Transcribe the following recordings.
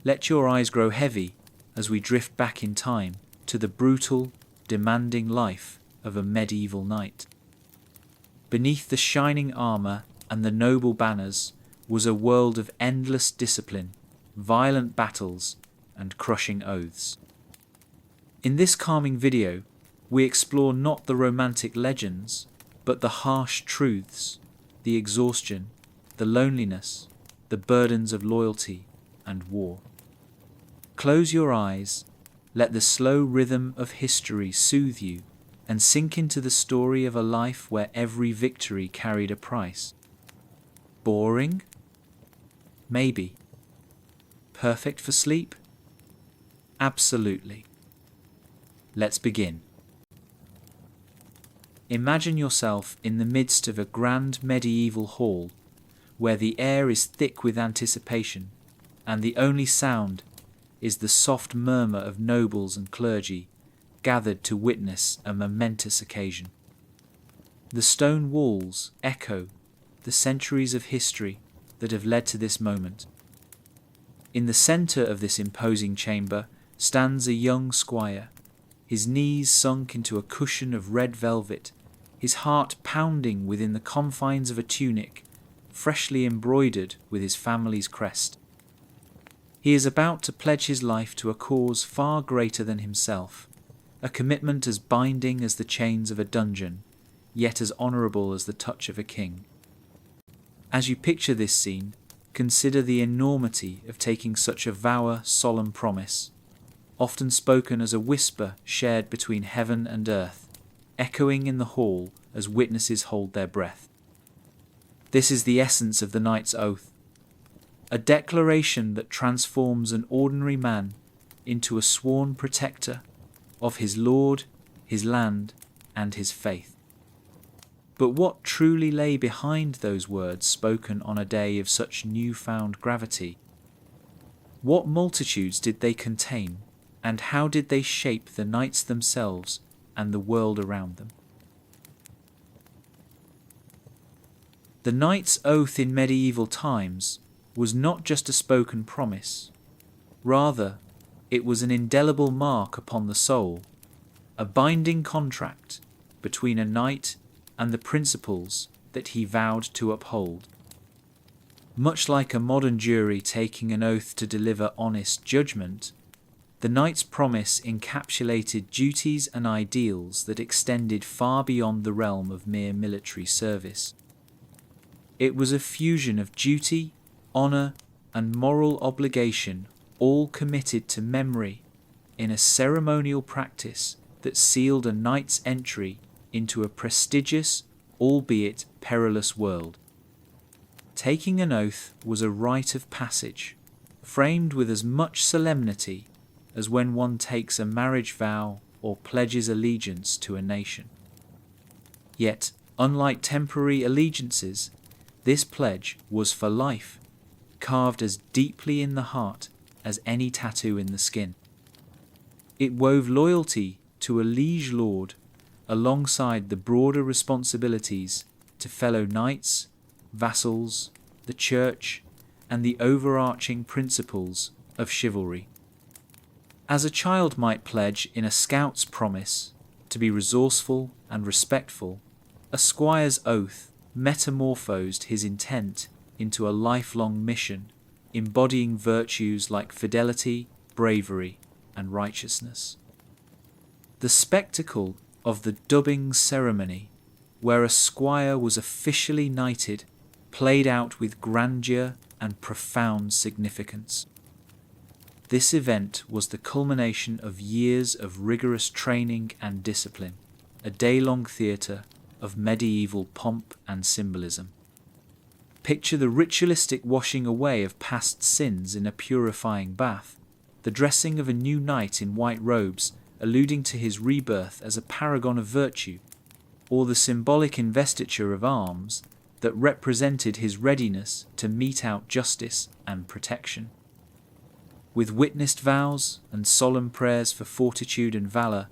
Let your eyes grow heavy as we drift back in time to the brutal, demanding life of a medieval knight. Beneath the shining armour and the noble banners was a world of endless discipline, violent battles, and crushing oaths. In this calming video, we explore not the romantic legends, but the harsh truths, the exhaustion, the loneliness, the burdens of loyalty and war. Close your eyes, let the slow rhythm of history soothe you, and sink into the story of a life where every victory carried a price. Boring? Maybe. Perfect for sleep? Absolutely. Let's begin. Imagine yourself in the midst of a grand medieval hall, where the air is thick with anticipation, and the only sound is the soft murmur of nobles and clergy gathered to witness a momentous occasion. The stone walls echo the centuries of history that have led to this moment. In the centre of this imposing chamber stands a young squire, his knees sunk into a cushion of red velvet, his heart pounding within the confines of a tunic, freshly embroidered with his family's crest. He is about to pledge his life to a cause far greater than himself, a commitment as binding as the chains of a dungeon, yet as honourable as the touch of a king. As you picture this scene, consider the enormity of taking such a vow, solemn promise, often spoken as a whisper shared between heaven and earth, echoing in the hall as witnesses hold their breath. This is the essence of the knight's oath, a declaration that transforms an ordinary man into a sworn protector of his lord, his land, and his faith. But what truly lay behind those words spoken on a day of such newfound gravity? What multitudes did they contain, and how did they shape the knights themselves and the world around them? The knight's oath in medieval times was not just a spoken promise. Rather, it was an indelible mark upon the soul, a binding contract between a knight and the principles that he vowed to uphold. Much like a modern jury taking an oath to deliver honest judgment, the knight's promise encapsulated duties and ideals that extended far beyond the realm of mere military service. It was a fusion of duty, honour, and moral obligation, all committed to memory in a ceremonial practice that sealed a knight's entry into a prestigious, albeit perilous world. Taking an oath was a rite of passage, framed with as much solemnity as when one takes a marriage vow or pledges allegiance to a nation. Yet, unlike temporary allegiances, this pledge was for life, carved as deeply in the heart as any tattoo in the skin. It wove loyalty to a liege lord alongside the broader responsibilities to fellow knights, vassals, the church, and the overarching principles of chivalry. As a child might pledge in a scout's promise to be resourceful and respectful, a squire's oath metamorphosed his intent into a lifelong mission, embodying virtues like fidelity, bravery, and righteousness. The spectacle of the dubbing ceremony, where a squire was officially knighted, played out with grandeur and profound significance. This event was the culmination of years of rigorous training and discipline, a day-long theatre of medieval pomp and symbolism. Picture the ritualistic washing away of past sins in a purifying bath, the dressing of a new knight in white robes, alluding to his rebirth as a paragon of virtue, or the symbolic investiture of arms that represented his readiness to mete out justice and protection. With witnessed vows and solemn prayers for fortitude and valour,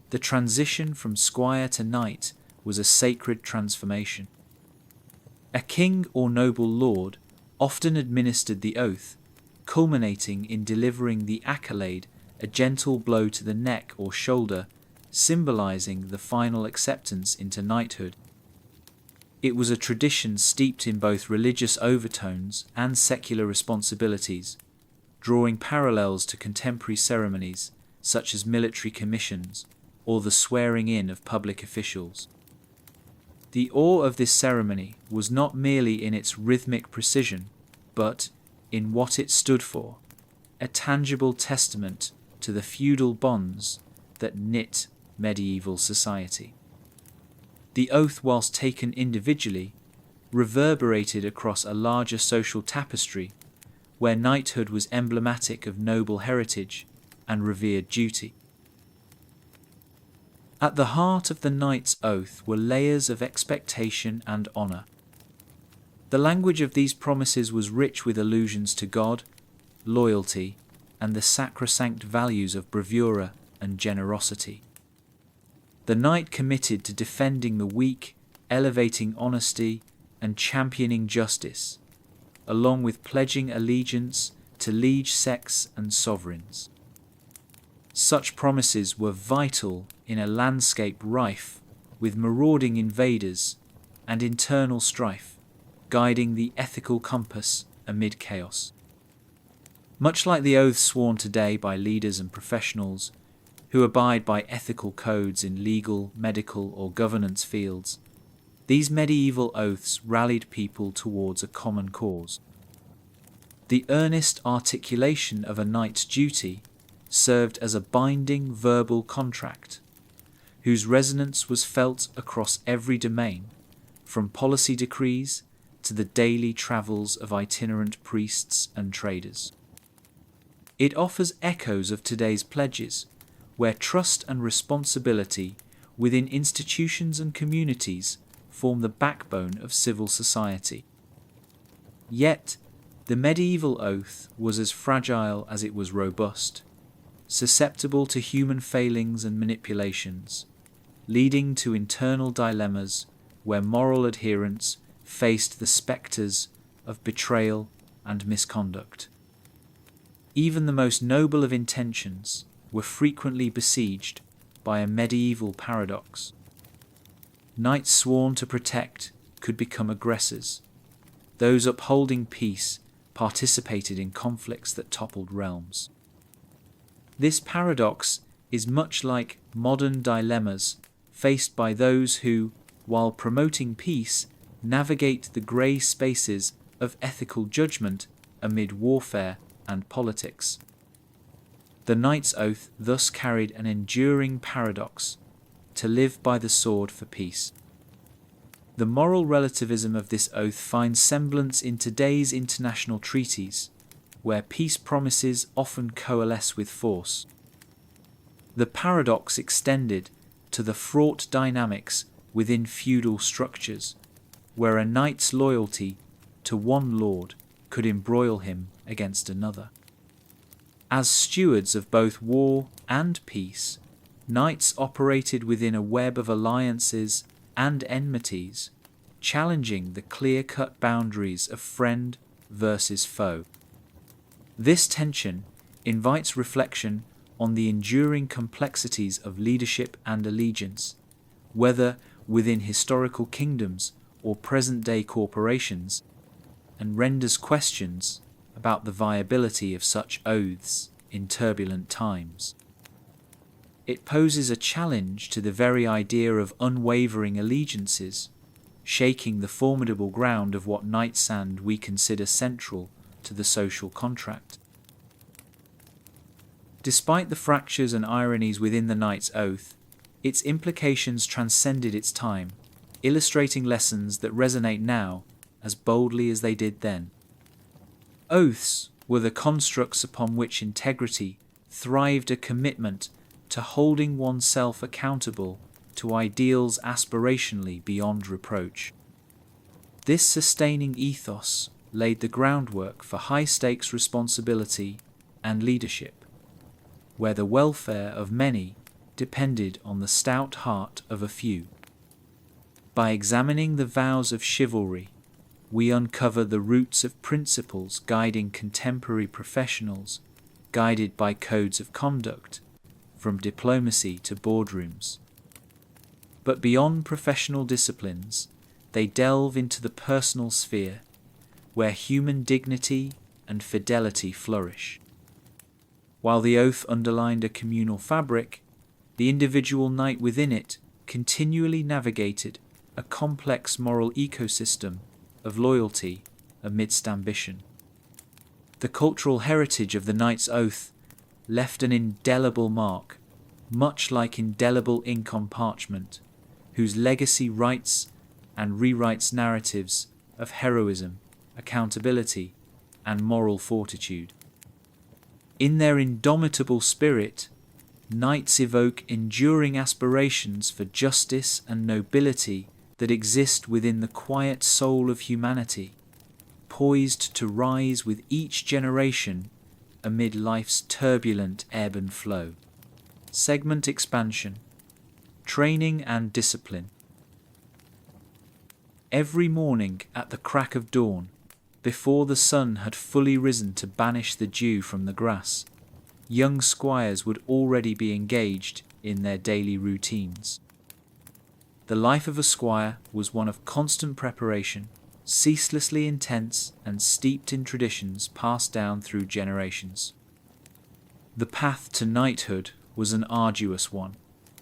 the transition from squire to knight was a sacred transformation. A king or noble lord often administered the oath, culminating in delivering the accolade, a gentle blow to the neck or shoulder, symbolizing the final acceptance into knighthood. It was a tradition steeped in both religious overtones and secular responsibilities, drawing parallels to contemporary ceremonies such as military commissions or the swearing in of public officials. The awe of this ceremony was not merely in its rhythmic precision, but in what it stood for, a tangible testament to the feudal bonds that knit medieval society. The oath, whilst taken individually, reverberated across a larger social tapestry where knighthood was emblematic of noble heritage and revered duty. At the heart of the knight's oath were layers of expectation and honour. The language of these promises was rich with allusions to God, loyalty, and the sacrosanct values of bravura and generosity. The knight committed to defending the weak, elevating honesty, and championing justice, along with pledging allegiance to liege sects and sovereigns. Such promises were vital in a landscape rife with marauding invaders and internal strife, guiding the ethical compass amid chaos. Much like the oaths sworn today by leaders and professionals who abide by ethical codes in legal, medical, or governance fields, these medieval oaths rallied people towards a common cause. The earnest articulation of a knight's duty served as a binding verbal contract, whose resonance was felt across every domain, from policy decrees to the daily travels of itinerant priests and traders. It offers echoes of today's pledges, where trust and responsibility within institutions and communities form the backbone of civil society. Yet, the medieval oath was as fragile as it was robust, susceptible to human failings and manipulations, leading to internal dilemmas where moral adherence faced the spectres of betrayal and misconduct. Even the most noble of intentions were frequently besieged by a medieval paradox. Knights sworn to protect could become aggressors. Those upholding peace participated in conflicts that toppled realms. This paradox is much like modern dilemmas faced by those who, while promoting peace, navigate the grey spaces of ethical judgment amid warfare and politics. The knight's oath thus carried an enduring paradox: to live by the sword for peace. The moral relativism of this oath finds semblance in today's international treaties, where peace promises often coalesce with force. The paradox extended to the fraught dynamics within feudal structures, where a knight's loyalty to one lord could embroil him against another. As stewards of both war and peace, knights operated within a web of alliances and enmities, challenging the clear-cut boundaries of friend versus foe. This tension invites reflection on the enduring complexities of leadership and allegiance, whether within historical kingdoms or present-day corporations, and renders questions about the viability of such oaths in turbulent times. It poses a challenge to the very idea of unwavering allegiances, shaking the formidable ground of what knight-sand we consider central to the social contract. Despite the fractures and ironies within the knight's oath, its implications transcended its time, illustrating lessons that resonate now as boldly as they did then. Oaths were the constructs upon which integrity thrived, a commitment to holding oneself accountable to ideals aspirationally beyond reproach. This sustaining ethos laid the groundwork for high-stakes responsibility and leadership, where the welfare of many depended on the stout heart of a few. By examining the vows of chivalry, we uncover the roots of principles guiding contemporary professionals, guided by codes of conduct, from diplomacy to boardrooms. But beyond professional disciplines, they delve into the personal sphere, where human dignity and fidelity flourish. While the oath underlined a communal fabric, the individual knight within it continually navigated a complex moral ecosystem of loyalty amidst ambition. The cultural heritage of the knight's oath left an indelible mark, much like indelible ink on parchment, whose legacy writes and rewrites narratives of heroism, accountability, and moral fortitude. In their indomitable spirit, knights evoke enduring aspirations for justice and nobility that exist within the quiet soul of humanity, poised to rise with each generation amid life's turbulent ebb and flow. Segment expansion, training and discipline. Every morning at the crack of dawn, before the sun had fully risen to banish the dew from the grass, young squires would already be engaged in their daily routines. The life of a squire was one of constant preparation, ceaselessly intense and steeped in traditions passed down through generations. The path to knighthood was an arduous one,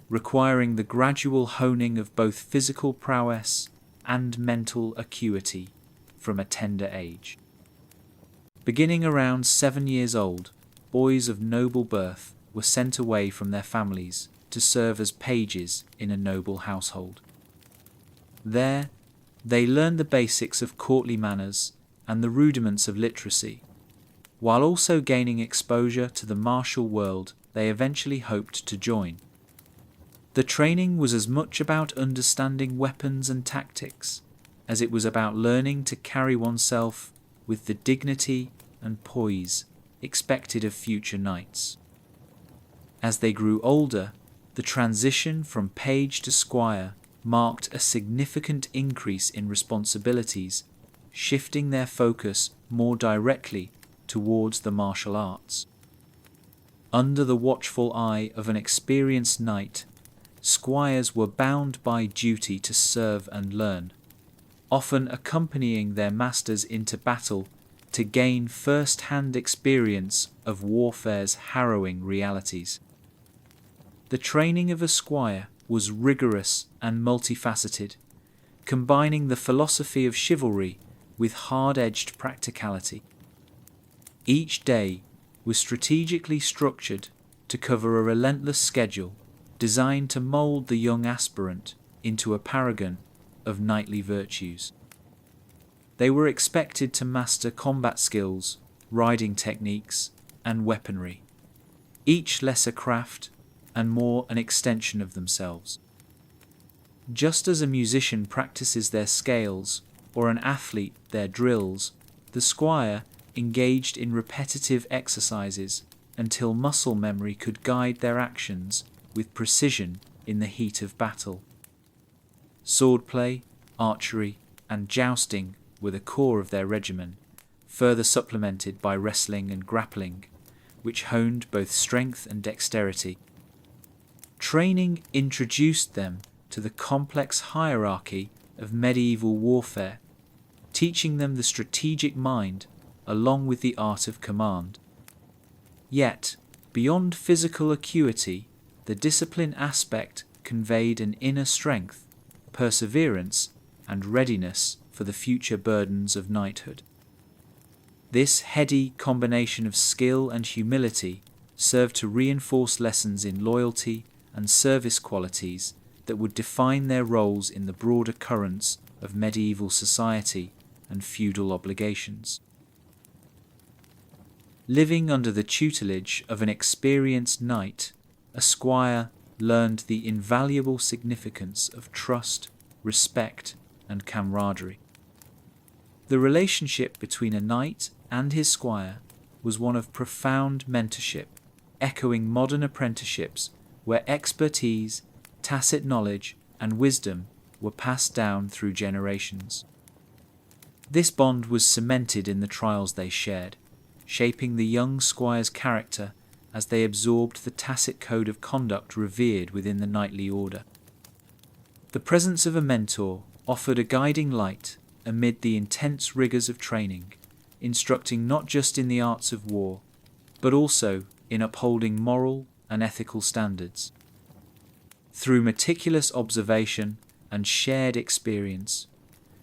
requiring the gradual honing of both physical prowess and mental acuity from a tender age. Beginning around 7 years old, boys of noble birth were sent away from their families to serve as pages in a noble household. There, they learned the basics of courtly manners and the rudiments of literacy, while also gaining exposure to the martial world they eventually hoped to join. The training was as much about understanding weapons and tactics as it was about learning to carry oneself with the dignity and poise expected of future knights. As they grew older, the transition from page to squire marked a significant increase in responsibilities, shifting their focus more directly towards the martial arts. Under the watchful eye of an experienced knight, squires were bound by duty to serve and learn, often accompanying their masters into battle to gain first-hand experience of warfare's harrowing realities. The training of a squire was rigorous and multifaceted, combining the philosophy of chivalry with hard-edged practicality. Each day was strategically structured to cover a relentless schedule designed to mould the young aspirant into a paragon of knightly virtues. They were expected to master combat skills, riding techniques, and weaponry, each lesser craft and more an extension of themselves. Just as a musician practices their scales or an athlete their drills, the squire engaged in repetitive exercises until muscle memory could guide their actions with precision in the heat of battle. Swordplay, archery, and jousting were the core of their regimen, further supplemented by wrestling and grappling, which honed both strength and dexterity. Training introduced them to the complex hierarchy of medieval warfare, teaching them the strategic mind along with the art of command. Yet, beyond physical acuity, the discipline aspect conveyed an inner strength, perseverance, and readiness for the future burdens of knighthood. This heady combination of skill and humility served to reinforce lessons in loyalty and service qualities that would define their roles in the broader currents of medieval society and feudal obligations. Living under the tutelage of an experienced knight, a squire learned the invaluable significance of trust, respect, and camaraderie. The relationship between a knight and his squire was one of profound mentorship, echoing modern apprenticeships where expertise, tacit knowledge, and wisdom were passed down through generations. This bond was cemented in the trials they shared, shaping the young squire's character as they absorbed the tacit code of conduct revered within the knightly order. The presence of a mentor offered a guiding light amid the intense rigours of training, instructing not just in the arts of war, but also in upholding moral and ethical standards. Through meticulous observation and shared experience,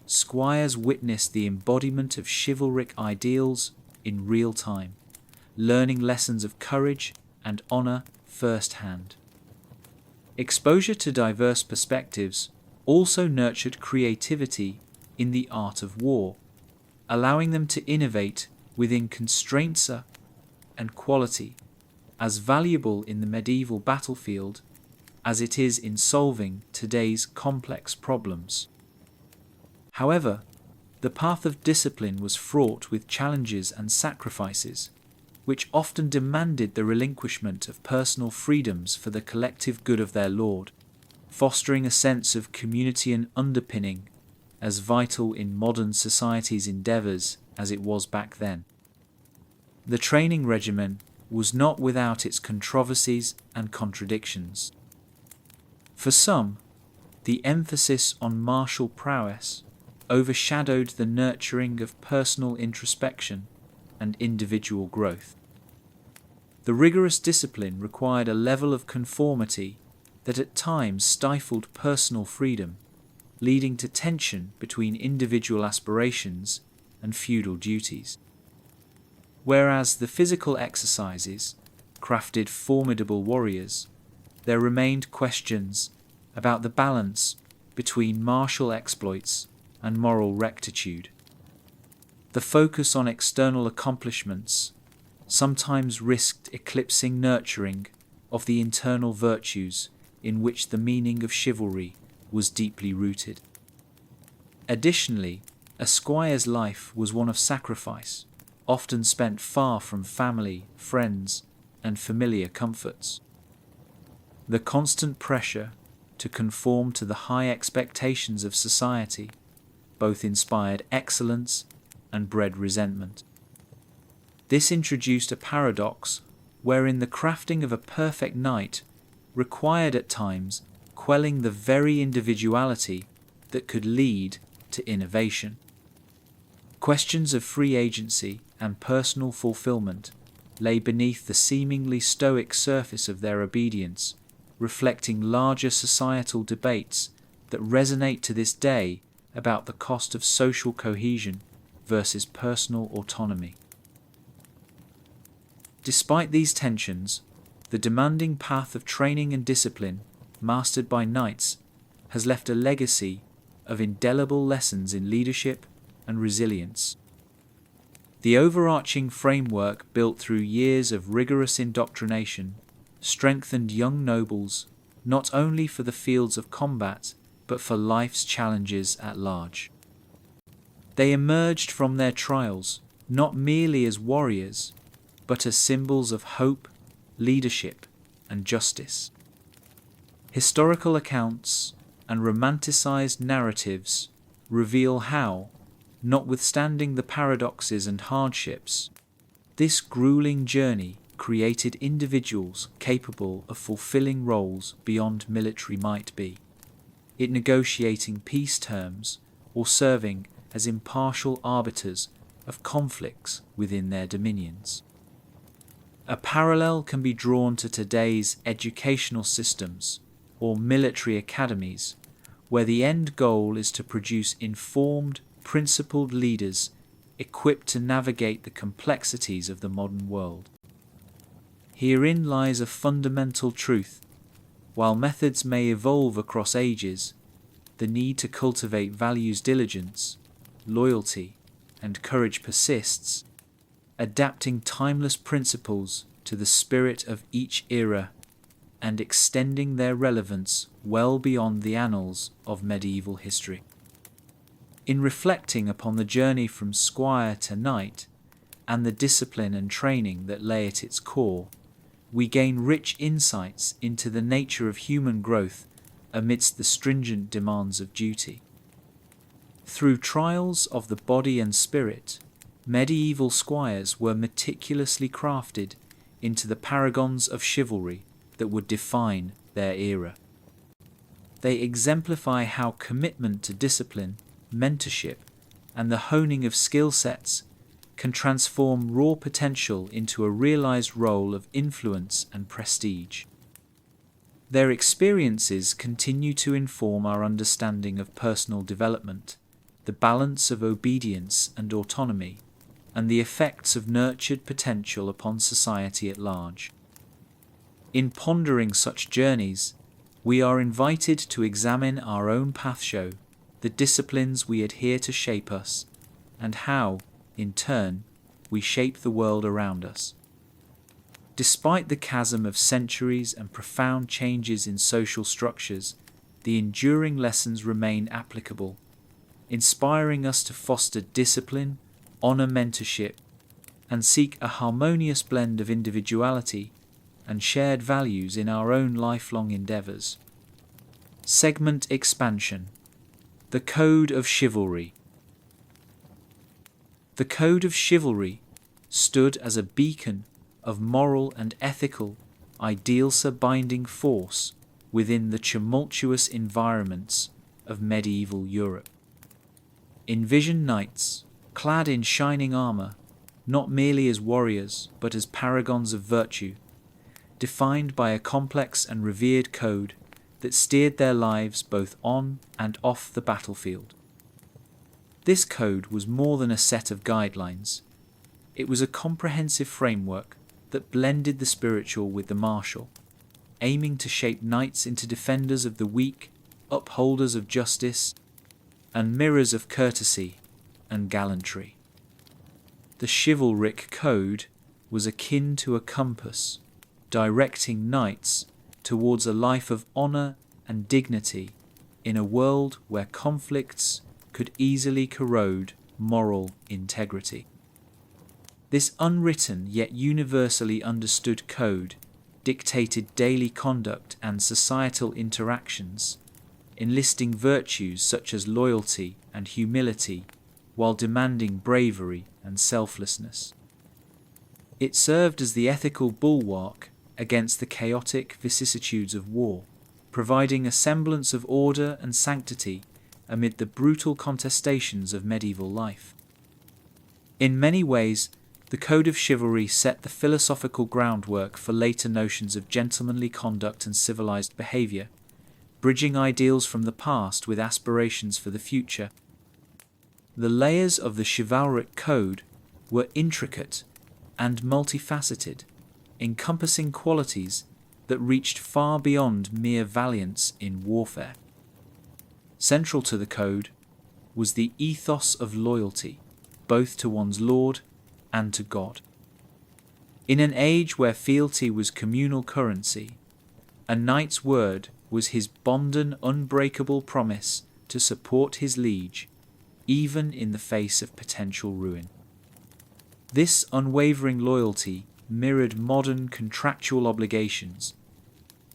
squires witnessed the embodiment of chivalric ideals in real time, learning lessons of courage and honour firsthand. Exposure to diverse perspectives also nurtured creativity in the art of war, allowing them to innovate within constraints and quality, as valuable in the medieval battlefield as it is in solving today's complex problems. However, the path of discipline was fraught with challenges and sacrifices, which often demanded the relinquishment of personal freedoms for the collective good of their lord, fostering a sense of community and underpinning as vital in modern society's endeavours as it was back then. The training regimen was not without its controversies and contradictions. For some, the emphasis on martial prowess overshadowed the nurturing of personal introspection and individual growth. The rigorous discipline required a level of conformity that at times stifled personal freedom, leading to tension between individual aspirations and feudal duties. Whereas the physical exercises crafted formidable warriors, there remained questions about the balance between martial exploits and moral rectitude. The focus on external accomplishments sometimes risked eclipsing nurturing of the internal virtues in which the meaning of chivalry was deeply rooted. Additionally, a squire's life was one of sacrifice, often spent far from family, friends, and familiar comforts. The constant pressure to conform to the high expectations of society both inspired excellence and bred resentment. This introduced a paradox wherein the crafting of a perfect knight required at times quelling the very individuality that could lead to innovation. Questions of free agency and personal fulfillment lay beneath the seemingly stoic surface of their obedience, reflecting larger societal debates that resonate to this day about the cost of social cohesion versus personal autonomy. Despite these tensions, the demanding path of training and discipline mastered by knights has left a legacy of indelible lessons in leadership and resilience. The overarching framework built through years of rigorous indoctrination strengthened young nobles not only for the fields of combat but for life's challenges at large. They emerged from their trials not merely as warriors but as symbols of hope, leadership, and justice. Historical accounts and romanticized narratives reveal how, notwithstanding the paradoxes and hardships, this grueling journey created individuals capable of fulfilling roles beyond military might be, it negotiating peace terms or serving as impartial arbiters of conflicts within their dominions. A parallel can be drawn to today's educational systems or military academies, where the end goal is to produce informed, principled leaders equipped to navigate the complexities of the modern world. Herein lies a fundamental truth. While methods may evolve across ages, the need to cultivate values diligence, loyalty, and courage persists, adapting timeless principles to the spirit of each era and extending their relevance well beyond the annals of medieval history. In reflecting upon the journey from squire to knight and the discipline and training that lay at its core, we gain rich insights into the nature of human growth amidst the stringent demands of duty. Through trials of the body and spirit, medieval squires were meticulously crafted into the paragons of chivalry that would define their era. They exemplify how commitment to discipline, mentorship, and the honing of skill sets can transform raw potential into a realized role of influence and prestige. Their experiences continue to inform our understanding of personal development, the balance of obedience and autonomy, and the effects of nurtured potential upon society at large. In pondering such journeys, we are invited to examine our own pathshow, the disciplines we adhere to shape us, and how, in turn, we shape the world around us. Despite the chasm of centuries and profound changes in social structures, the enduring lessons remain applicable, inspiring us to foster discipline, honor mentorship, and seek a harmonious blend of individuality and shared values in our own lifelong endeavors. Segment expansion. The Code of Chivalry. The Code of Chivalry stood as a beacon of moral and ethical ideals-binding force within the tumultuous environments of medieval Europe. Envision knights, clad in shining armor, not merely as warriors but as paragons of virtue, defined by a complex and revered code that steered their lives both on and off the battlefield. This code was more than a set of guidelines. It was a comprehensive framework that blended the spiritual with the martial, aiming to shape knights into defenders of the weak, upholders of justice, and mirrors of courtesy and gallantry. The chivalric code was akin to a compass, directing knights towards a life of honor and dignity in a world where conflicts could easily corrode moral integrity. This unwritten yet universally understood code dictated daily conduct and societal interactions, enlisting virtues such as loyalty and humility while demanding bravery and selflessness. It served as the ethical bulwark against the chaotic vicissitudes of war, providing a semblance of order and sanctity amid the brutal contestations of medieval life. In many ways, the Code of Chivalry set the philosophical groundwork for later notions of gentlemanly conduct and civilized behavior, bridging ideals from the past with aspirations for the future. The layers of the chivalric code were intricate and multifaceted, encompassing qualities that reached far beyond mere valiance in warfare. Central to the code was the ethos of loyalty, both to one's lord and to God. In an age where fealty was communal currency, a knight's word was his bonden unbreakable promise to support his liege, even in the face of potential ruin. This unwavering loyalty mirrored modern contractual obligations,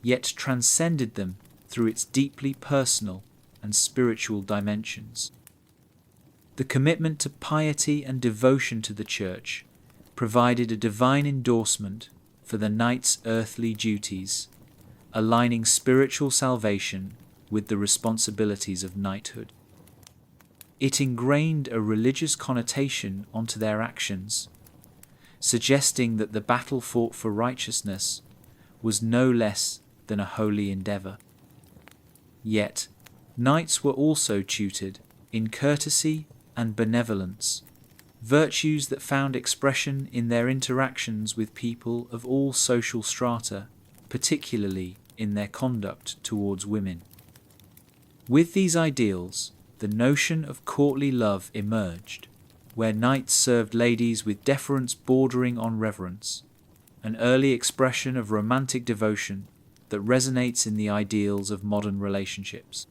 yet transcended them through its deeply personal and spiritual dimensions. The commitment to piety and devotion to the Church provided a divine endorsement for the knight's earthly duties, aligning spiritual salvation with the responsibilities of knighthood. It ingrained a religious connotation onto their actions, suggesting that the battle fought for righteousness was no less than a holy endeavor. Yet, knights were also tutored in courtesy and benevolence, virtues that found expression in their interactions with people of all social strata, particularly in their conduct towards women. With these ideals, the notion of courtly love emerged, where knights served ladies with deference bordering on reverence, an early expression of romantic devotion that resonates in the ideals of modern relationships.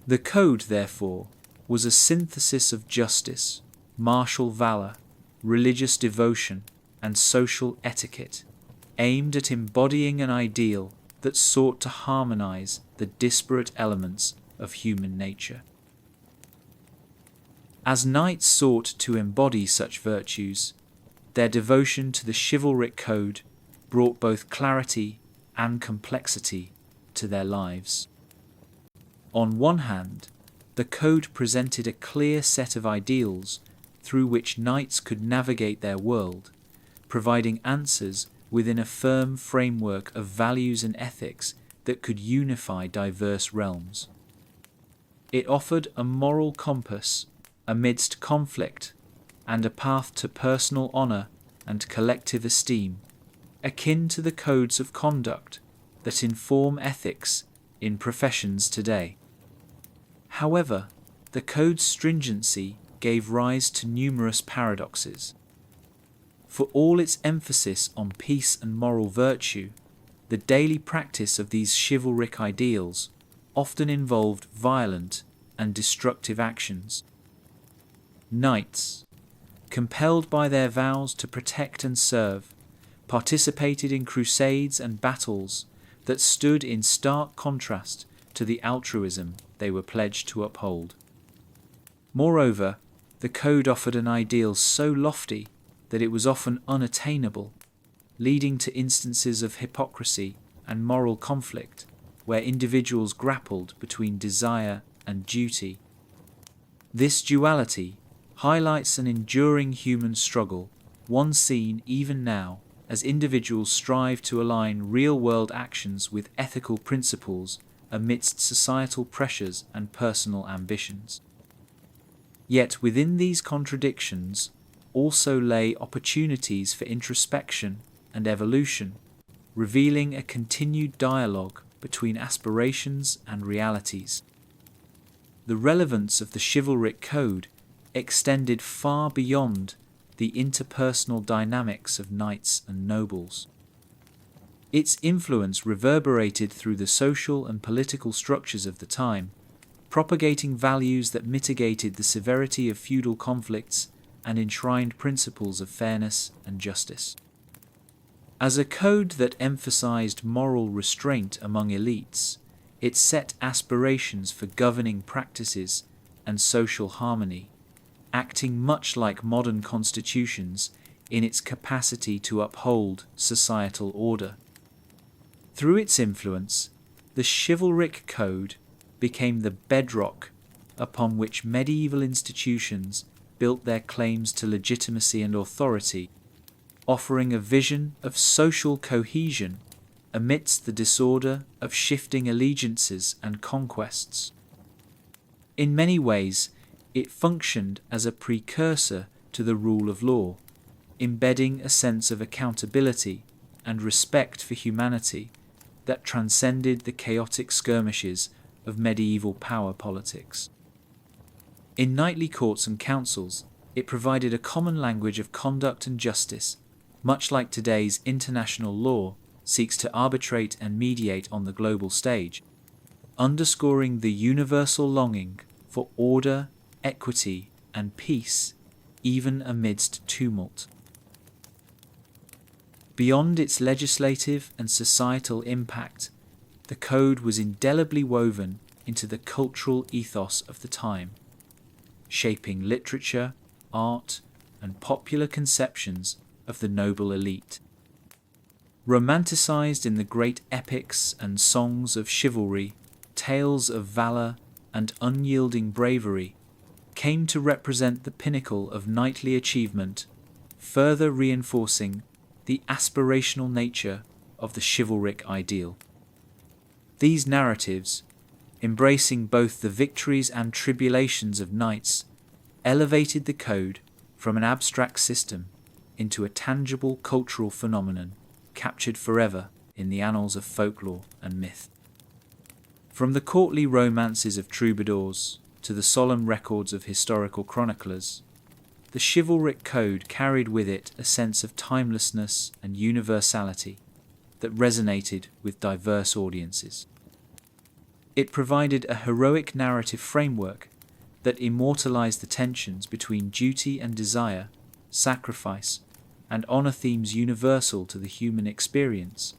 The code, therefore, was a synthesis of justice, martial valor, religious devotion, and social etiquette, aimed at embodying an ideal that sought to harmonize the disparate elements of human nature. As knights sought to embody such virtues, their devotion to the chivalric code brought both clarity and complexity to their lives. On one hand, the code presented a clear set of ideals through which knights could navigate their world, providing answers within a firm framework of values and ethics that could unify diverse realms. It offered a moral compass amidst conflict and a path to personal honor and collective esteem, akin to the codes of conduct that inform ethics in professions today. However, the code's stringency gave rise to numerous paradoxes. For all its emphasis on peace and moral virtue, the daily practice of these chivalric ideals often involved violent and destructive actions. Knights, compelled by their vows to protect and serve, participated in crusades and battles that stood in stark contrast to the altruism they were pledged to uphold. Moreover, the code offered an ideal so lofty that it was often unattainable, leading to instances of hypocrisy and moral conflict where individuals grappled between desire and duty. This duality highlights an enduring human struggle, one seen even now as individuals strive to align real-world actions with ethical principles amidst societal pressures and personal ambitions. Yet within these contradictions also lay opportunities for introspection and evolution, revealing a continued dialogue between aspirations and realities. The relevance of the chivalric code extended far beyond the interpersonal dynamics of knights and nobles. Its influence reverberated through the social and political structures of the time, propagating values that mitigated the severity of feudal conflicts and enshrined principles of fairness and justice. As a code that emphasized moral restraint among elites, it set aspirations for governing practices and social harmony, acting much like modern constitutions in its capacity to uphold societal order. Through its influence, the chivalric code became the bedrock upon which medieval institutions built their claims to legitimacy and authority, offering a vision of social cohesion amidst the disorder of shifting allegiances and conquests. In many ways, it functioned as a precursor to the rule of law, embedding a sense of accountability and respect for humanity that transcended the chaotic skirmishes of medieval power politics. In knightly courts and councils, it provided a common language of conduct and justice, much like today's international law seeks to arbitrate and mediate on the global stage, underscoring the universal longing for order, equity, and peace, even amidst tumult. Beyond its legislative and societal impact, the code was indelibly woven into the cultural ethos of the time, shaping literature, art, and popular conceptions of the noble elite. Romanticized in the great epics and songs of chivalry, tales of valor and unyielding bravery came to represent the pinnacle of knightly achievement, further reinforcing the aspirational nature of the chivalric ideal. These narratives, embracing both the victories and tribulations of knights, elevated the code from an abstract system into a tangible cultural phenomenon captured forever in the annals of folklore and myth. From the courtly romances of troubadours to the solemn records of historical chroniclers, the chivalric code carried with it a sense of timelessness and universality that resonated with diverse audiences. It provided a heroic narrative framework that immortalized the tensions between duty and desire, sacrifice, and honor, themes universal to the human experience,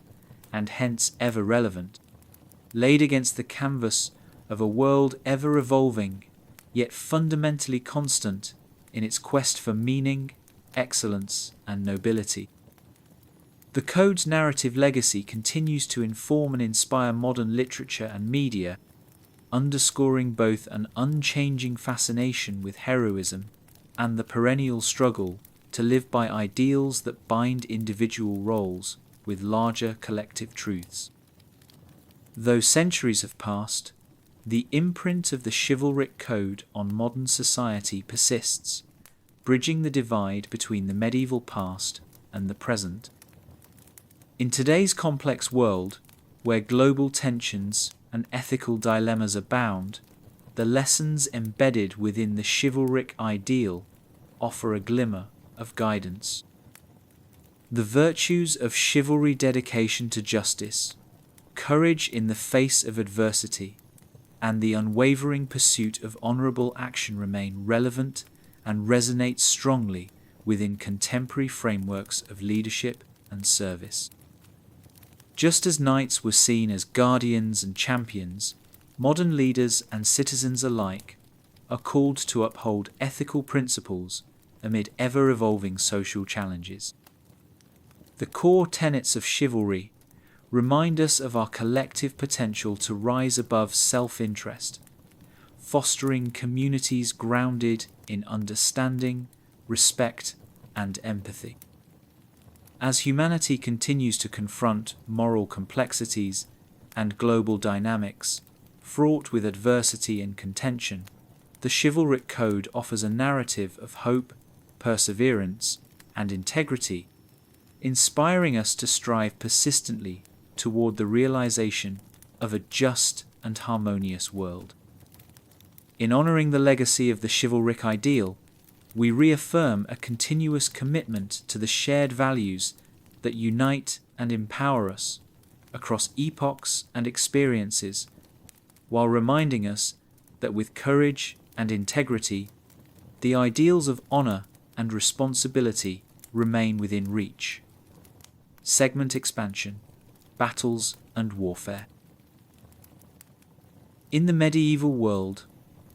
and hence ever relevant, laid against the canvas of a world ever evolving yet fundamentally constant in its quest for meaning, excellence, and nobility. The code's narrative legacy continues to inform and inspire modern literature and media, underscoring both an unchanging fascination with heroism and the perennial struggle to live by ideals that bind individual roles with larger collective truths. Though centuries have passed, the imprint of the chivalric code on modern society persists, bridging the divide between the medieval past and the present. In today's complex world, where global tensions and ethical dilemmas abound, the lessons embedded within the chivalric ideal offer a glimmer of guidance. The virtues of chivalry: dedication to justice, courage in the face of adversity, and the unwavering pursuit of honorable action remain relevant and resonate strongly within contemporary frameworks of leadership and service. Just as knights were seen as guardians and champions, modern leaders and citizens alike are called to uphold ethical principles amid ever-evolving social challenges. The core tenets of chivalry remind us of our collective potential to rise above self-interest, fostering communities grounded in understanding, respect, and empathy. As humanity continues to confront moral complexities and global dynamics fraught with adversity and contention, the chivalric code offers a narrative of hope, perseverance, and integrity, inspiring us to strive persistently toward the realization of a just and harmonious world. In honoring the legacy of the chivalric ideal, we reaffirm a continuous commitment to the shared values that unite and empower us across epochs and experiences, while reminding us that with courage and integrity, the ideals of honor and responsibility remain within reach. Segment expansion: battles and warfare. In the medieval world,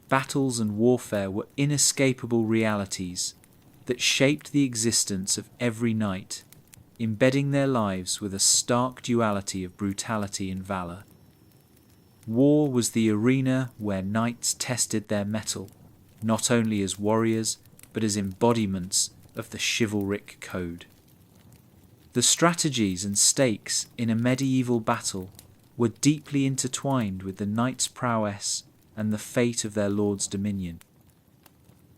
battles and warfare were inescapable realities that shaped the existence of every knight, embedding their lives with a stark duality of brutality and valor. War was the arena where knights tested their mettle, not only as warriors, but as embodiments of the chivalric code. The strategies and stakes in a medieval battle were deeply intertwined with the knight's prowess and the fate of their lord's dominion.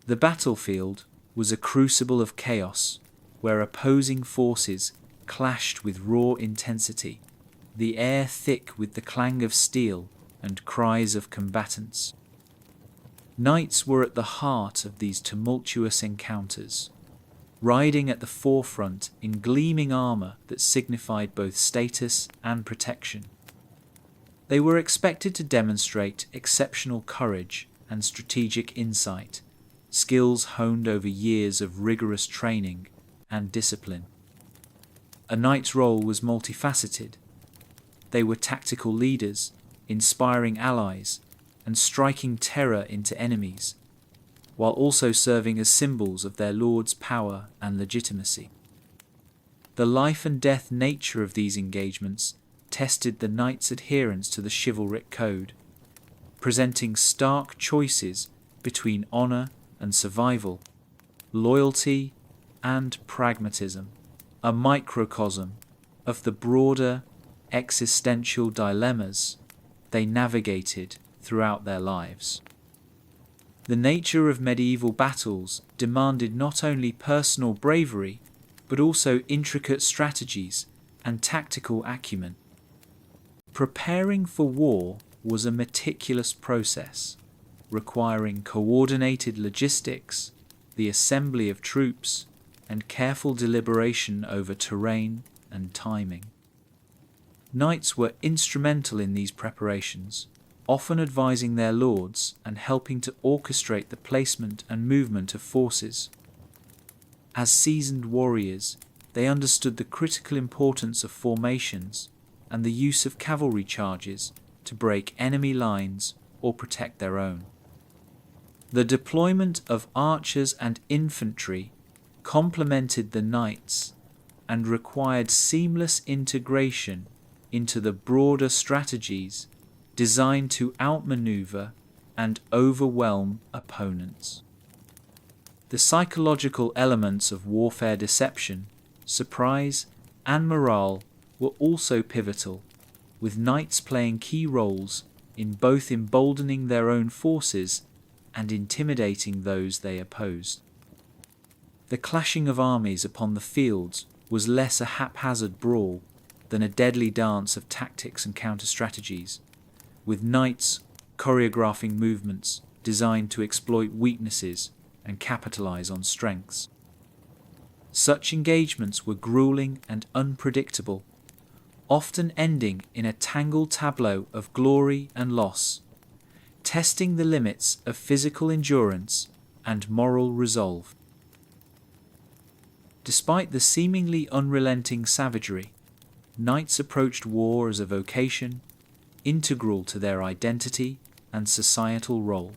The battlefield was a crucible of chaos, where opposing forces clashed with raw intensity, the air thick with the clang of steel and cries of combatants. Knights were at the heart of these tumultuous encounters, riding at the forefront in gleaming armor that signified both status and protection. They were expected to demonstrate exceptional courage and strategic insight, skills honed over years of rigorous training and discipline. A knight's role was multifaceted. They were tactical leaders, inspiring allies, and striking terror into enemies, while also serving as symbols of their lord's power and legitimacy. The life and death nature of these engagements tested the knight's adherence to the chivalric code, presenting stark choices between honor and survival, loyalty and pragmatism, a microcosm of the broader existential dilemmas they navigated throughout their lives. The nature of medieval battles demanded not only personal bravery, but also intricate strategies and tactical acumen. Preparing for war was a meticulous process, requiring coordinated logistics, the assembly of troops, and careful deliberation over terrain and timing. Knights were instrumental in these preparations, often advising their lords and helping to orchestrate the placement and movement of forces. As seasoned warriors, they understood the critical importance of formations and the use of cavalry charges to break enemy lines or protect their own. The deployment of archers and infantry complemented the knights and required seamless integration into the broader strategies designed to outmaneuver and overwhelm opponents. The psychological elements of warfare deception, surprise, and morale were also pivotal, with knights playing key roles in both emboldening their own forces and intimidating those they opposed. The clashing of armies upon the fields was less a haphazard brawl than a deadly dance of tactics and counter-strategies, with knights choreographing movements designed to exploit weaknesses and capitalize on strengths. Such engagements were grueling and unpredictable, often ending in a tangled tableau of glory and loss, testing the limits of physical endurance and moral resolve. Despite the seemingly unrelenting savagery, knights approached war as a vocation, integral to their identity and societal role.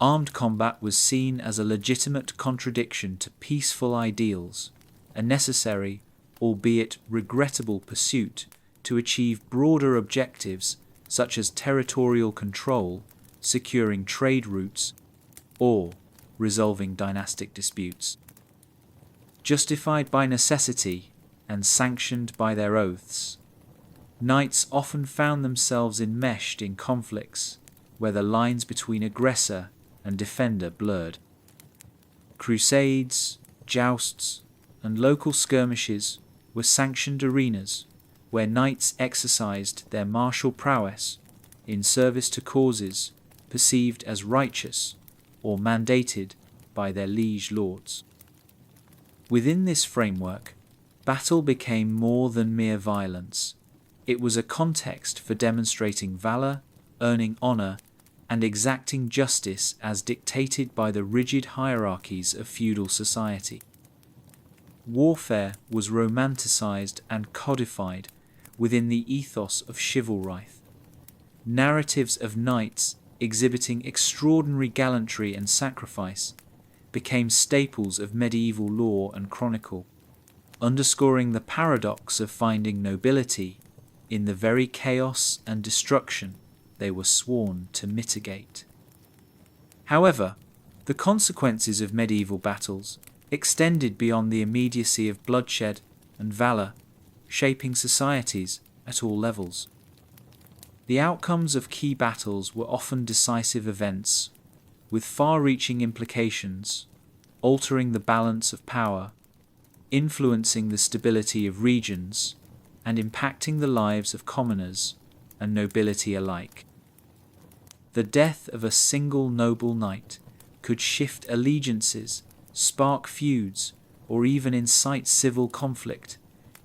Armed combat was seen as a legitimate contradiction to peaceful ideals, a necessary, albeit regrettable pursuit to achieve broader objectives such as territorial control, securing trade routes, or resolving dynastic disputes. Justified by necessity and sanctioned by their oaths, knights often found themselves enmeshed in conflicts where the lines between aggressor and defender blurred. Crusades, jousts, and local skirmishes were sanctioned arenas where knights exercised their martial prowess in service to causes perceived as righteous or mandated by their liege lords. Within this framework, battle became more than mere violence. It was a context for demonstrating valor, earning honor, and exacting justice as dictated by the rigid hierarchies of feudal society. Warfare was romanticized and codified within the ethos of chivalry. Narratives of knights exhibiting extraordinary gallantry and sacrifice became staples of medieval lore and chronicle, underscoring the paradox of finding nobility in the very chaos and destruction they were sworn to mitigate. However, the consequences of medieval battles extended beyond the immediacy of bloodshed and valor, shaping societies at all levels. The outcomes of key battles were often decisive events, with far-reaching implications, altering the balance of power, influencing the stability of regions, and impacting the lives of commoners and nobility alike. The death of a single noble knight could shift allegiances, spark feuds, or even incite civil conflict,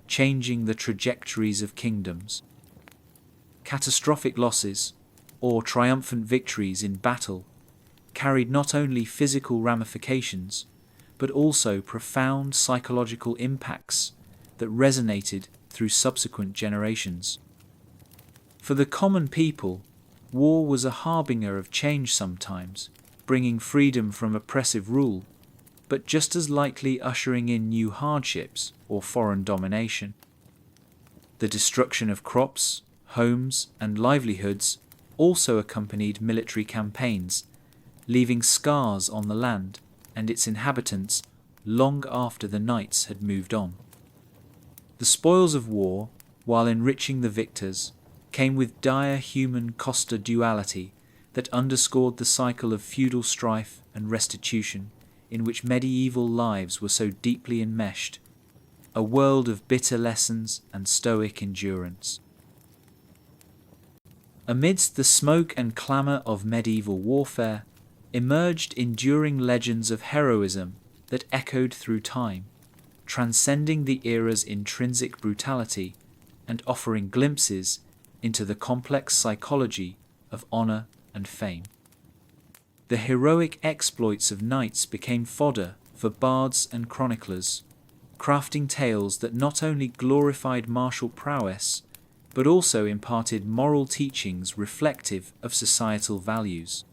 changing the trajectories of kingdoms. Catastrophic losses, or triumphant victories in battle, carried not only physical ramifications, but also profound psychological impacts that resonated through subsequent generations. For the common people, war was a harbinger of change sometimes, bringing freedom from oppressive rule, but just as likely ushering in new hardships or foreign domination. The destruction of crops, homes, and livelihoods also accompanied military campaigns, leaving scars on the land and its inhabitants long after the knights had moved on. The spoils of war, while enriching the victors, came with dire human Costa duality that underscored the cycle of feudal strife and restitution in which medieval lives were so deeply enmeshed, a world of bitter lessons and stoic endurance. Amidst the smoke and clamour of medieval warfare emerged enduring legends of heroism that echoed through time, transcending the era's intrinsic brutality and offering glimpses into the complex psychology of honour and fame. The heroic exploits of knights became fodder for bards and chroniclers, crafting tales that not only glorified martial prowess, but also imparted moral teachings reflective of societal values.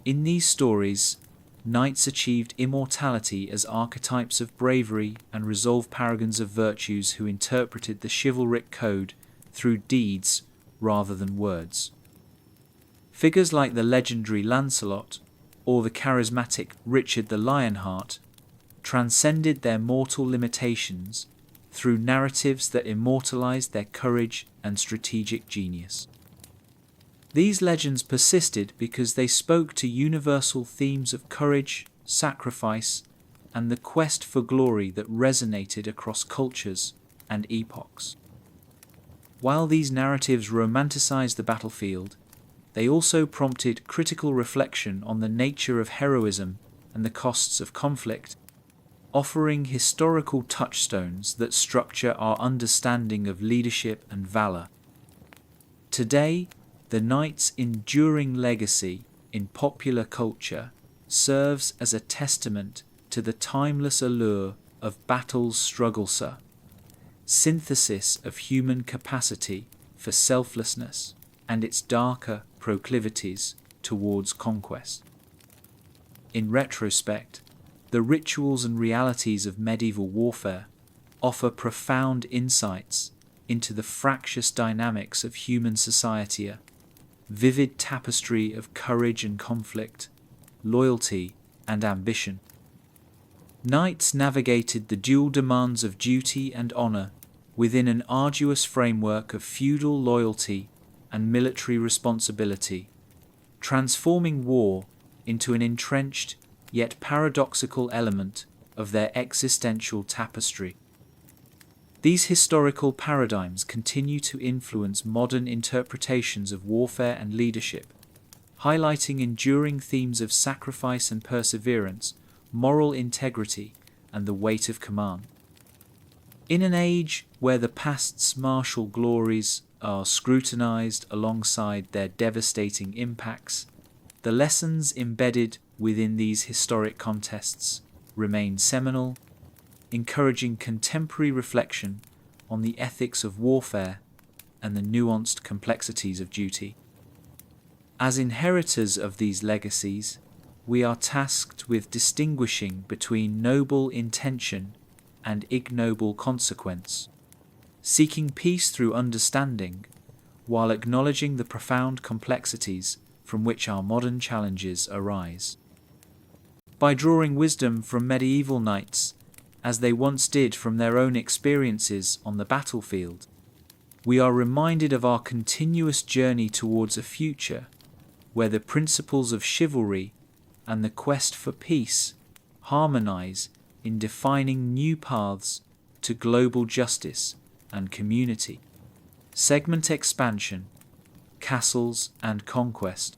In these stories, knights achieved immortality as archetypes of bravery and resolve, paragons of virtues who interpreted the chivalric code through deeds rather than words. Figures like the legendary Lancelot or the charismatic Richard the Lionheart transcended their mortal limitations through narratives that immortalized their courage and strategic genius. These legends persisted because they spoke to universal themes of courage, sacrifice, and the quest for glory that resonated across cultures and epochs. While these narratives romanticized the battlefield, they also prompted critical reflection on the nature of heroism and the costs of conflict, offering historical touchstones that structure our understanding of leadership and valor. Today, the knight's enduring legacy in popular culture serves as a testament to the timeless allure of battle's struggle, synthesis of human capacity for selflessness and its darker proclivities towards conquest. In retrospect, the rituals and realities of medieval warfare offer profound insights into the fractious dynamics of human society, vivid tapestry of courage and conflict, loyalty and ambition. Knights navigated the dual demands of duty and honor within an arduous framework of feudal loyalty and military responsibility, transforming war into an entrenched yet paradoxical element of their existential tapestry. These historical paradigms continue to influence modern interpretations of warfare and leadership, highlighting enduring themes of sacrifice and perseverance, moral integrity, and the weight of command. In an age where the past's martial glories are scrutinized alongside their devastating impacts, the lessons embedded within these historic contests remain seminal, encouraging contemporary reflection on the ethics of warfare and the nuanced complexities of duty. As inheritors of these legacies, we are tasked with distinguishing between noble intention and ignoble consequence, seeking peace through understanding, while acknowledging the profound complexities from which our modern challenges arise. By drawing wisdom from medieval knights, as they once did from their own experiences on the battlefield, we are reminded of our continuous journey towards a future where the principles of chivalry and the quest for peace harmonize in defining new paths to global justice and community. Segment expansion, castles and conquest.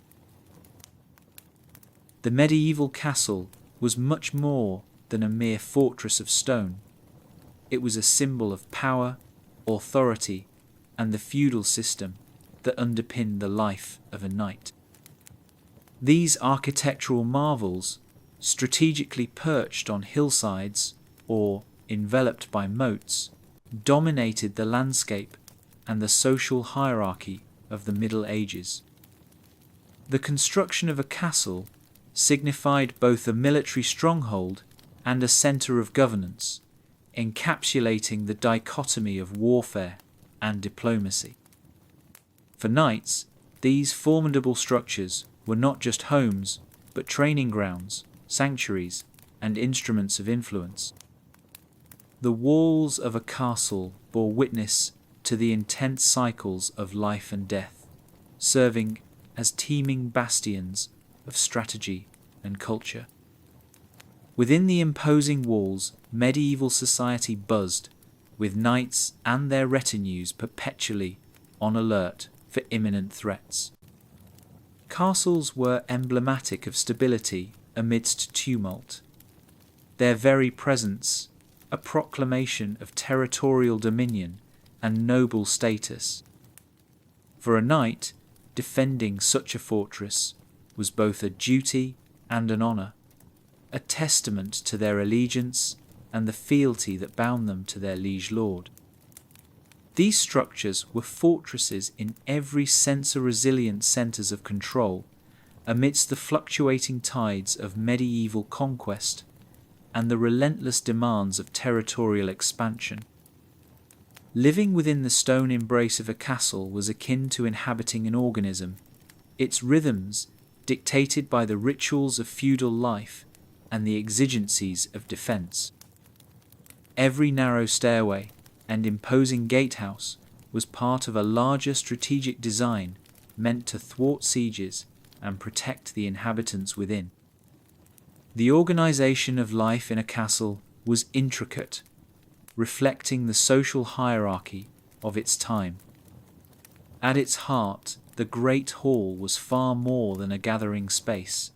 The medieval castle was much more than a mere fortress of stone. It was a symbol of power, authority, and the feudal system that underpinned the life of a knight. These architectural marvels, strategically perched on hillsides or enveloped by moats, dominated the landscape and the social hierarchy of the Middle Ages. The construction of a castle signified both a military stronghold and a centre of governance, encapsulating the dichotomy of warfare and diplomacy. For knights, these formidable structures were not just homes, but training grounds, sanctuaries, and instruments of influence. The walls of a castle bore witness to the intense cycles of life and death, serving as teeming bastions of strategy and culture. Within the imposing walls, medieval society buzzed, with knights and their retinues perpetually on alert for imminent threats. Castles were emblematic of stability amidst tumult, their very presence a proclamation of territorial dominion and noble status. For a knight, defending such a fortress was both a duty and an honour, a testament to their allegiance and the fealty that bound them to their liege lord. These structures were fortresses in every sense of resilient centres of control, amidst the fluctuating tides of medieval conquest and the relentless demands of territorial expansion. Living within the stone embrace of a castle was akin to inhabiting an organism, its rhythms dictated by the rituals of feudal life and the exigencies of defense. Every narrow stairway and imposing gatehouse was part of a larger strategic design meant to thwart sieges and protect the inhabitants within. The organization of life in a castle was intricate, reflecting the social hierarchy of its time. At its heart, the Great Hall was far more than a gathering space.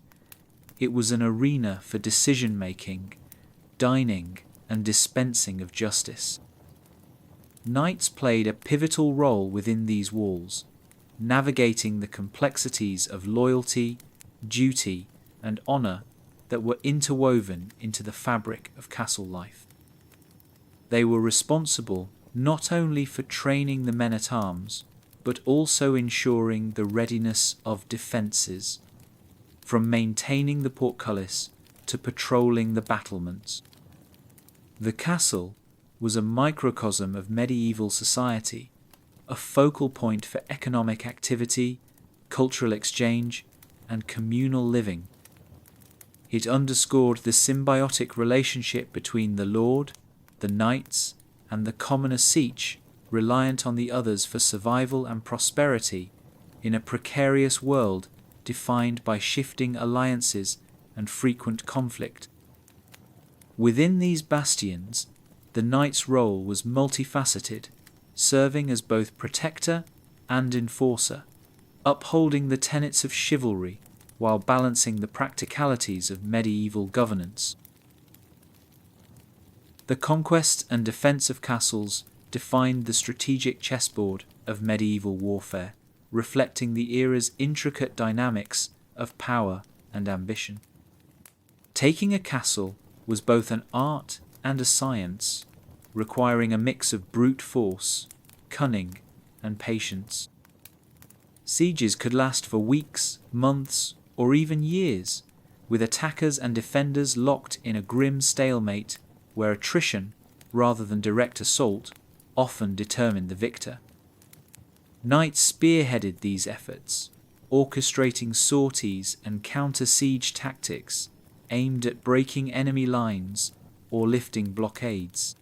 It was an arena for decision-making, dining, and dispensing of justice. Knights played a pivotal role within these walls, navigating the complexities of loyalty, duty, and honor that were interwoven into the fabric of castle life. They were responsible not only for training the men-at-arms, but also ensuring the readiness of defences, from maintaining the portcullis to patrolling the battlements. The castle was a microcosm of medieval society, a focal point for economic activity, cultural exchange, and communal living. It underscored the symbiotic relationship between the lord, the knights, and the commoner siege, reliant on the others for survival and prosperity in a precarious world defined by shifting alliances and frequent conflict. Within these bastions, the knight's role was multifaceted, serving as both protector and enforcer, upholding the tenets of chivalry while balancing the practicalities of medieval governance. The conquest and defense of castles defined the strategic chessboard of medieval warfare, reflecting the era's intricate dynamics of power and ambition. Taking a castle was both an art and a science, requiring a mix of brute force, cunning, and patience. Sieges could last for weeks, months, or even years, with attackers and defenders locked in a grim stalemate where attrition, rather than direct assault, often determined the victor. Knights spearheaded these efforts, orchestrating sorties and counter-siege tactics aimed at breaking enemy lines or lifting blockades.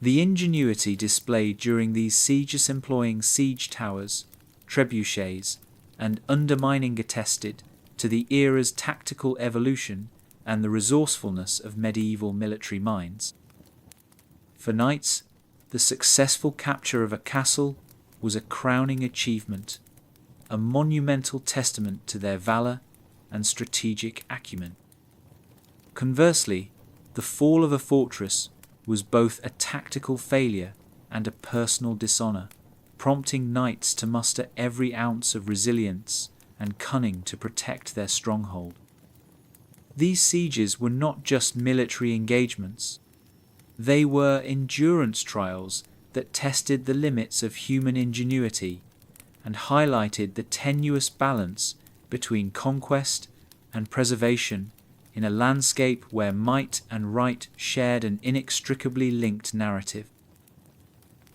The ingenuity displayed during these sieges employing siege towers, trebuchets, and undermining attested to the era's tactical evolution and the resourcefulness of medieval military minds. For knights, the successful capture of a castle was a crowning achievement, a monumental testament to their valor and strategic acumen. Conversely, the fall of a fortress was both a tactical failure and a personal dishonor, prompting knights to muster every ounce of resilience and cunning to protect their stronghold. These sieges were not just military engagements. They were endurance trials that tested the limits of human ingenuity and highlighted the tenuous balance between conquest and preservation in a landscape where might and right shared an inextricably linked narrative.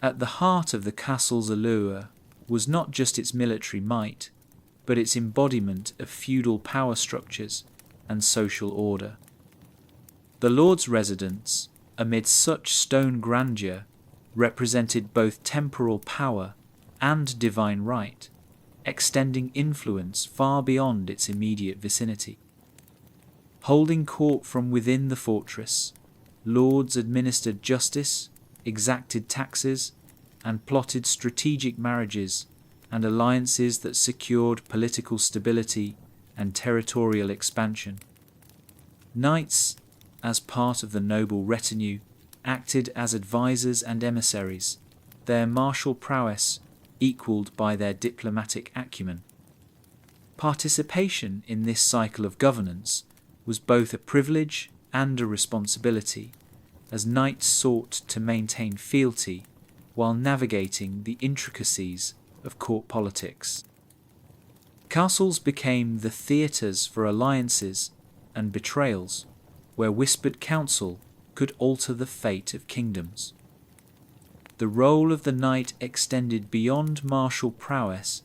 At the heart of the castle's allure was not just its military might, but its embodiment of feudal power structures and social order. The lord's residence, amid such stone grandeur, represented both temporal power and divine right, extending influence far beyond its immediate vicinity. Holding court from within the fortress, lords administered justice, exacted taxes, and plotted strategic marriages and alliances that secured political stability and territorial expansion. Knights, as part of the noble retinue, acted as advisors and emissaries, their martial prowess equalled by their diplomatic acumen. Participation in this cycle of governance was both a privilege and a responsibility, as knights sought to maintain fealty while navigating the intricacies of court politics. Castles became the theatres for alliances and betrayals, where whispered counsel could alter the fate of kingdoms. The role of the knight extended beyond martial prowess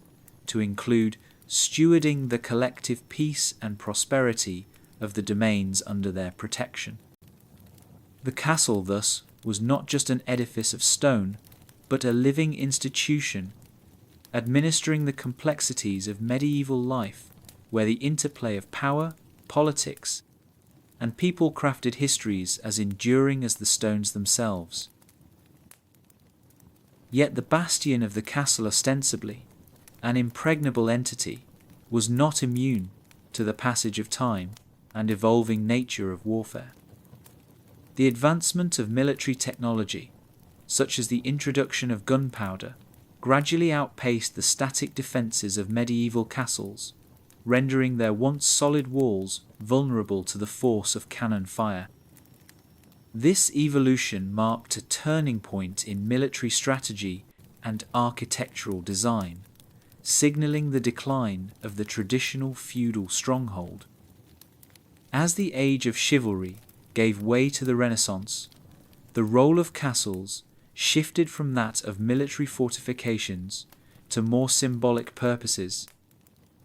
to include stewarding the collective peace and prosperity of the domains under their protection. The castle, thus, was not just an edifice of stone, but a living institution, administering the complexities of medieval life, where the interplay of power, politics, and people crafted histories as enduring as the stones themselves. Yet the bastion of the castle, ostensibly an impregnable entity, was not immune to the passage of time and evolving nature of warfare. The advancement of military technology, such as the introduction of gunpowder, gradually outpaced the static defences of medieval castles, rendering their once solid walls vulnerable to the force of cannon fire. This evolution marked a turning point in military strategy and architectural design, signalling the decline of the traditional feudal stronghold. As the age of chivalry gave way to the Renaissance, the role of castles shifted from that of military fortifications to more symbolic purposes,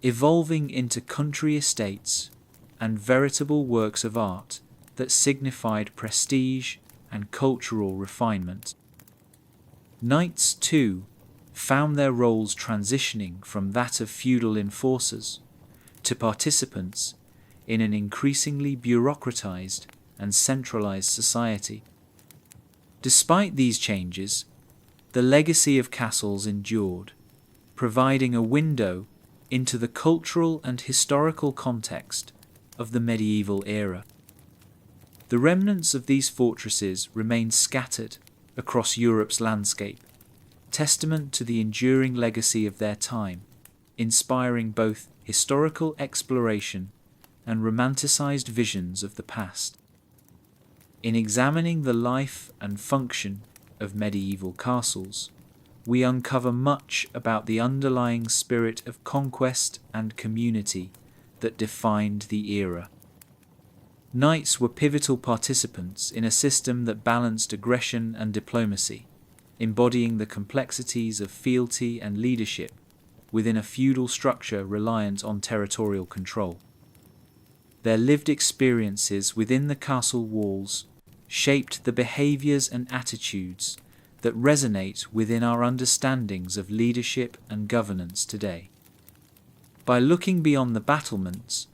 evolving into country estates and veritable works of art that signified prestige and cultural refinement. Knights, too, found their roles transitioning from that of feudal enforcers to participants in an increasingly bureaucratized and centralized society. Despite these changes, the legacy of castles endured, providing a window into the cultural and historical context of the medieval era. The remnants of these fortresses remain scattered across Europe's landscape, testament to the enduring legacy of their time, inspiring both historical exploration and romanticized visions of the past. In examining the life and function of medieval castles, we uncover much about the underlying spirit of conquest and community that defined the era. Knights were pivotal participants in a system that balanced aggression and diplomacy, embodying the complexities of fealty and leadership within a feudal structure reliant on territorial control. Their lived experiences within the castle walls shaped the behaviours and attitudes that resonate within our understandings of leadership and governance today. By looking beyond the battlements,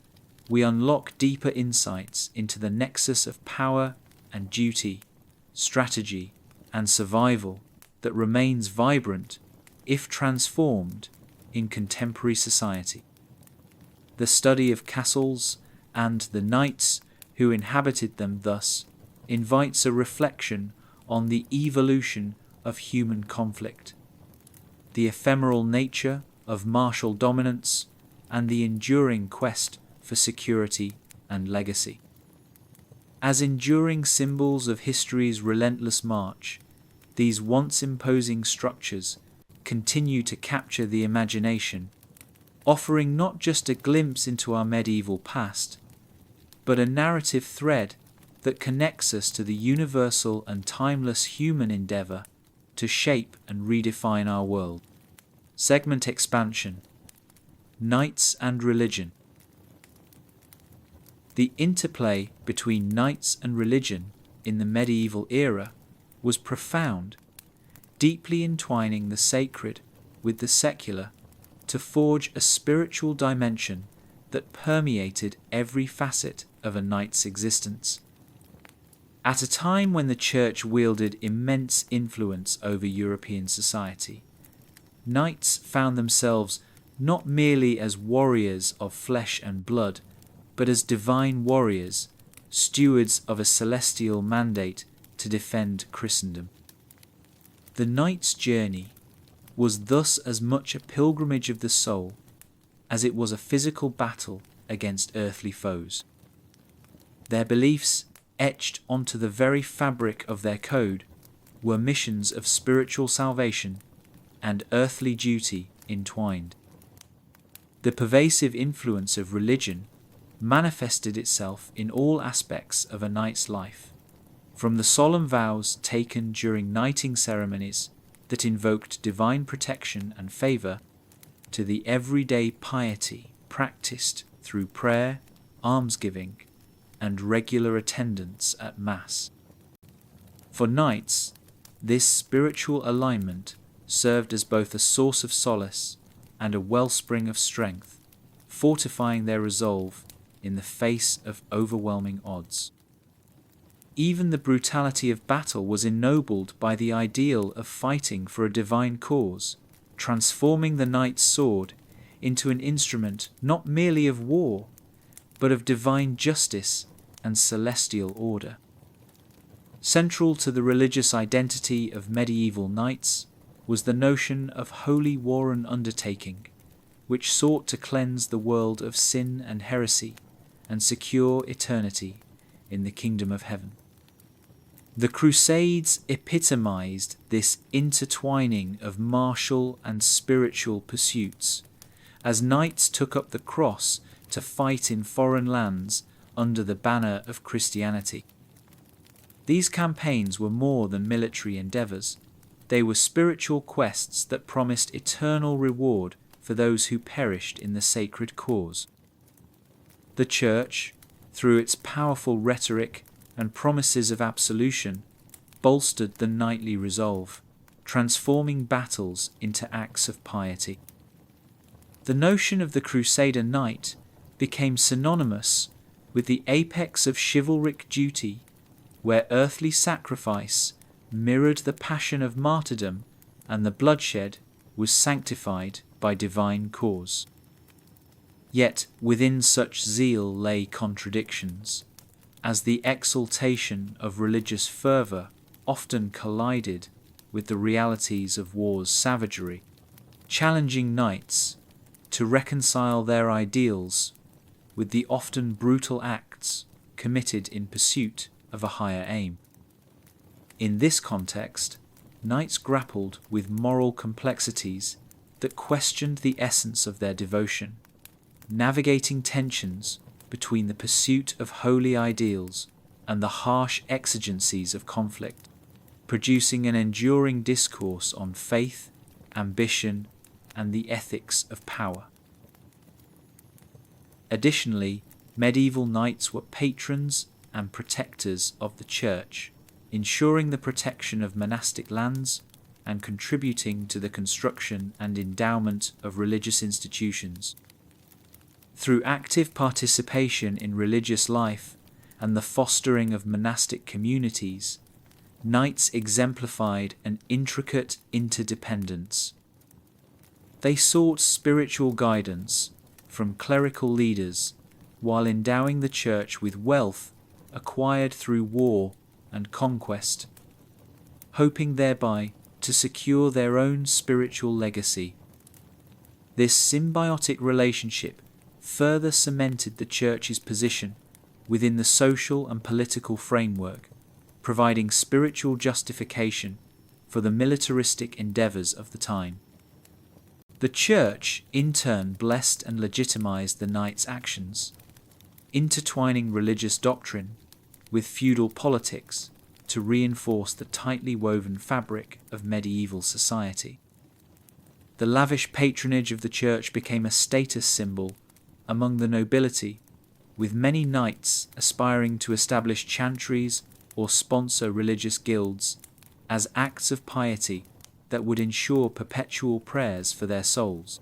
we unlock deeper insights into the nexus of power and duty, strategy and survival that remains vibrant, if transformed, in contemporary society. The study of castles and the knights who inhabited them thus invites a reflection on the evolution of human conflict, the ephemeral nature of martial dominance, and the enduring quest for security and legacy. As enduring symbols of history's relentless march, these once imposing structures continue to capture the imagination, offering not just a glimpse into our medieval past, but a narrative thread that connects us to the universal and timeless human endeavour to shape and redefine our world. Segment expansion: Knights and religion. The interplay between knights and religion in the medieval era was profound, deeply entwining the sacred with the secular to forge a spiritual dimension that permeated every facet of a knight's existence. At a time when the Church wielded immense influence over European society, knights found themselves not merely as warriors of flesh and blood, but as divine warriors, stewards of a celestial mandate to defend Christendom. The knight's journey was thus as much a pilgrimage of the soul as it was a physical battle against earthly foes. Their beliefs, etched onto the very fabric of their code, were missions of spiritual salvation and earthly duty entwined. The pervasive influence of religion manifested itself in all aspects of a knight's life, from the solemn vows taken during knighting ceremonies that invoked divine protection and favour, to the everyday piety practiced through prayer, almsgiving, and regular attendance at Mass. For knights, this spiritual alignment served as both a source of solace and a wellspring of strength, fortifying their resolve in the face of overwhelming odds. Even the brutality of battle was ennobled by the ideal of fighting for a divine cause, transforming the knight's sword into an instrument not merely of war, but of divine justice and celestial order. Central to the religious identity of medieval knights was the notion of holy war and undertaking, which sought to cleanse the world of sin and heresy and secure eternity in the kingdom of heaven. The Crusades epitomized this intertwining of martial and spiritual pursuits, as knights took up the cross to fight in foreign lands under the banner of Christianity. These campaigns were more than military endeavours. They were spiritual quests that promised eternal reward for those who perished in the sacred cause. The Church, through its powerful rhetoric and promises of absolution, bolstered the knightly resolve, transforming battles into acts of piety. The notion of the Crusader knight became synonymous with the apex of chivalric duty, where earthly sacrifice mirrored the passion of martyrdom and the bloodshed was sanctified by divine cause. Yet within such zeal lay contradictions, as the exaltation of religious fervour often collided with the realities of war's savagery, challenging knights to reconcile their ideals with the often brutal acts committed in pursuit of a higher aim. In this context, knights grappled with moral complexities that questioned the essence of their devotion, navigating tensions between the pursuit of holy ideals and the harsh exigencies of conflict, producing an enduring discourse on faith, ambition, and the ethics of power. Additionally, medieval knights were patrons and protectors of the Church, ensuring the protection of monastic lands and contributing to the construction and endowment of religious institutions. Through active participation in religious life and the fostering of monastic communities, knights exemplified an intricate interdependence. They sought spiritual guidance from clerical leaders while endowing the Church with wealth acquired through war and conquest, hoping thereby to secure their own spiritual legacy. This symbiotic relationship further cemented the Church's position within the social and political framework, providing spiritual justification for the militaristic endeavours of the time. The Church, in turn, blessed and legitimized the knight's actions, intertwining religious doctrine with feudal politics to reinforce the tightly woven fabric of medieval society. The lavish patronage of the Church became a status symbol among the nobility, with many knights aspiring to establish chantries or sponsor religious guilds as acts of piety that would ensure perpetual prayers for their souls.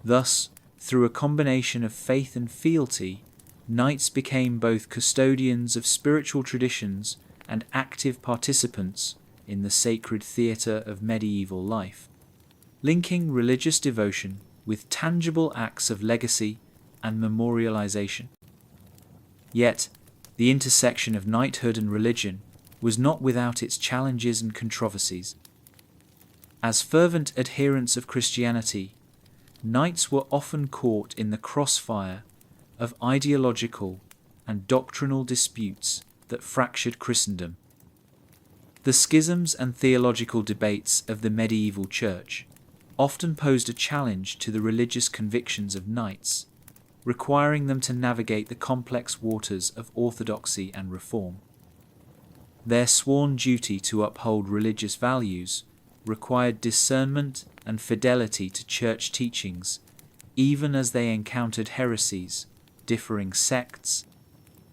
Thus, through a combination of faith and fealty, knights became both custodians of spiritual traditions and active participants in the sacred theatre of medieval life, linking religious devotion with tangible acts of legacy and memorialization. Yet, the intersection of knighthood and religion was not without its challenges and controversies. As fervent adherents of Christianity, knights were often caught in the crossfire of ideological and doctrinal disputes that fractured Christendom. The schisms and theological debates of the medieval Church often posed a challenge to the religious convictions of knights, requiring them to navigate the complex waters of orthodoxy and reform. Their sworn duty to uphold religious values required discernment and fidelity to church teachings, even as they encountered heresies, differing sects,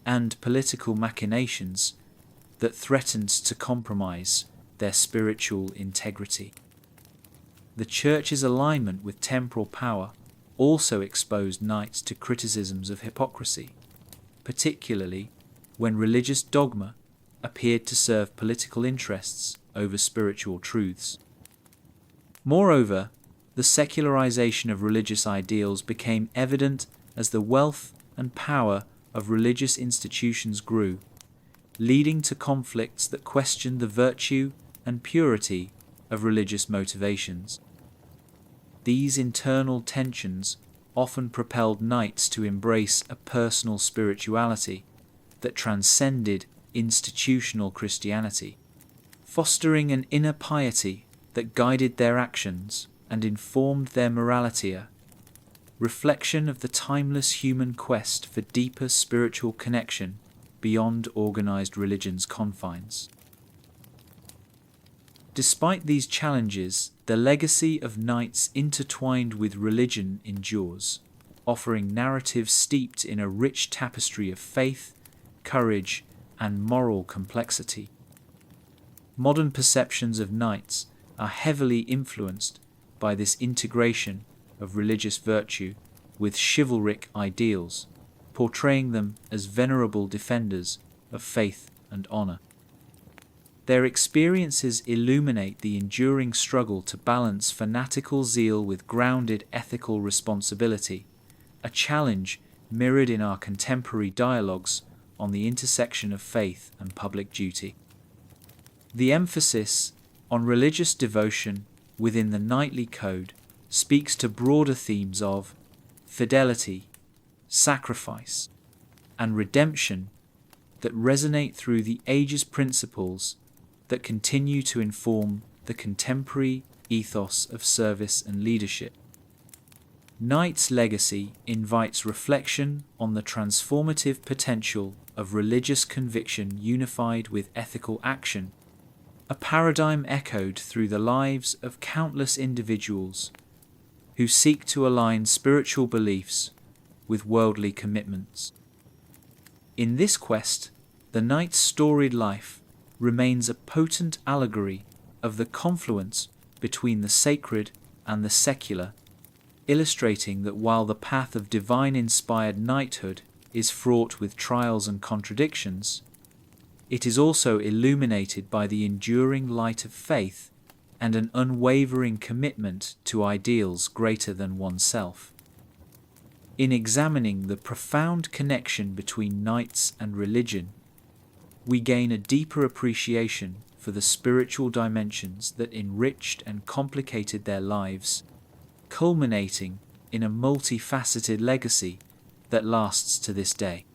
and political machinations that threatened to compromise their spiritual integrity. The Church's alignment with temporal power also exposed knights to criticisms of hypocrisy, particularly when religious dogma appeared to serve political interests over spiritual truths. Moreover, the secularization of religious ideals became evident as the wealth and power of religious institutions grew, leading to conflicts that questioned the virtue and purity of religious motivations. These internal tensions often propelled knights to embrace a personal spirituality that transcended institutional Christianity, fostering an inner piety that guided their actions and informed their morality, reflection of the timeless human quest for deeper spiritual connection beyond organized religion's confines. Despite these challenges, the legacy of knights intertwined with religion endures, offering narratives steeped in a rich tapestry of faith, courage, and moral complexity. Modern perceptions of knights are heavily influenced by this integration of religious virtue with chivalric ideals, portraying them as venerable defenders of faith and honor. Their experiences illuminate the enduring struggle to balance fanatical zeal with grounded ethical responsibility, a challenge mirrored in our contemporary dialogues on the intersection of faith and public duty. The emphasis on religious devotion within the knightly code speaks to broader themes of fidelity, sacrifice, and redemption that resonate through the ages' principles that continue to inform the contemporary ethos of service and leadership. Knight's legacy invites reflection on the transformative potential of religious conviction unified with ethical action, a paradigm echoed through the lives of countless individuals who seek to align spiritual beliefs with worldly commitments. In this quest, the knight's storied life remains a potent allegory of the confluence between the sacred and the secular, illustrating that while the path of divine-inspired knighthood is fraught with trials and contradictions, it is also illuminated by the enduring light of faith and an unwavering commitment to ideals greater than oneself. In examining the profound connection between knights and religion, we gain a deeper appreciation for the spiritual dimensions that enriched and complicated their lives, culminating in a multifaceted legacy that lasts to this day.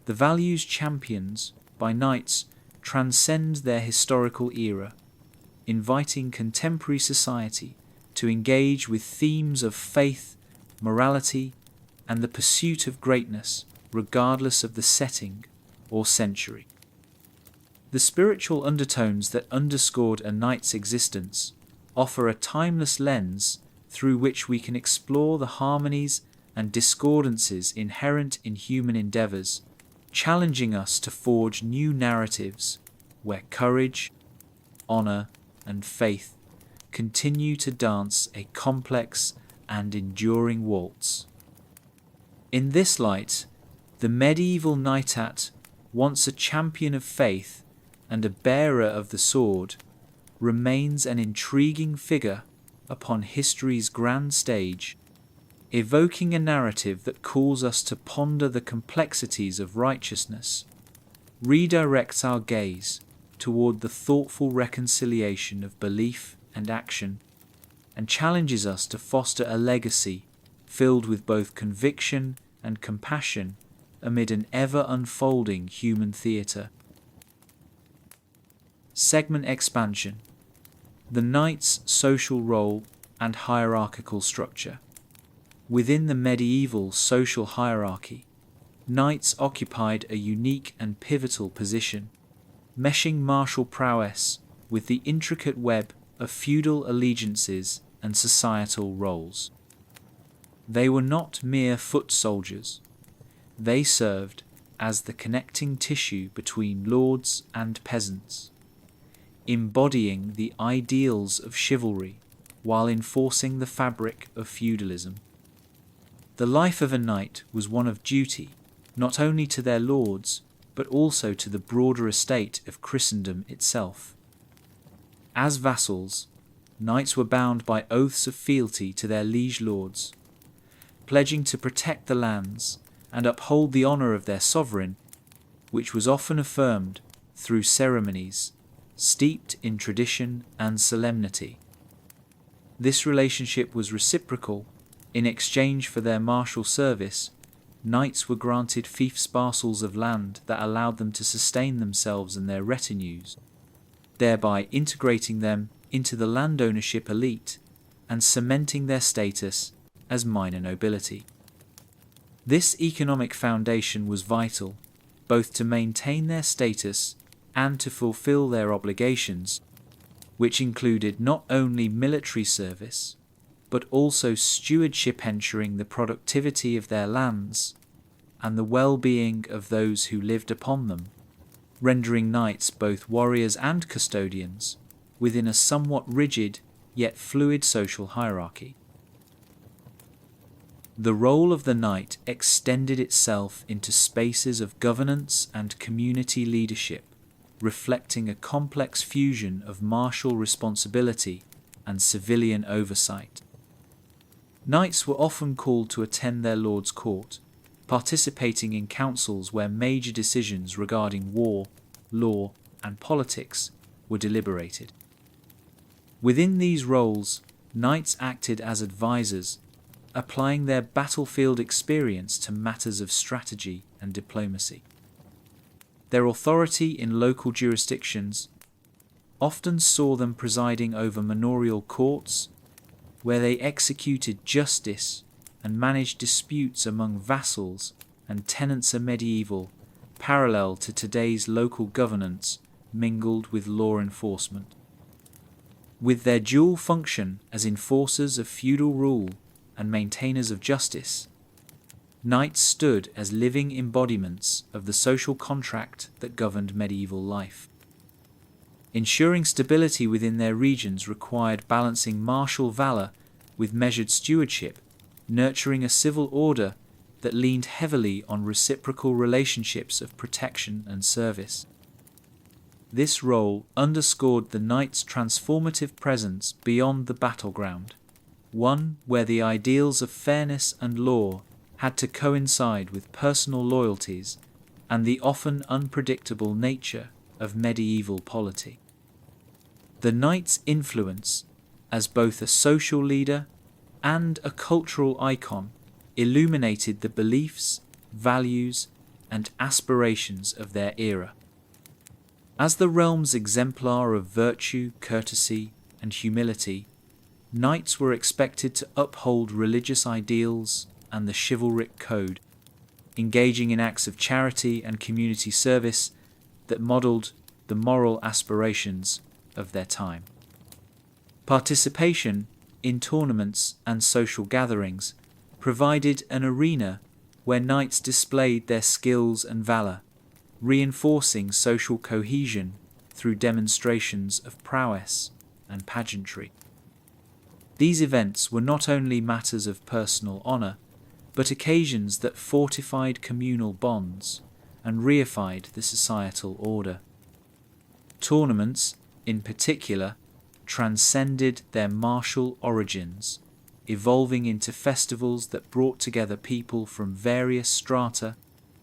The values championed by knights transcend their historical era, inviting contemporary society to engage with themes of faith, morality, and the pursuit of greatness, regardless of the setting or century. The spiritual undertones that underscored a knight's existence offer a timeless lens through which we can explore the harmonies and discordances inherent in human endeavors, challenging us to forge new narratives where courage, honor, and faith continue to dance a complex and enduring waltz. In this light, the medieval knight, once a champion of faith and a bearer of the sword, remains an intriguing figure upon history's grand stage, evoking a narrative that calls us to ponder the complexities of righteousness, redirects our gaze toward the thoughtful reconciliation of belief and action, and challenges us to foster a legacy filled with both conviction and compassion amid an ever-unfolding human theatre. Segment expansion. The knight's social role and hierarchical structure. Within the medieval social hierarchy, knights occupied a unique and pivotal position, meshing martial prowess with the intricate web of feudal allegiances and societal roles. They were not mere foot soldiers. They served as the connecting tissue between lords and peasants, embodying the ideals of chivalry while enforcing the fabric of feudalism. The life of a knight was one of duty, not only to their lords, but also to the broader estate of Christendom itself. As vassals, knights were bound by oaths of fealty to their liege lords, pledging to protect the lands and uphold the honour of their sovereign, which was often affirmed through ceremonies steeped in tradition and solemnity. This relationship was reciprocal. In exchange for their martial service, knights were granted fiefs parcels of land that allowed them to sustain themselves and their retinues, thereby integrating them into the landownership elite and cementing their status as minor nobility. This economic foundation was vital, both to maintain their status and to fulfill their obligations, which included not only military service, but also stewardship, ensuring the productivity of their lands and the well-being of those who lived upon them, rendering knights both warriors and custodians within a somewhat rigid yet fluid social hierarchy. The role of the knight extended itself into spaces of governance and community leadership, reflecting a complex fusion of martial responsibility and civilian oversight. Knights were often called to attend their lord's court, participating in councils where major decisions regarding war, law, and politics were deliberated. Within these roles, knights acted as advisors, applying their battlefield experience to matters of strategy and diplomacy. Their authority in local jurisdictions often saw them presiding over manorial courts, where they executed justice and managed disputes among vassals and tenants. A medieval parallel to today's local governance mingled with law enforcement. With their dual function as enforcers of feudal rule and maintainers of justice, knights stood as living embodiments of the social contract that governed medieval life. Ensuring stability within their regions required balancing martial valor with measured stewardship, nurturing a civil order that leaned heavily on reciprocal relationships of protection and service. This role underscored the knight's transformative presence beyond the battleground, one where the ideals of fairness and law had to coincide with personal loyalties and the often unpredictable nature of medieval polity. The knight's influence as both a social leader and a cultural icon illuminated the beliefs, values, and aspirations of their era. As the realm's exemplar of virtue, courtesy, and humility, knights were expected to uphold religious ideals and the chivalric code, engaging in acts of charity and community service that modeled the moral aspirations of their time. Participation in tournaments and social gatherings provided an arena where knights displayed their skills and valor, reinforcing social cohesion through demonstrations of prowess and pageantry. These events were not only matters of personal honor, but occasions that fortified communal bonds and reified the societal order. Tournaments, in particular, transcended their martial origins, evolving into festivals that brought together people from various strata,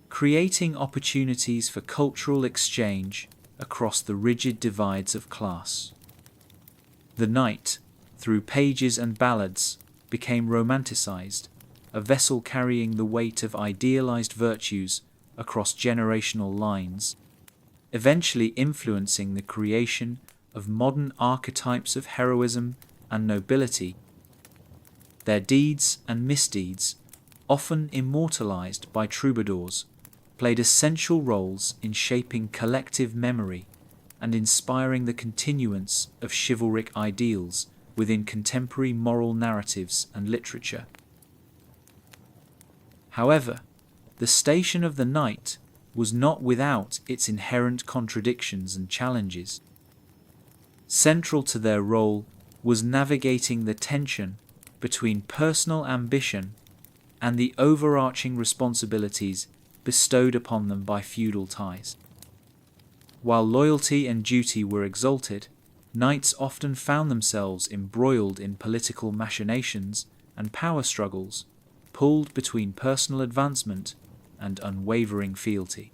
creating opportunities for cultural exchange across the rigid divides of class. The knight, through pages and ballads, became romanticized, a vessel carrying the weight of idealized virtues across generational lines, eventually influencing the creation of modern archetypes of heroism and nobility Their deeds and misdeeds, often immortalized by troubadours, played essential roles in shaping collective memory and inspiring the continuance of chivalric ideals within contemporary moral narratives and literature. However, the station of the knight was not without its inherent contradictions and challenges. Central to their role was navigating the tension between personal ambition and the overarching responsibilities bestowed upon them by feudal ties. While loyalty and duty were exalted, knights often found themselves embroiled in political machinations and power struggles, pulled between personal advancement and unwavering fealty.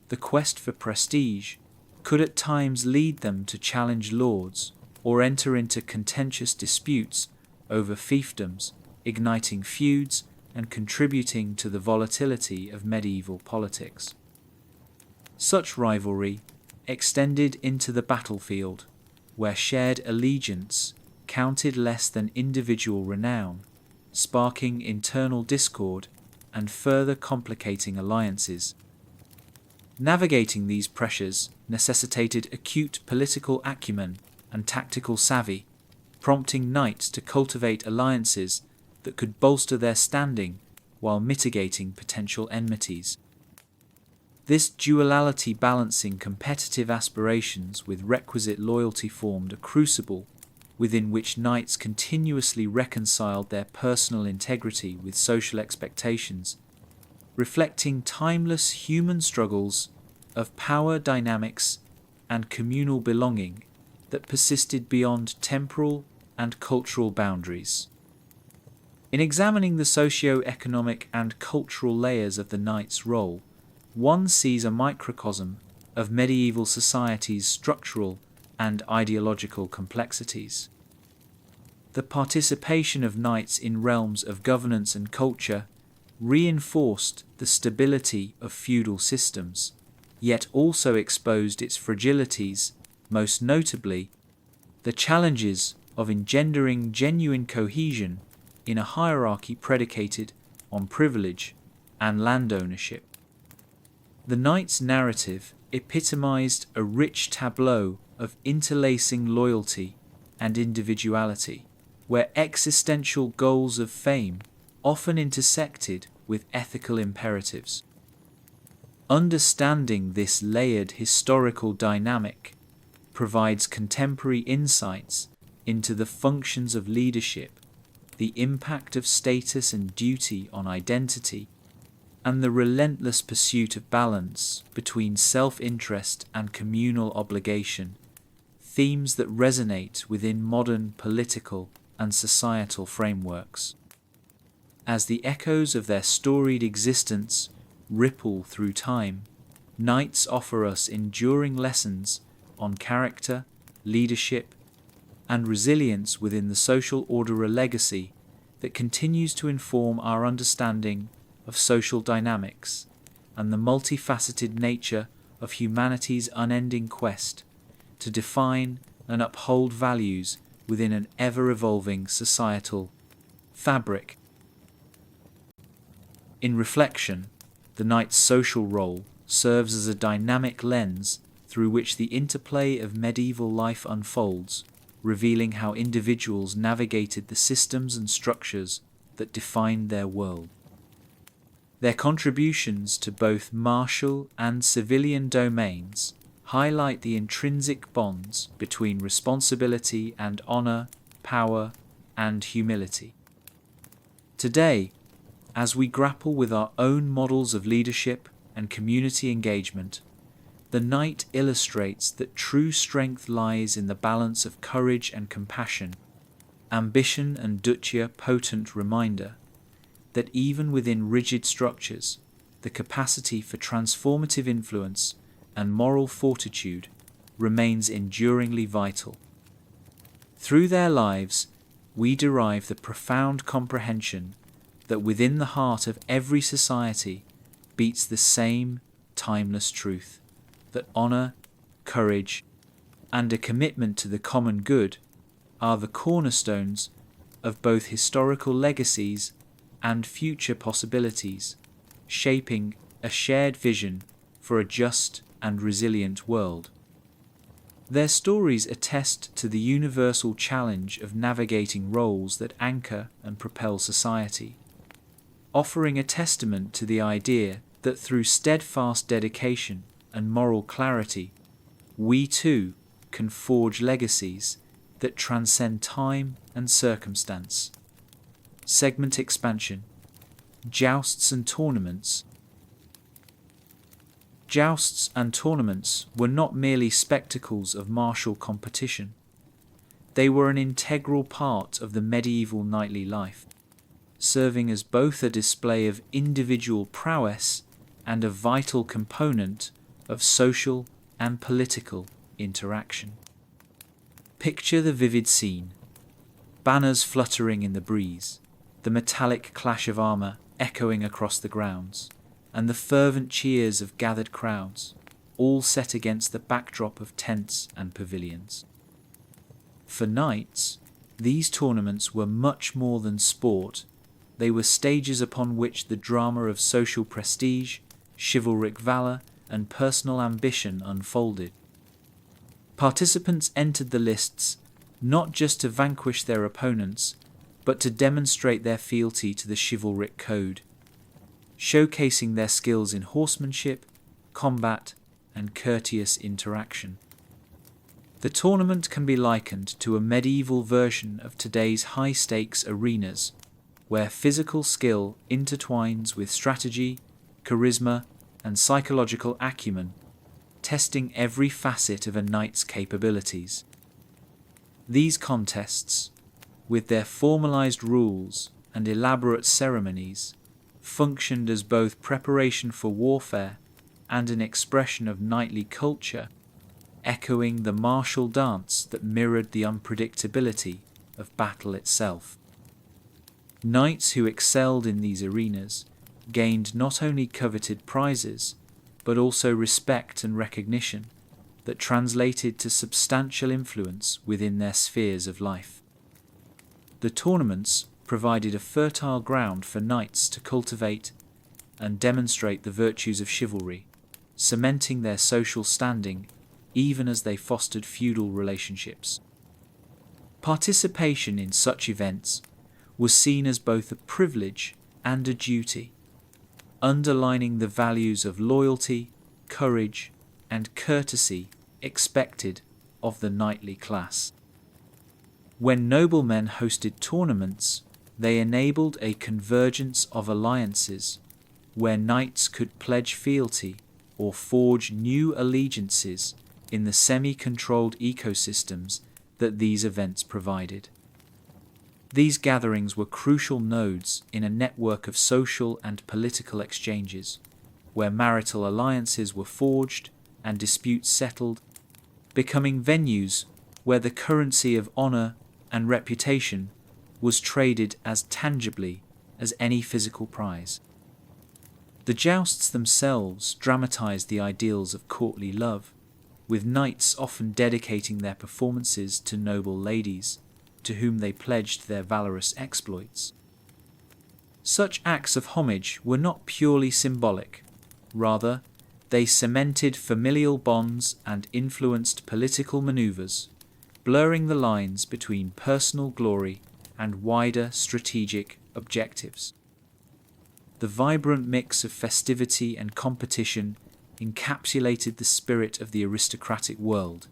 The quest for prestige could at times lead them to challenge lords or enter into contentious disputes over fiefdoms, igniting feuds and contributing to the volatility of medieval politics. Such rivalry extended into the battlefield, where shared allegiance counted less than individual renown, sparking internal discord and further complicating alliances. Navigating these pressures necessitated acute political acumen and tactical savvy, prompting knights to cultivate alliances that could bolster their standing while mitigating potential enmities. This duality, balancing competitive aspirations with requisite loyalty, formed a crucible within which knights continuously reconciled their personal integrity with social expectations, reflecting timeless human struggles of power dynamics and communal belonging that persisted beyond temporal and cultural boundaries. In examining the socio-economic and cultural layers of the knight's role, one sees a microcosm of medieval society's structural and ideological complexities. The participation of knights in realms of governance and culture reinforced the stability of feudal systems, yet also exposed its fragilities, most notably the challenges of engendering genuine cohesion in a hierarchy predicated on privilege and land ownership. The knight's narrative epitomized a rich tableau of interlacing loyalty and individuality, where existential goals of fame often intersected with ethical imperatives. Understanding this layered historical dynamic provides contemporary insights into the functions of leadership, the impact of status and duty on identity, and the relentless pursuit of balance between self-interest and communal obligation, themes that resonate within modern political and societal frameworks. As the echoes of their storied existence ripple through time, knights offer us enduring lessons on character, leadership, and resilience within the social order, a legacy that continues to inform our understanding of social dynamics and the multifaceted nature of humanity's unending quest to define and uphold values within an ever-evolving societal fabric. In reflection, the knight's social role serves as a dynamic lens through which the interplay of medieval life unfolds, revealing how individuals navigated the systems and structures that defined their world. Their contributions to both martial and civilian domains highlight the intrinsic bonds between responsibility and honor, power, and humility. Today, as we grapple with our own models of leadership and community engagement, the knight illustrates that true strength lies in the balance of courage and compassion, ambition and duty, potent reminder that even within rigid structures, the capacity for transformative influence and moral fortitude remains enduringly vital. Through their lives, we derive the profound comprehension that within the heart of every society beats the same timeless truth, that honor, courage, and a commitment to the common good are the cornerstones of both historical legacies and future possibilities, shaping a shared vision for a just and resilient world. Their stories attest to the universal challenge of navigating roles that anchor and propel society, offering a testament to the idea that through steadfast dedication and moral clarity, we too can forge legacies that transcend time and circumstance. Segment expansion. Jousts and tournaments. Jousts and tournaments were not merely spectacles of martial competition. They were an integral part of the medieval knightly life, serving as both a display of individual prowess and a vital component of social and political interaction. Picture the vivid scene: banners fluttering in the breeze, the metallic clash of armor echoing across the grounds, and the fervent cheers of gathered crowds, all set against the backdrop of tents and pavilions. For knights, these tournaments were much more than sport. They were stages upon which the drama of social prestige, chivalric valor, and personal ambition unfolded. Participants entered the lists not just to vanquish their opponents, but to demonstrate their fealty to the chivalric code, showcasing their skills in horsemanship, combat, and courteous interaction. The tournament can be likened to a medieval version of today's high-stakes arenas, where physical skill intertwines with strategy, charisma, and psychological acumen, testing every facet of a knight's capabilities. These contests, with their formalized rules and elaborate ceremonies, functioned as both preparation for warfare and an expression of knightly culture, echoing the martial dance that mirrored the unpredictability of battle itself. Knights who excelled in these arenas gained not only coveted prizes, but also respect and recognition that translated to substantial influence within their spheres of life. The tournaments provided a fertile ground for knights to cultivate and demonstrate the virtues of chivalry, cementing their social standing even as they fostered feudal relationships. Participation in such events was seen as both a privilege and a duty, underlining the values of loyalty, courage, and courtesy expected of the knightly class. When noblemen hosted tournaments, they enabled a convergence of alliances where knights could pledge fealty or forge new allegiances in the semi-controlled ecosystems that these events provided. These gatherings were crucial nodes in a network of social and political exchanges, where marital alliances were forged and disputes settled, becoming venues where the currency of honor and reputation was traded as tangibly as any physical prize. The jousts themselves dramatized the ideals of courtly love, with knights often dedicating their performances to noble ladies, to whom they pledged their valorous exploits. Such acts of homage were not purely symbolic. Rather, they cemented familial bonds and influenced political maneuvers, blurring the lines between personal glory and wider strategic objectives. The vibrant mix of festivity and competition encapsulated the spirit of the aristocratic world,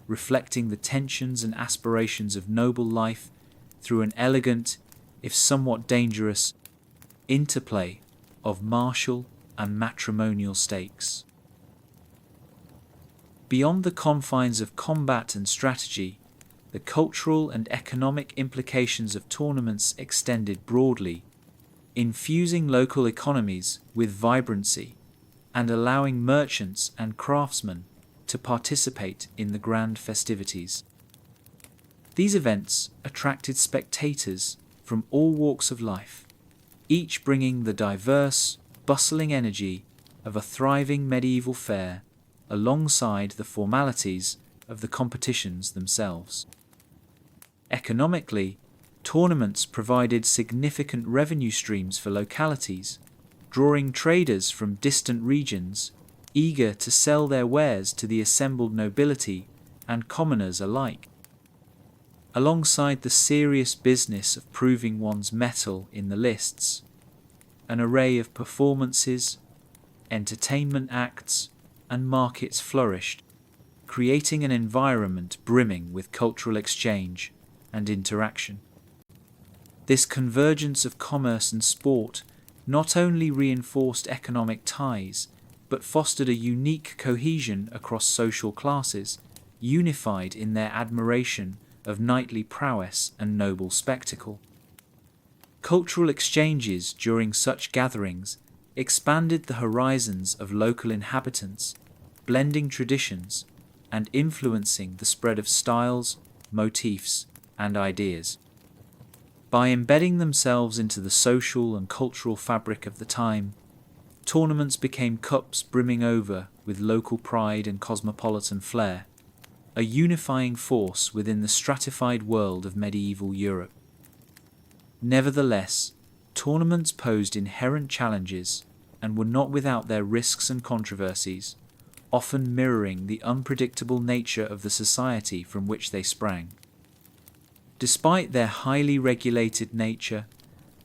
reflecting the tensions and aspirations of noble life through an elegant, if somewhat dangerous, interplay of martial and matrimonial stakes. Beyond the confines of combat and strategy, the cultural and economic implications of tournaments extended broadly, infusing local economies with vibrancy and allowing merchants and craftsmen to participate in the grand festivities. These events attracted spectators from all walks of life, each bringing the diverse, bustling energy of a thriving medieval fair alongside the formalities of the competitions themselves. Economically, Tournaments provided significant revenue streams for localities, drawing traders from distant regions eager to sell their wares to the assembled nobility and commoners alike. Alongside the serious business of proving one's mettle in the lists, an array of performances, entertainment acts, and markets flourished, creating an environment brimming with cultural exchange and interaction. This convergence of commerce and sport not only reinforced economic ties, but fostered a unique cohesion across social classes, unified in their admiration of knightly prowess and noble spectacle. Cultural exchanges during such gatherings expanded the horizons of local inhabitants, blending traditions and influencing the spread of styles, motifs, and ideas. By embedding themselves into the social and cultural fabric of the time, tournaments became cups brimming over with local pride and cosmopolitan flair, a unifying force within the stratified world of medieval Europe. Nevertheless, tournaments posed inherent challenges and were not without their risks and controversies, often mirroring the unpredictable nature of the society from which they sprang. Despite their highly regulated nature,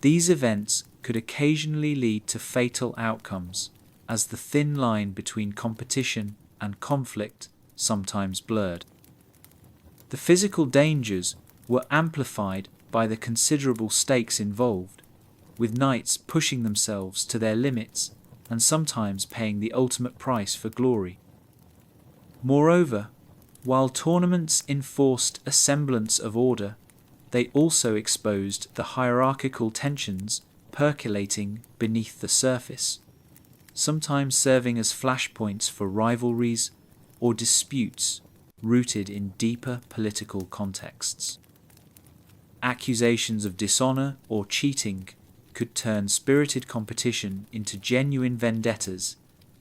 these events could occasionally lead to fatal outcomes, as the thin line between competition and conflict sometimes blurred. The physical dangers were amplified by the considerable stakes involved, with knights pushing themselves to their limits and sometimes paying the ultimate price for glory. Moreover, while tournaments enforced a semblance of order, they also exposed the hierarchical tensions percolating beneath the surface, sometimes serving as flashpoints for rivalries or disputes rooted in deeper political contexts. Accusations of dishonor or cheating could turn spirited competition into genuine vendettas,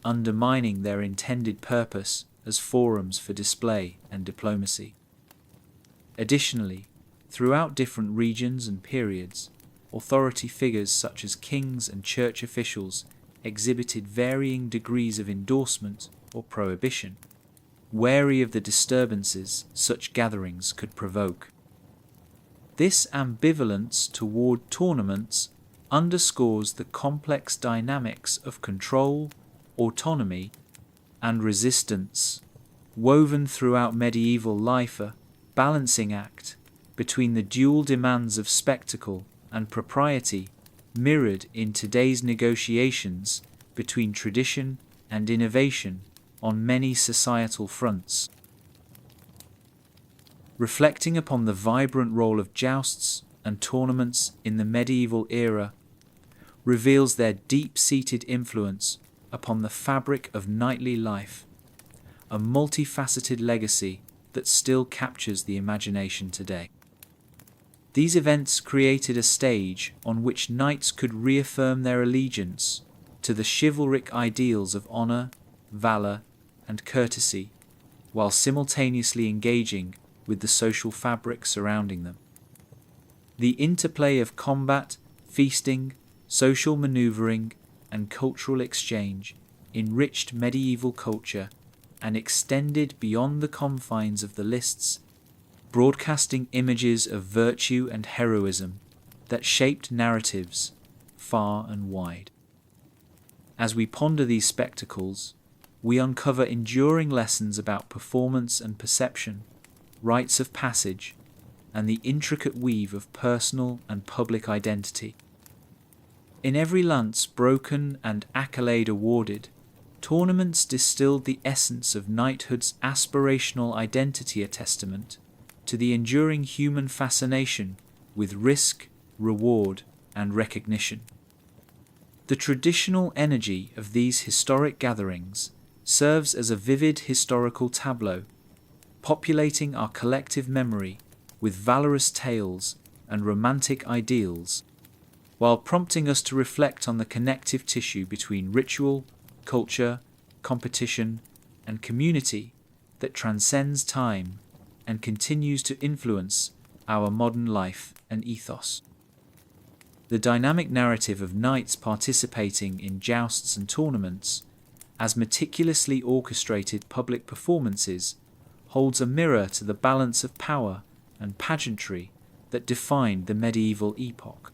undermining their intended purpose as forums for display and diplomacy. Additionally, throughout different regions and periods, authority figures such as kings and church officials exhibited varying degrees of endorsement or prohibition, wary of the disturbances such gatherings could provoke. This ambivalence toward tournaments underscores the complex dynamics of control, autonomy, and resistance, woven throughout medieval life, a balancing act between the dual demands of spectacle and propriety mirrored in today's negotiations between tradition and innovation on many societal fronts. Reflecting upon the vibrant role of jousts and tournaments in the medieval era reveals their deep-seated influence upon the fabric of knightly life, a multifaceted legacy that still captures the imagination today. These events created a stage on which knights could reaffirm their allegiance to the chivalric ideals of honor, valor, and courtesy, while simultaneously engaging with the social fabric surrounding them. The interplay of combat, feasting, social maneuvering, and cultural exchange enriched medieval culture and extended beyond the confines of the lists, broadcasting images of virtue and heroism that shaped narratives far and wide. As we ponder these spectacles, we uncover enduring lessons about performance and perception, rites of passage, and the intricate weave of personal and public identity. In every lance broken and accolade awarded, tournaments distilled the essence of knighthood's aspirational identity, a testament to the enduring human fascination with risk, reward, and recognition. The traditional energy of these historic gatherings serves as a vivid historical tableau, populating our collective memory with valorous tales and romantic ideals, while prompting us to reflect on the connective tissue between ritual, culture, competition, and community that transcends time and continues to influence our modern life and ethos. The dynamic narrative of knights participating in jousts and tournaments, as meticulously orchestrated public performances, holds a mirror to the balance of power and pageantry that defined the medieval epoch.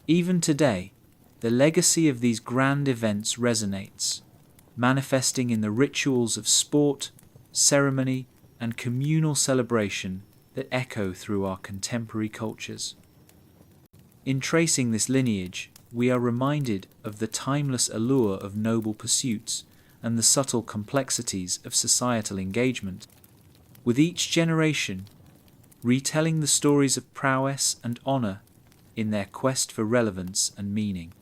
Even today, the legacy of these grand events resonates, manifesting in the rituals of sport, ceremony, and communal celebration that echo through our contemporary cultures. In tracing this lineage, we are reminded of the timeless allure of noble pursuits and the subtle complexities of societal engagement, with each generation retelling the stories of prowess and honor in their quest for relevance and meaning.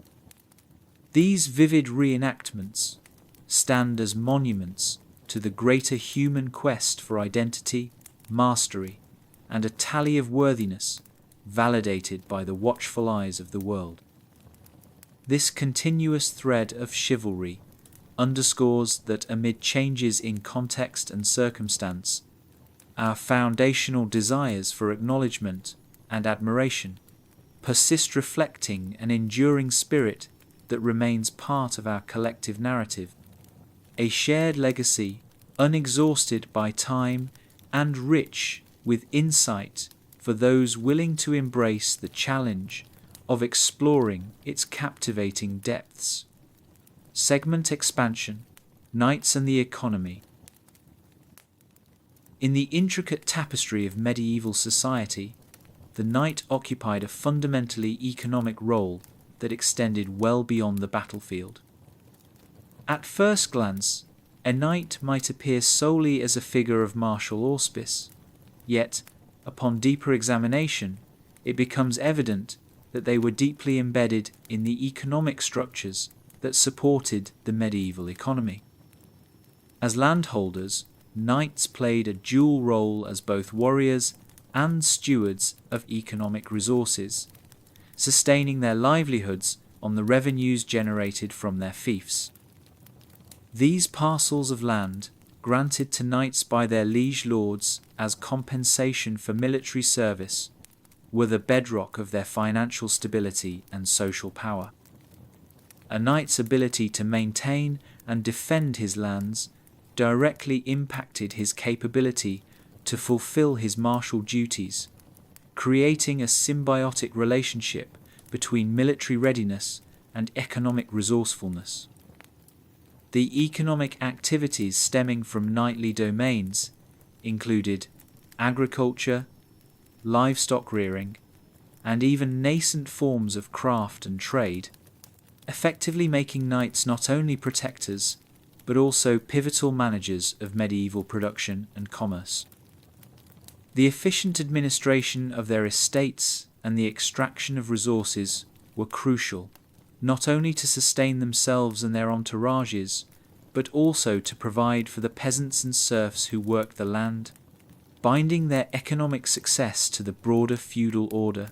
These vivid reenactments stand as monuments to the greater human quest for identity, mastery, and a tally of worthiness validated by the watchful eyes of the world. This continuous thread of chivalry underscores that amid changes in context and circumstance, our foundational desires for acknowledgement and admiration persist, reflecting an enduring spirit that remains part of our collective narrative, a shared legacy unexhausted by time and rich with insight for those willing to embrace the challenge of exploring its captivating depths. Segment expansion, Knights and the Economy. In the intricate tapestry of medieval society, the knight occupied a fundamentally economic role that extended well beyond the battlefield. At first glance, a knight might appear solely as a figure of martial auspice, yet, upon deeper examination, it becomes evident that they were deeply embedded in the economic structures that supported the medieval economy. As landholders, knights played a dual role as both warriors and stewards of economic resources, sustaining their livelihoods on the revenues generated from their fiefs. These parcels of land, granted to knights by their liege lords as compensation for military service, were the bedrock of their financial stability and social power. A knight's ability to maintain and defend his lands directly impacted his capability to fulfill his martial duties, creating a symbiotic relationship between military readiness and economic resourcefulness. The economic activities stemming from knightly domains included agriculture, livestock rearing, and even nascent forms of craft and trade, effectively making knights not only protectors, but also pivotal managers of medieval production and commerce. The efficient administration of their estates and the extraction of resources were crucial, not only to sustain themselves and their entourages, but also to provide for the peasants and serfs who worked the land, binding their economic success to the broader feudal order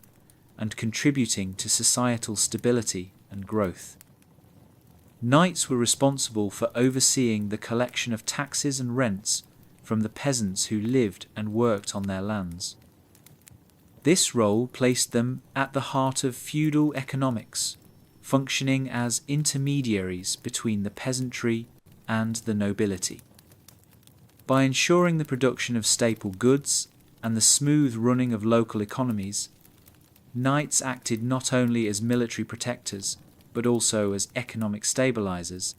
and contributing to societal stability and growth. Knights were responsible for overseeing the collection of taxes and rents from the peasants who lived and worked on their lands. This role placed them at the heart of feudal economics, functioning as intermediaries between the peasantry and the nobility. By ensuring the production of staple goods and the smooth running of local economies, knights acted not only as military protectors, but also as economic stabilizers,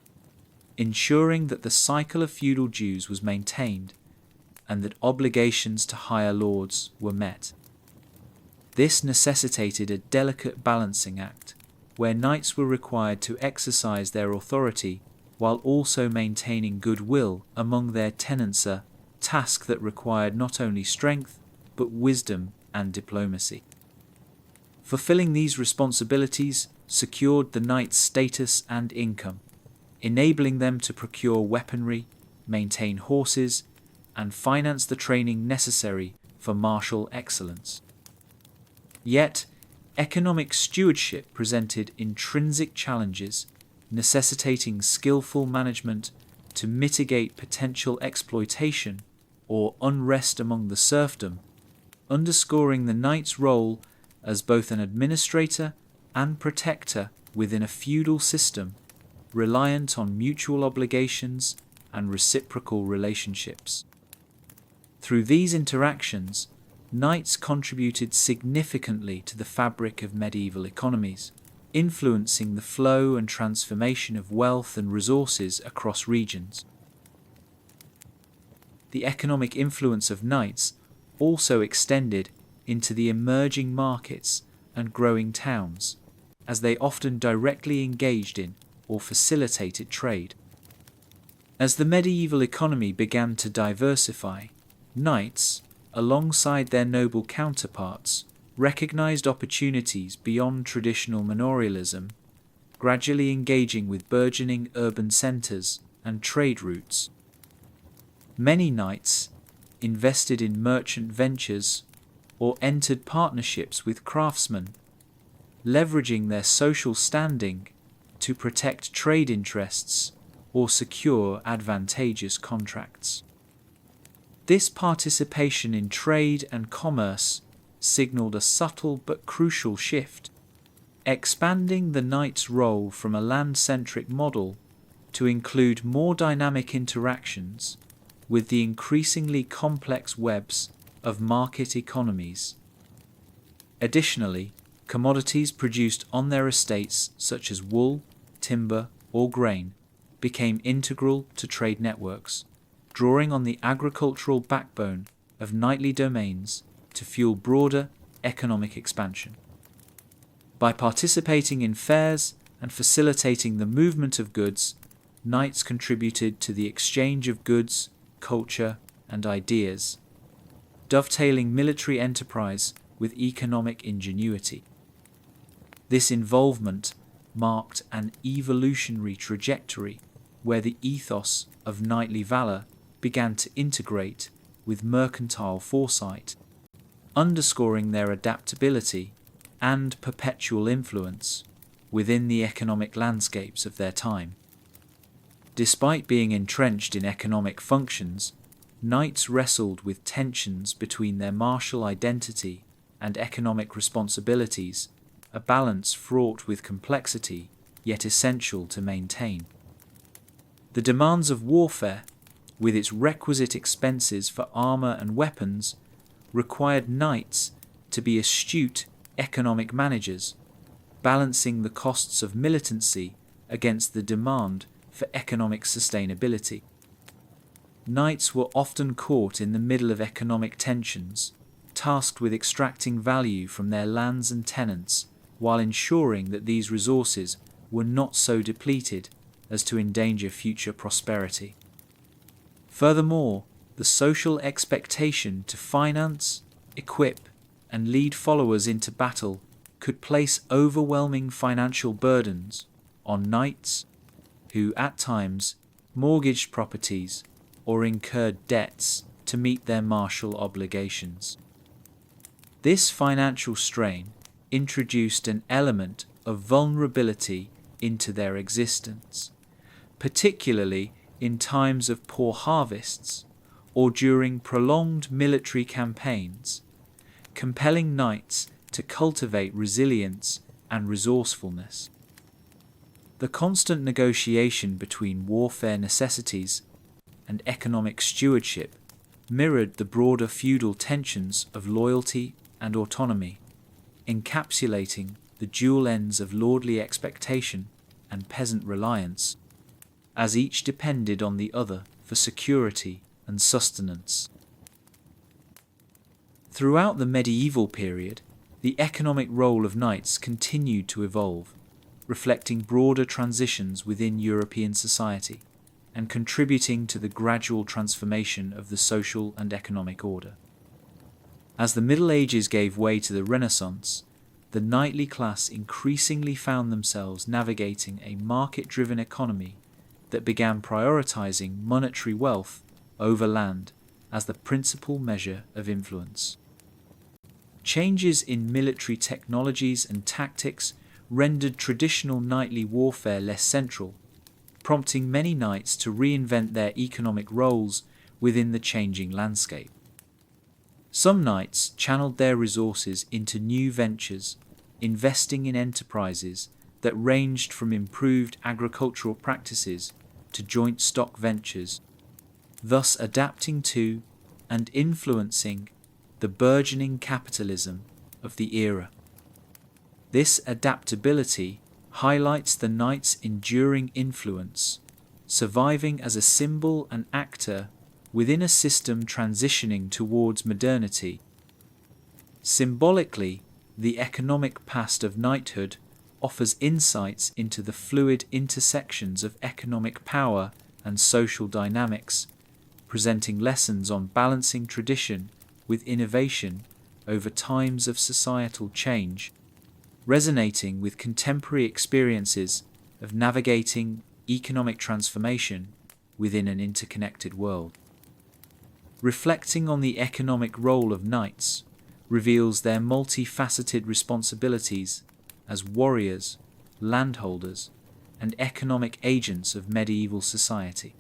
ensuring that the cycle of feudal dues was maintained and that obligations to higher lords were met. This necessitated a delicate balancing act, where knights were required to exercise their authority while also maintaining goodwill among their tenants, a task that required not only strength, but wisdom and diplomacy. Fulfilling these responsibilities secured the knights' status and income, enabling them to procure weaponry, maintain horses, and finance the training necessary for martial excellence. Yet, economic stewardship presented intrinsic challenges, necessitating skillful management to mitigate potential exploitation or unrest among the serfdom, underscoring the knight's role as both an administrator and protector within a feudal system reliant on mutual obligations and reciprocal relationships. Through these interactions, knights contributed significantly to the fabric of medieval economies, influencing the flow and transformation of wealth and resources across regions. The economic influence of knights also extended into the emerging markets and growing towns, as they often directly engaged in or facilitated trade. As the medieval economy began to diversify, knights, alongside their noble counterparts, recognized opportunities beyond traditional manorialism, gradually engaging with burgeoning urban centers and trade routes. Many knights invested in merchant ventures or entered partnerships with craftsmen, leveraging their social standing to protect trade interests or secure advantageous contracts. This participation in trade and commerce signaled a subtle but crucial shift, expanding the knight's role from a land-centric model to include more dynamic interactions with the increasingly complex webs of market economies. Additionally, commodities produced on their estates, such as wool, timber, or grain, became integral to trade networks, drawing on the agricultural backbone of knightly domains to fuel broader economic expansion. By participating in fairs and facilitating the movement of goods, knights contributed to the exchange of goods, culture, and ideas, dovetailing military enterprise with economic ingenuity. This involvement marked an evolutionary trajectory where the ethos of knightly valor began to integrate with mercantile foresight, underscoring their adaptability and perpetual influence within the economic landscapes of their time. Despite being entrenched in economic functions, knights wrestled with tensions between their martial identity and economic responsibilities, a balance fraught with complexity yet essential to maintain. The demands of warfare, with its requisite expenses for armor and weapons, required knights to be astute economic managers, balancing the costs of militancy against the demand for economic sustainability. Knights were often caught in the middle of economic tensions, tasked with extracting value from their lands and tenants while ensuring that these resources were not so depleted as to endanger future prosperity. Furthermore, the social expectation to finance, equip, and lead followers into battle could place overwhelming financial burdens on knights who at times mortgaged properties or incurred debts to meet their martial obligations. This financial strain introduced an element of vulnerability into their existence, particularly in times of poor harvests or during prolonged military campaigns, compelling knights to cultivate resilience and resourcefulness. The constant negotiation between warfare necessities and economic stewardship mirrored the broader feudal tensions of loyalty and autonomy, encapsulating the dual ends of lordly expectation and peasant reliance, as each depended on the other for security and sustenance. Throughout the medieval period, the economic role of knights continued to evolve, reflecting broader transitions within European society and contributing to the gradual transformation of the social and economic order. As the Middle Ages gave way to the Renaissance, the knightly class increasingly found themselves navigating a market-driven economy that began prioritizing monetary wealth over land as the principal measure of influence. Changes in military technologies and tactics rendered traditional knightly warfare less central, prompting many knights to reinvent their economic roles within the changing landscape. Some knights channeled their resources into new ventures, investing in enterprises that ranged from improved agricultural practices to joint stock ventures, thus adapting to and influencing the burgeoning capitalism of the era. This adaptability highlights the knight's enduring influence, surviving as a symbol and actor within a system transitioning towards modernity. Symbolically, the economic past of knighthood offers insights into the fluid intersections of economic power and social dynamics, presenting lessons on balancing tradition with innovation over times of societal change, resonating with contemporary experiences of navigating economic transformation within an interconnected world. Reflecting on the economic role of knights reveals their multifaceted responsibilities as warriors, landholders, and economic agents of medieval society.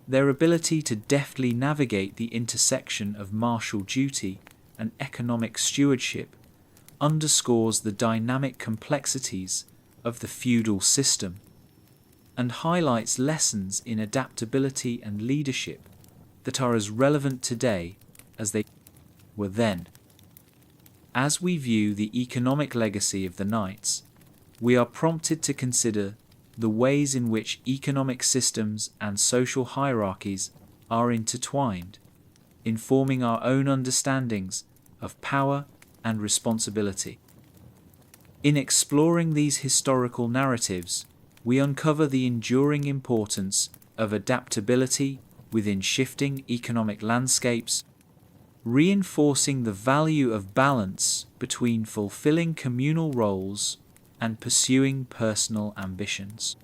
Their ability to deftly navigate the intersection of martial duty and economic stewardship underscores the dynamic complexities of the feudal system and highlights lessons in adaptability and leadership that are as relevant today as they were then. As we view the economic legacy of the knights, we are prompted to consider the ways in which economic systems and social hierarchies are intertwined, informing our own understandings of power and responsibility. In exploring these historical narratives, we uncover the enduring importance of adaptability within shifting economic landscapes, reinforcing the value of balance between fulfilling communal roles and pursuing personal ambitions.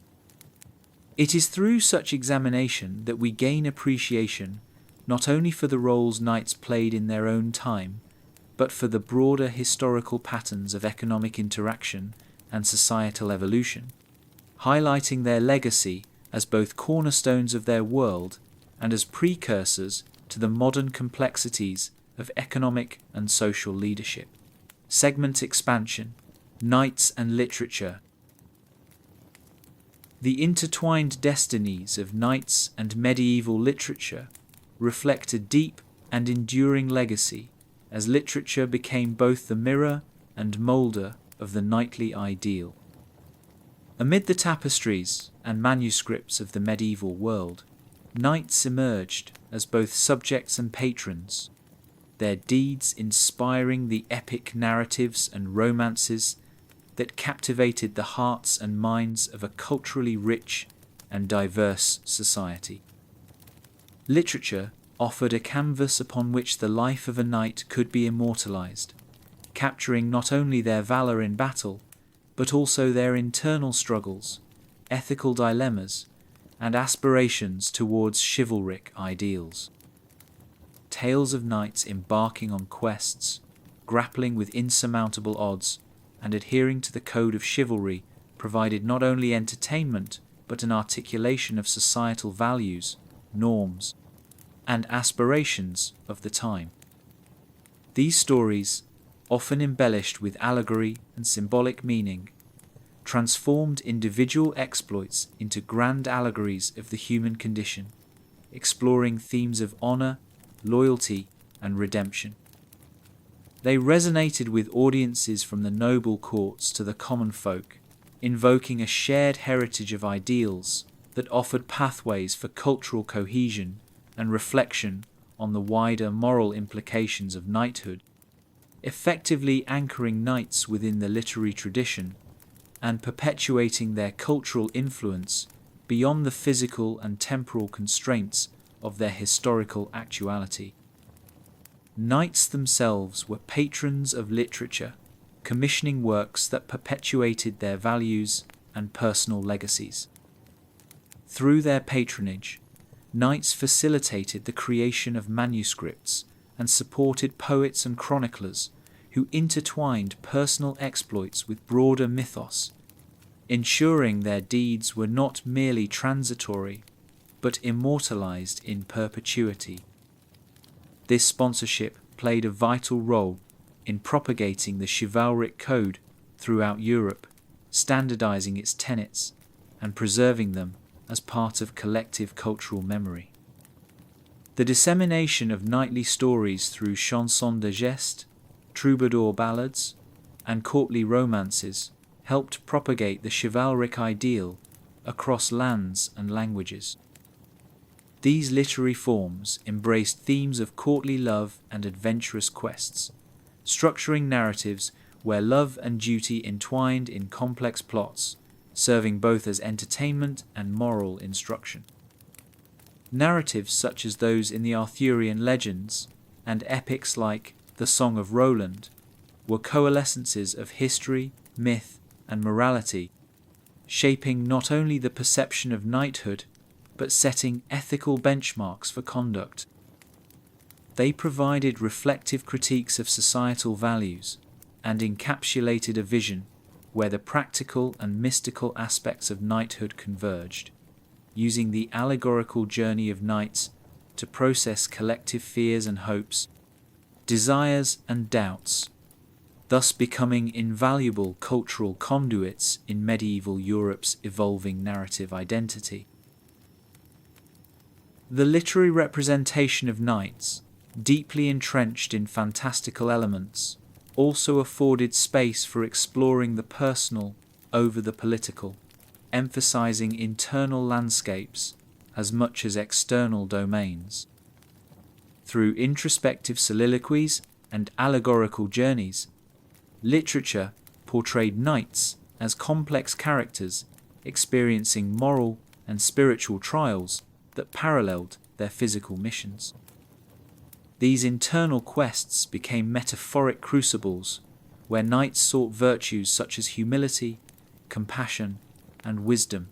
It is through such examination that we gain appreciation not only for the roles knights played in their own time, but for the broader historical patterns of economic interaction and societal evolution, highlighting their legacy as both cornerstones of their world and as precursors to the modern complexities of economic and social leadership. Segment expansion: Knights and literature. The intertwined destinies of knights and medieval literature reflect a deep and enduring legacy, as literature became both the mirror and moulder of the knightly ideal. Amid the tapestries and manuscripts of the medieval world, knights emerged as both subjects and patrons, their deeds inspiring the epic narratives and romances that captivated the hearts and minds of a culturally rich and diverse society. Literature offered a canvas upon which the life of a knight could be immortalized, capturing not only their valor in battle, but also their internal struggles, ethical dilemmas, and aspirations towards chivalric ideals. Tales of knights embarking on quests, grappling with insurmountable odds, and adhering to the code of chivalry provided not only entertainment, but an articulation of societal values, norms, and aspirations of the time. These stories, often embellished with allegory and symbolic meaning, transformed individual exploits into grand allegories of the human condition, exploring themes of honor, loyalty, and redemption. They resonated with audiences from the noble courts to the common folk, invoking a shared heritage of ideals that offered pathways for cultural cohesion and reflection on the wider moral implications of knighthood, effectively anchoring knights within the literary tradition and perpetuating their cultural influence beyond the physical and temporal constraints of their historical actuality. Knights themselves were patrons of literature, commissioning works that perpetuated their values and personal legacies. Through their patronage, knights facilitated the creation of manuscripts and supported poets and chroniclers who intertwined personal exploits with broader mythos, ensuring their deeds were not merely transitory, but immortalized in perpetuity. This sponsorship played a vital role in propagating the chivalric code throughout Europe, standardizing its tenets and preserving them as part of collective cultural memory. The dissemination of knightly stories through chansons de geste, troubadour ballads, and courtly romances helped propagate the chivalric ideal across lands and languages. These literary forms embraced themes of courtly love and adventurous quests, structuring narratives where love and duty entwined in complex plots, serving both as entertainment and moral instruction. Narratives such as those in the Arthurian legends and epics like The Song of Roland were coalescences of history, myth, and morality, shaping not only the perception of knighthood, but setting ethical benchmarks for conduct. They provided reflective critiques of societal values and encapsulated a vision where the practical and mystical aspects of knighthood converged, using the allegorical journey of knights to process collective fears and hopes, desires and doubts, thus becoming invaluable cultural conduits in medieval Europe's evolving narrative identity. The literary representation of knights, deeply entrenched in fantastical elements, also afforded space for exploring the personal over the political, emphasizing internal landscapes as much as external domains. Through introspective soliloquies and allegorical journeys, literature portrayed knights as complex characters experiencing moral and spiritual trials that paralleled their physical missions. These internal quests became metaphoric crucibles where knights sought virtues such as humility, compassion, and wisdom,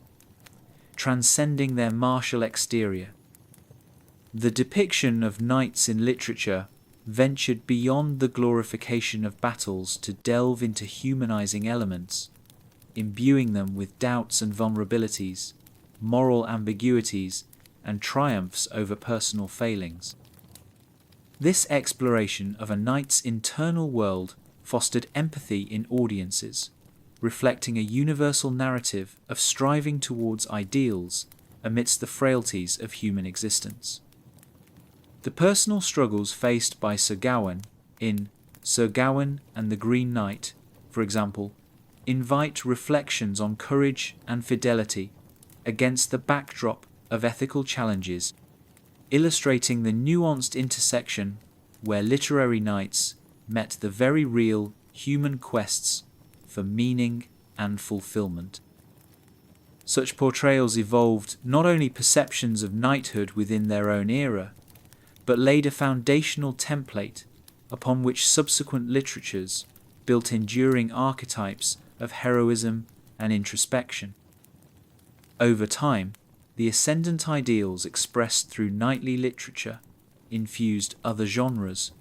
transcending their martial exterior. The depiction of knights in literature ventured beyond the glorification of battles to delve into humanizing elements, imbuing them with doubts and vulnerabilities, moral ambiguities, and triumphs over personal failings. This exploration of a knight's internal world fostered empathy in audiences, reflecting a universal narrative of striving towards ideals amidst the frailties of human existence. The personal struggles faced by Sir Gawain in Sir Gawain and the Green Knight, for example, invite reflections on courage and fidelity against the backdrop of ethical challenges, illustrating the nuanced intersection where literary knights met the very real human quests for meaning and fulfillment. Such portrayals evolved not only perceptions of knighthood within their own era, but laid a foundational template upon which subsequent literatures built enduring archetypes of heroism and introspection. Over time, the ascendant ideals expressed through knightly literature infused other genres,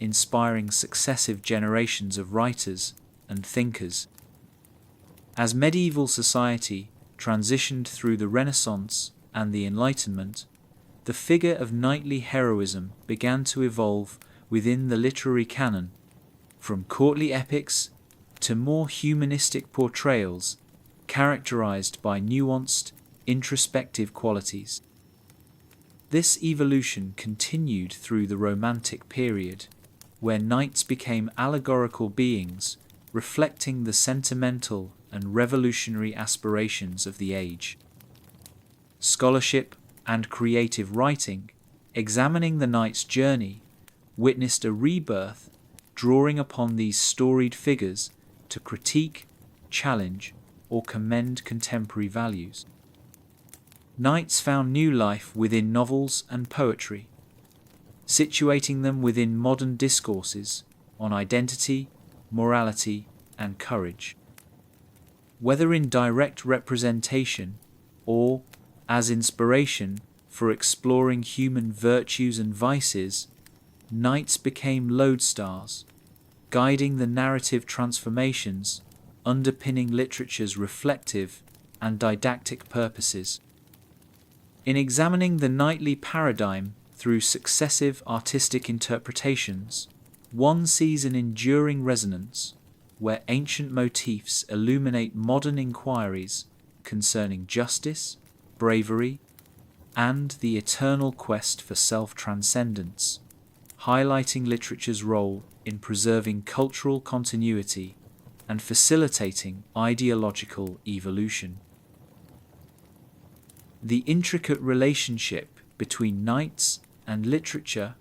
inspiring successive generations of writers and thinkers. As medieval society transitioned through the Renaissance and the Enlightenment, the figure of knightly heroism began to evolve within the literary canon, from courtly epics to more humanistic portrayals characterized by nuanced, introspective qualities. This evolution continued through the Romantic period, where knights became allegorical beings reflecting the sentimental and revolutionary aspirations of the age. Scholarship and creative writing, examining the knight's journey, witnessed a rebirth, drawing upon these storied figures to critique, challenge, or commend contemporary values. Knights found new life within novels and poetry, situating them within modern discourses on identity, morality, and courage. Whether in direct representation or as inspiration for exploring human virtues and vices, knights became lodestars, guiding the narrative transformations underpinning literature's reflective and didactic purposes. In examining the knightly paradigm through successive artistic interpretations, one sees an enduring resonance where ancient motifs illuminate modern inquiries concerning justice, bravery, and the eternal quest for self-transcendence, highlighting literature's role in preserving cultural continuity and facilitating ideological evolution. The intricate relationship between knights and literature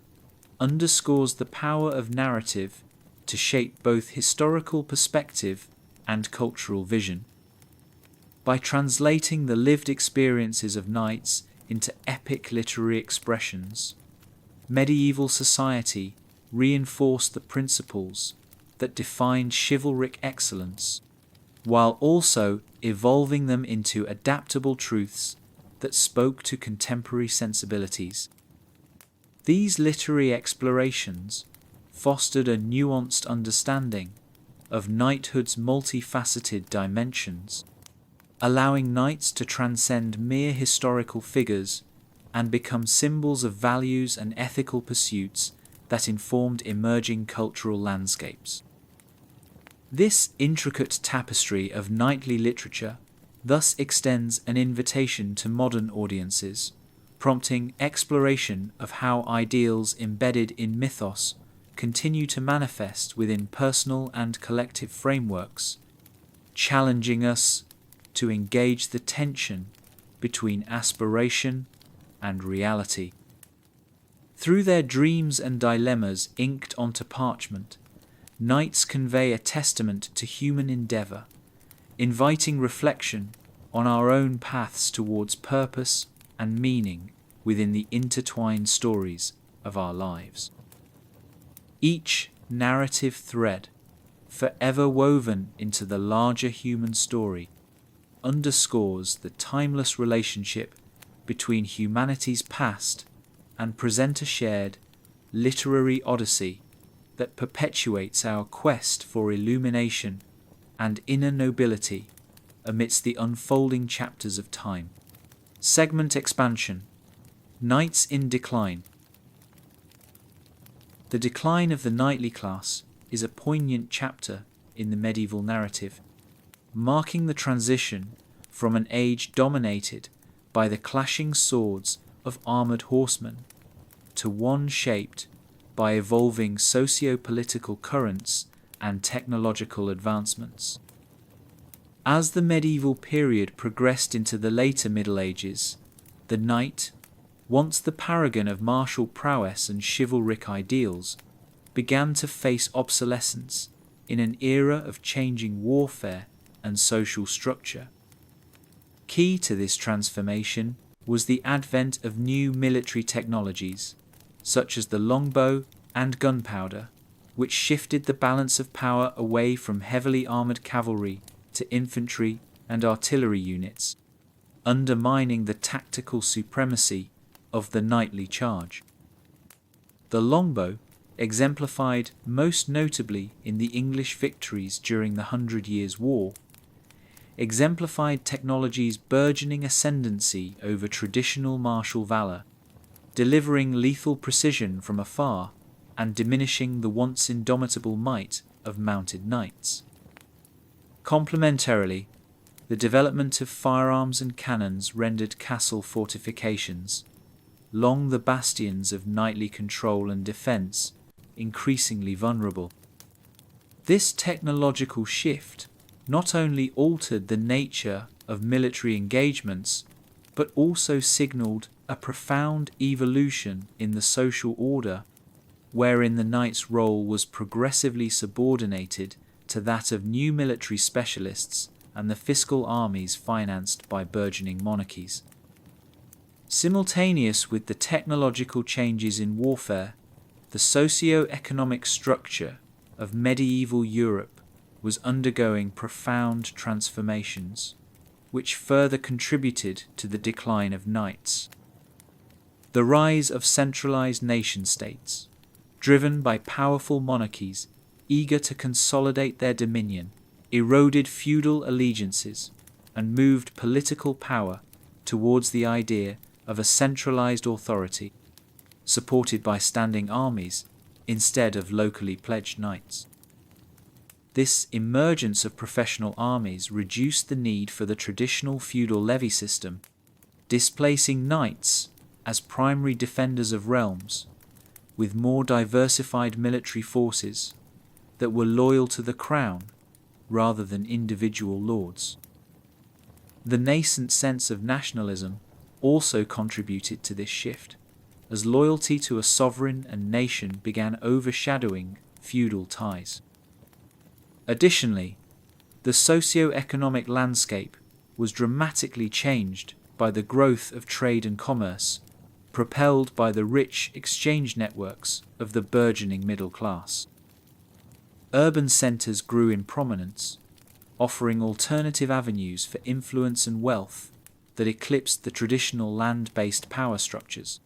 underscores the power of narrative to shape both historical perspective and cultural vision. By translating the lived experiences of knights into epic literary expressions, medieval society reinforced the principles that defined chivalric excellence, while also evolving them into adaptable truths that spoke to contemporary sensibilities. These literary explorations fostered a nuanced understanding of knighthood's multifaceted dimensions, allowing knights to transcend mere historical figures and become symbols of values and ethical pursuits that informed emerging cultural landscapes. This intricate tapestry of knightly literature thus extends an invitation to modern audiences, prompting exploration of how ideals embedded in mythos continue to manifest within personal and collective frameworks, challenging us to engage the tension between aspiration and reality. Through their dreams and dilemmas inked onto parchment, knights convey a testament to human endeavour, inviting reflection on our own paths towards purpose and meaning within the intertwined stories of our lives. Each narrative thread, forever woven into the larger human story, underscores the timeless relationship between humanity's past and present a shared literary odyssey that perpetuates our quest for illumination and inner nobility amidst the unfolding chapters of time. Segment expansion. Knights in decline. The decline of the knightly class is a poignant chapter in the medieval narrative, marking the transition from an age dominated by the clashing swords of armoured horsemen to one shaped by evolving socio-political currents and technological advancements. As the medieval period progressed into the later Middle Ages, the knight, once the paragon of martial prowess and chivalric ideals, began to face obsolescence in an era of changing warfare and social structure. Key to this transformation was the advent of new military technologies, such as the longbow and gunpowder, which shifted the balance of power away from heavily armoured cavalry to infantry and artillery units, undermining the tactical supremacy of the knightly charge. The longbow, exemplified most notably in the English victories during the 100 Years' War, exemplified technology's burgeoning ascendancy over traditional martial valour, delivering lethal precision from afar and diminishing the once indomitable might of mounted knights. Complementarily, the development of firearms and cannons rendered castle fortifications, long the bastions of knightly control and defence, increasingly vulnerable. This technological shift not only altered the nature of military engagements, but also signalled a profound evolution in the social order, wherein the knight's role was progressively subordinated to that of new military specialists and the fiscal armies financed by burgeoning monarchies. Simultaneous with the technological changes in warfare, the socio-economic structure of medieval Europe was undergoing profound transformations, which further contributed to the decline of knights. The rise of centralized nation-states, driven by powerful monarchies eager to consolidate their dominion, eroded feudal allegiances and moved political power towards the idea of a centralized authority, supported by standing armies instead of locally pledged knights. This emergence of professional armies reduced the need for the traditional feudal levy system, displacing knights as primary defenders of realms, with more diversified military forces that were loyal to the crown rather than individual lords. The nascent sense of nationalism also contributed to this shift, as loyalty to a sovereign and nation began overshadowing feudal ties. Additionally, the socio-economic landscape was dramatically changed by the growth of trade and commerce, propelled by the rich exchange networks of the burgeoning middle class. Urban centers grew in prominence, offering alternative avenues for influence and wealth that eclipsed the traditional land-based power structures.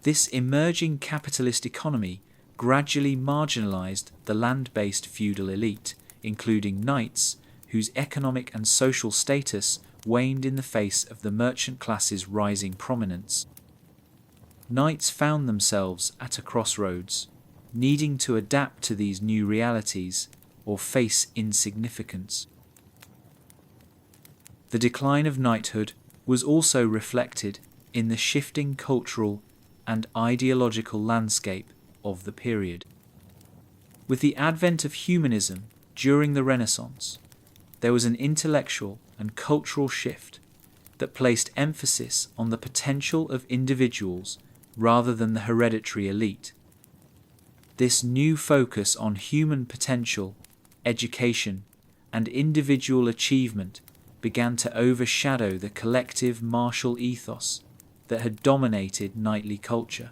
This emerging capitalist economy gradually marginalized the land-based feudal elite, including knights, whose economic and social status waned in the face of the merchant class's rising prominence. Knights found themselves at a crossroads, needing to adapt to these new realities or face insignificance. The decline of knighthood was also reflected in the shifting cultural and ideological landscape of the period. With the advent of humanism during the Renaissance, there was an intellectual and cultural shift that placed emphasis on the potential of individuals rather than the hereditary elite. This new focus on human potential, education, and individual achievement began to overshadow the collective martial ethos that had dominated knightly culture.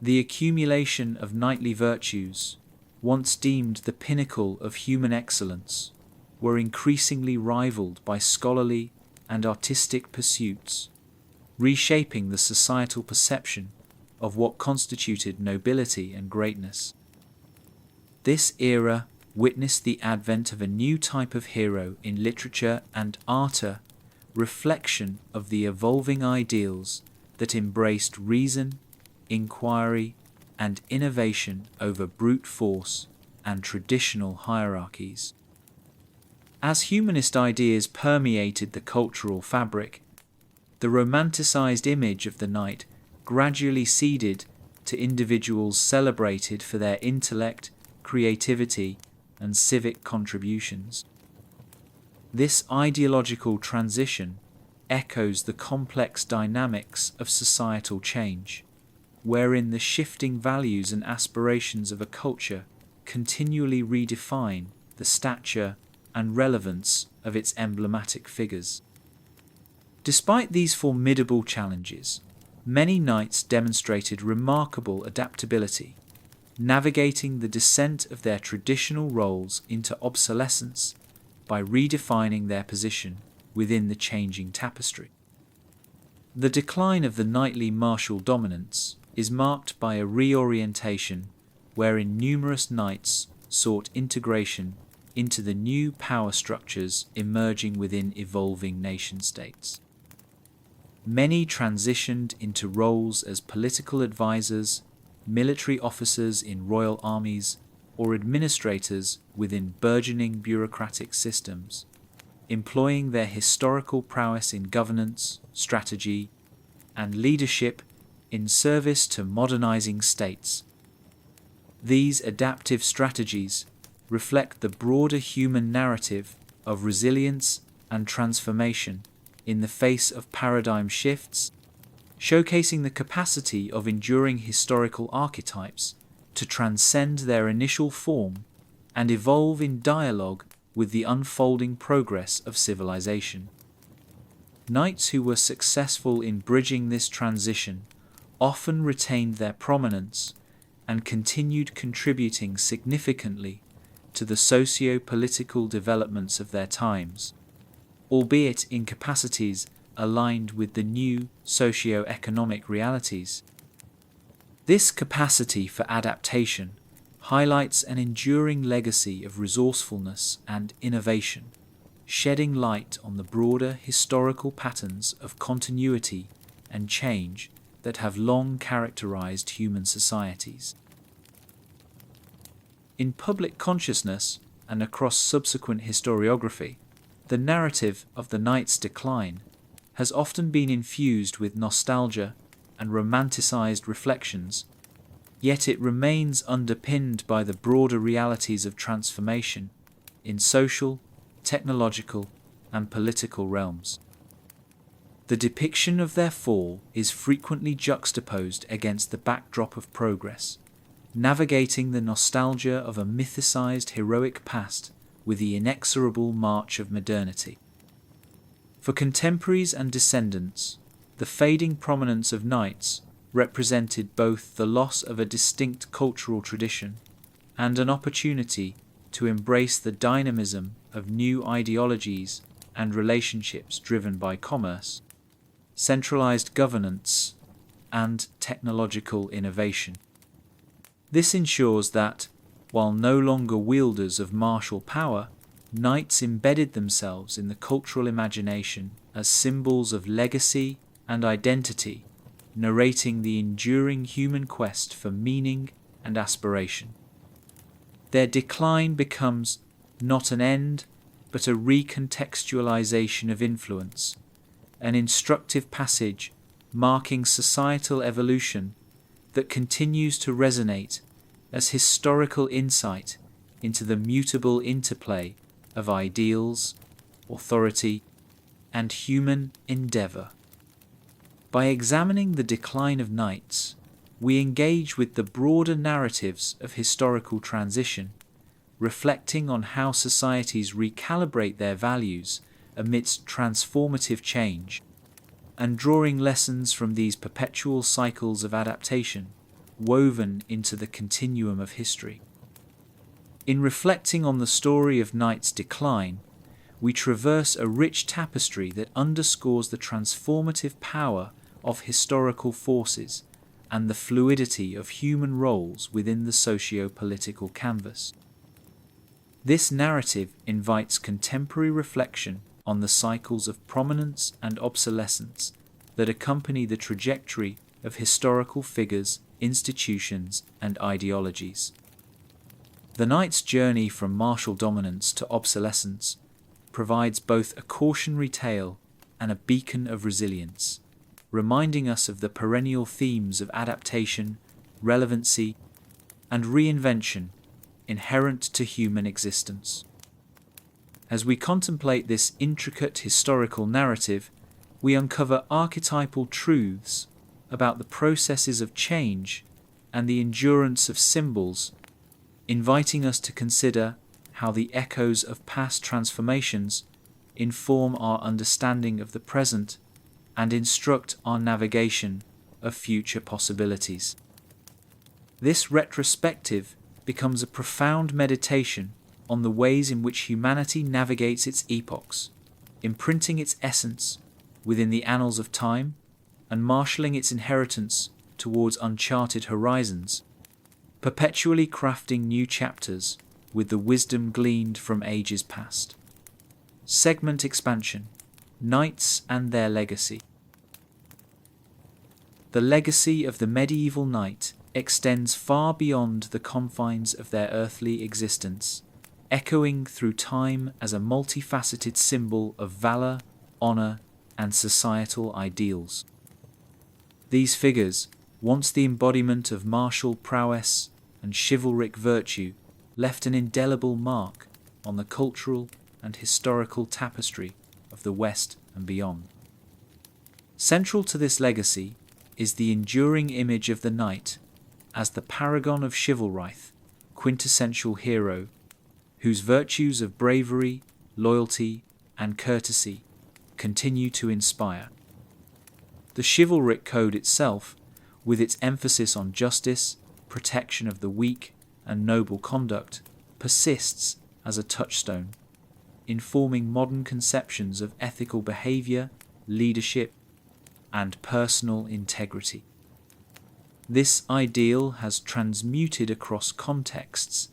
The accumulation of knightly virtues, once deemed the pinnacle of human excellence, were increasingly rivaled by scholarly and artistic pursuits, reshaping the societal perception of what constituted nobility and greatness. This era witnessed the advent of a new type of hero in literature and art, a reflection of the evolving ideals that embraced reason, inquiry, and innovation over brute force and traditional hierarchies. As humanist ideas permeated the cultural fabric, the romanticized image of the knight gradually ceded to individuals celebrated for their intellect, creativity, and civic contributions. This ideological transition echoes the complex dynamics of societal change, wherein the shifting values and aspirations of a culture continually redefine the stature and relevance of its emblematic figures. Despite these formidable challenges, many knights demonstrated remarkable adaptability, navigating the descent of their traditional roles into obsolescence by redefining their position within the changing tapestry. The decline of the knightly martial dominance is marked by a reorientation wherein numerous knights sought integration into the new power structures emerging within evolving nation-states. Many transitioned into roles as political advisors, military officers in royal armies, or administrators within burgeoning bureaucratic systems, employing their historical prowess in governance, strategy, and leadership in service to modernizing states. These adaptive strategies reflect the broader human narrative of resilience and transformation in the face of paradigm shifts, showcasing the capacity of enduring historical archetypes to transcend their initial form and evolve in dialogue with the unfolding progress of civilization. Knights who were successful in bridging this transition often retained their prominence and continued contributing significantly to the socio-political developments of their times, albeit in capacities aligned with the new socio-economic realities. This capacity for adaptation highlights an enduring legacy of resourcefulness and innovation, shedding light on the broader historical patterns of continuity and change that have long characterized human societies. In public consciousness and across subsequent historiography, the narrative of the knight's decline has often been infused with nostalgia and romanticized reflections, yet it remains underpinned by the broader realities of transformation in social, technological, and political realms. The depiction of their fall is frequently juxtaposed against the backdrop of progress, navigating the nostalgia of a mythicized heroic past with the inexorable march of modernity. For contemporaries and descendants, the fading prominence of knights represented both the loss of a distinct cultural tradition and an opportunity to embrace the dynamism of new ideologies and relationships driven by commerce, centralized governance, and technological innovation. This ensures that, while no longer wielders of martial power, knights embedded themselves in the cultural imagination as symbols of legacy and identity, narrating the enduring human quest for meaning and aspiration. Their decline becomes not an end, but a recontextualization of influence, an instructive passage marking societal evolution that continues to resonate as historical insight into the mutable interplay of ideals, authority, and human endeavor. By examining the decline of knights, we engage with the broader narratives of historical transition, reflecting on how societies recalibrate their values amidst transformative change, and drawing lessons from these perpetual cycles of adaptation woven into the continuum of history. In reflecting on the story of knight's decline, we traverse a rich tapestry that underscores the transformative power of historical forces and the fluidity of human roles within the socio-political canvas. This narrative invites contemporary reflection on the cycles of prominence and obsolescence that accompany the trajectory of historical figures, institutions, and ideologies. The knight's journey from martial dominance to obsolescence provides both a cautionary tale and a beacon of resilience, reminding us of the perennial themes of adaptation, relevancy, and reinvention inherent to human existence. As we contemplate this intricate historical narrative, we uncover archetypal truths about the processes of change and the endurance of symbols, inviting us to consider how the echoes of past transformations inform our understanding of the present and instruct our navigation of future possibilities. This retrospective becomes a profound meditation on the ways in which humanity navigates its epochs, imprinting its essence within the annals of time and marshalling its inheritance towards uncharted horizons, perpetually crafting new chapters with the wisdom gleaned from ages past. Segment expansion: Knights and their legacy. The legacy of the medieval knight extends far beyond the confines of their earthly existence, echoing through time as a multifaceted symbol of valor, honor, and societal ideals. These figures, once the embodiment of martial prowess and chivalric virtue, left an indelible mark on the cultural and historical tapestry of the West and beyond. Central to this legacy is the enduring image of the knight as the paragon of chivalry, quintessential hero, whose virtues of bravery, loyalty, and courtesy continue to inspire. The chivalric code itself, with its emphasis on justice, protection of the weak, and noble conduct, persists as a touchstone, informing modern conceptions of ethical behavior, leadership, and personal integrity. This ideal has transmuted across contexts,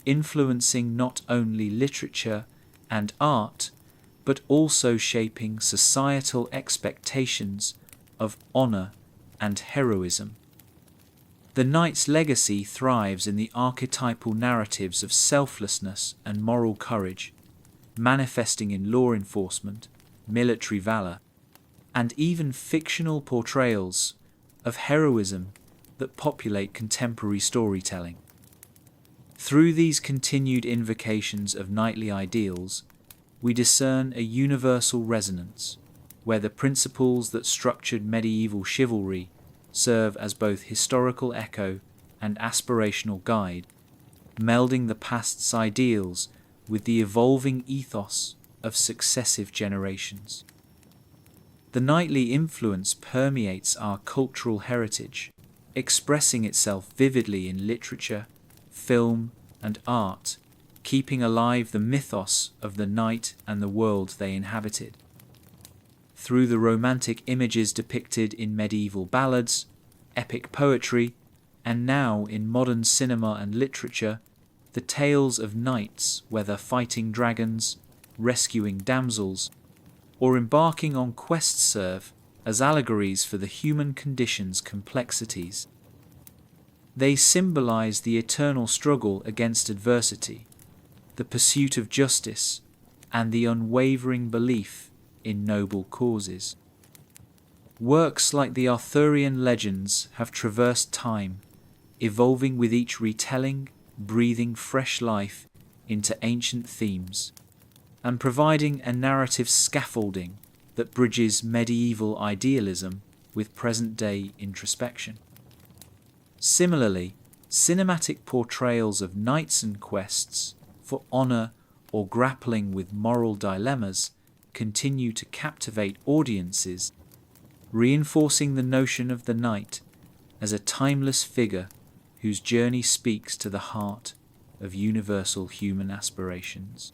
influencing not only literature and art, but also shaping societal expectations of honor and heroism. The knight's legacy thrives in the archetypal narratives of selflessness and moral courage, manifesting in law enforcement, military valor, and even fictional portrayals of heroism that populate contemporary storytelling. Through these continued invocations of knightly ideals, we discern a universal resonance, where the principles that structured medieval chivalry serve as both historical echo and aspirational guide, melding the past's ideals with the evolving ethos of successive generations. The knightly influence permeates our cultural heritage, expressing itself vividly in literature, film, and art, keeping alive the mythos of the knight and the world they inhabited. Through the romantic images depicted in medieval ballads, epic poetry, and now in modern cinema and literature, the tales of knights, whether fighting dragons, rescuing damsels, or embarking on quests, serve as allegories for the human condition's complexities. They symbolize the eternal struggle against adversity, the pursuit of justice, and the unwavering belief in noble causes. Works like the Arthurian legends have traversed time, evolving with each retelling, breathing fresh life into ancient themes, and providing a narrative scaffolding that bridges medieval idealism with present-day introspection. Similarly, cinematic portrayals of knights and quests for honor or grappling with moral dilemmas continue to captivate audiences, reinforcing the notion of the knight as a timeless figure whose journey speaks to the heart of universal human aspirations.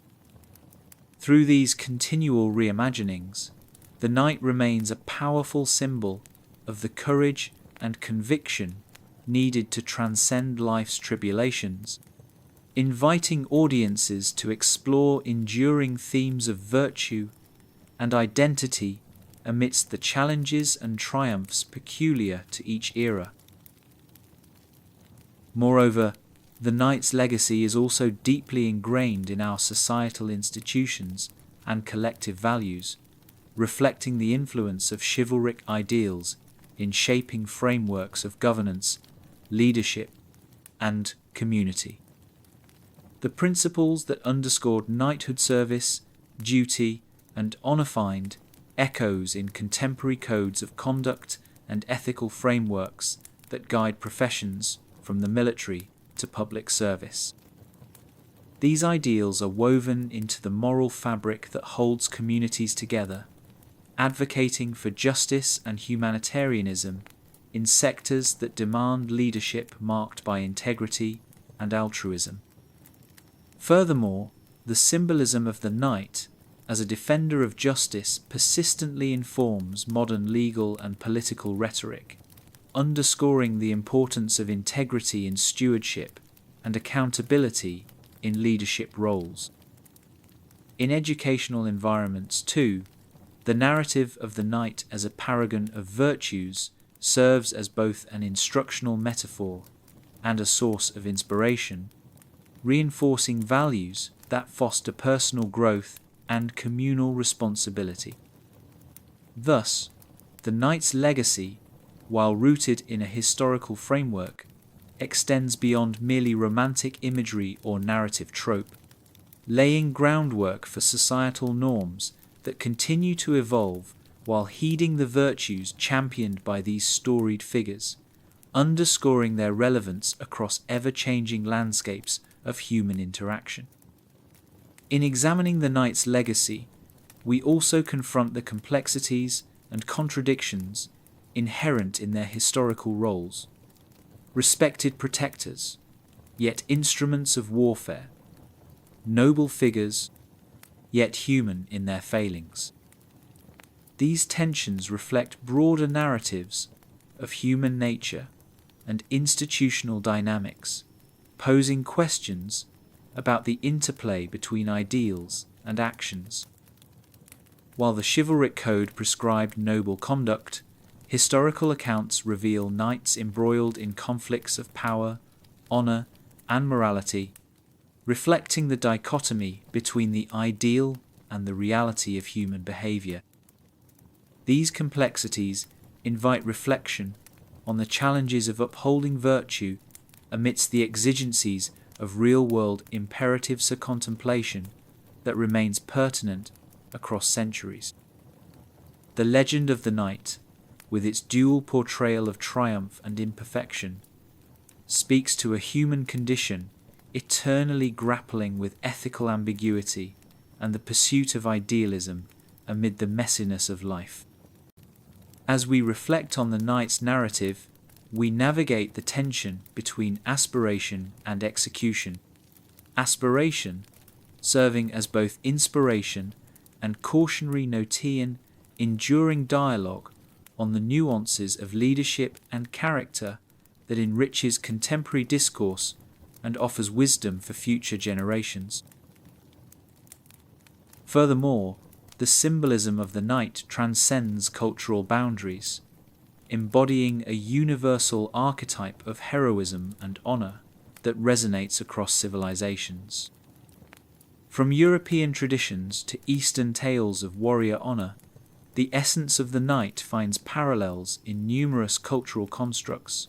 Through these continual reimaginings, the knight remains a powerful symbol of the courage and conviction needed to transcend life's tribulations, inviting audiences to explore enduring themes of virtue and identity amidst the challenges and triumphs peculiar to each era. Moreover, the knight's legacy is also deeply ingrained in our societal institutions and collective values, reflecting the influence of chivalric ideals in shaping frameworks of governance, leadership, and community. The principles that underscored knighthood service, duty, and honor find echoes in contemporary codes of conduct and ethical frameworks that guide professions from the military to public service. These ideals are woven into the moral fabric that holds communities together, advocating for justice and humanitarianism in sectors that demand leadership marked by integrity and altruism. Furthermore, the symbolism of the knight as a defender of justice persistently informs modern legal and political rhetoric, underscoring the importance of integrity in stewardship and accountability in leadership roles. In educational environments, too, the narrative of the knight as a paragon of virtues serves as both an instructional metaphor and a source of inspiration, reinforcing values that foster personal growth and communal responsibility. Thus, the knight's legacy, while rooted in a historical framework, extends beyond merely romantic imagery or narrative trope, laying groundwork for societal norms that continue to evolve while heeding the virtues championed by these storied figures, underscoring their relevance across ever-changing landscapes of human interaction. In examining the knight's legacy, we also confront the complexities and contradictions inherent in their historical roles. Respected protectors, yet instruments of warfare, noble figures, yet human in their failings. These tensions reflect broader narratives of human nature and institutional dynamics, posing questions about the interplay between ideals and actions. While the chivalric code prescribed noble conduct, Historical accounts reveal knights embroiled in conflicts of power, honor, and morality, reflecting the dichotomy between the ideal and the reality of human behavior. These complexities invite reflection on the challenges of upholding virtue amidst the exigencies of real-world imperatives of contemplation that remains pertinent across centuries. The legend of the knight, with its dual portrayal of triumph and imperfection, speaks to a human condition eternally grappling with ethical ambiguity and the pursuit of idealism amid the messiness of life. As we reflect on the knight's narrative, we navigate the tension between aspiration and execution. Aspiration, serving as both inspiration and cautionary notean, enduring dialogue on the nuances of leadership and character that enriches contemporary discourse and offers wisdom for future generations. Furthermore, the symbolism of the knight transcends cultural boundaries, embodying a universal archetype of heroism and honor that resonates across civilizations. From European traditions to Eastern tales of warrior honor, the essence of the knight finds parallels in numerous cultural constructs,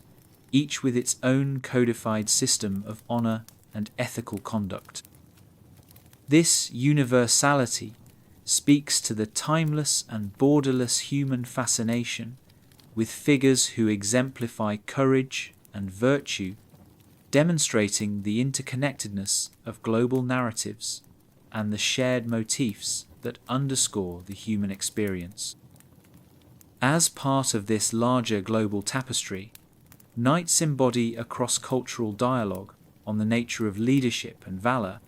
each with its own codified system of honor and ethical conduct. This universality speaks to the timeless and borderless human fascination with figures who exemplify courage and virtue, demonstrating the interconnectedness of global narratives and the shared motifs that underscore the human experience. As part of this larger global tapestry, knights embody a cross-cultural dialogue on the nature of leadership and valor,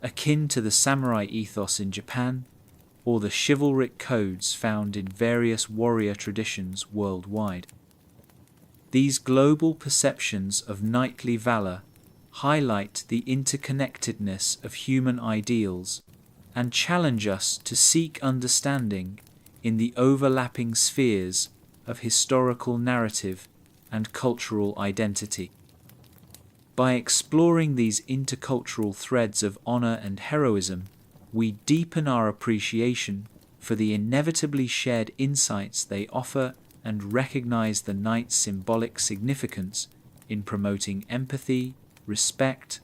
akin to the samurai ethos in Japan or the chivalric codes found in various warrior traditions worldwide. These global perceptions of knightly valor highlight the interconnectedness of human ideals and challenge us to seek understanding in the overlapping spheres of historical narrative and cultural identity. By exploring these intercultural threads of honor and heroism, we deepen our appreciation for the inevitably shared insights they offer and recognize the knight's symbolic significance in promoting empathy, respect,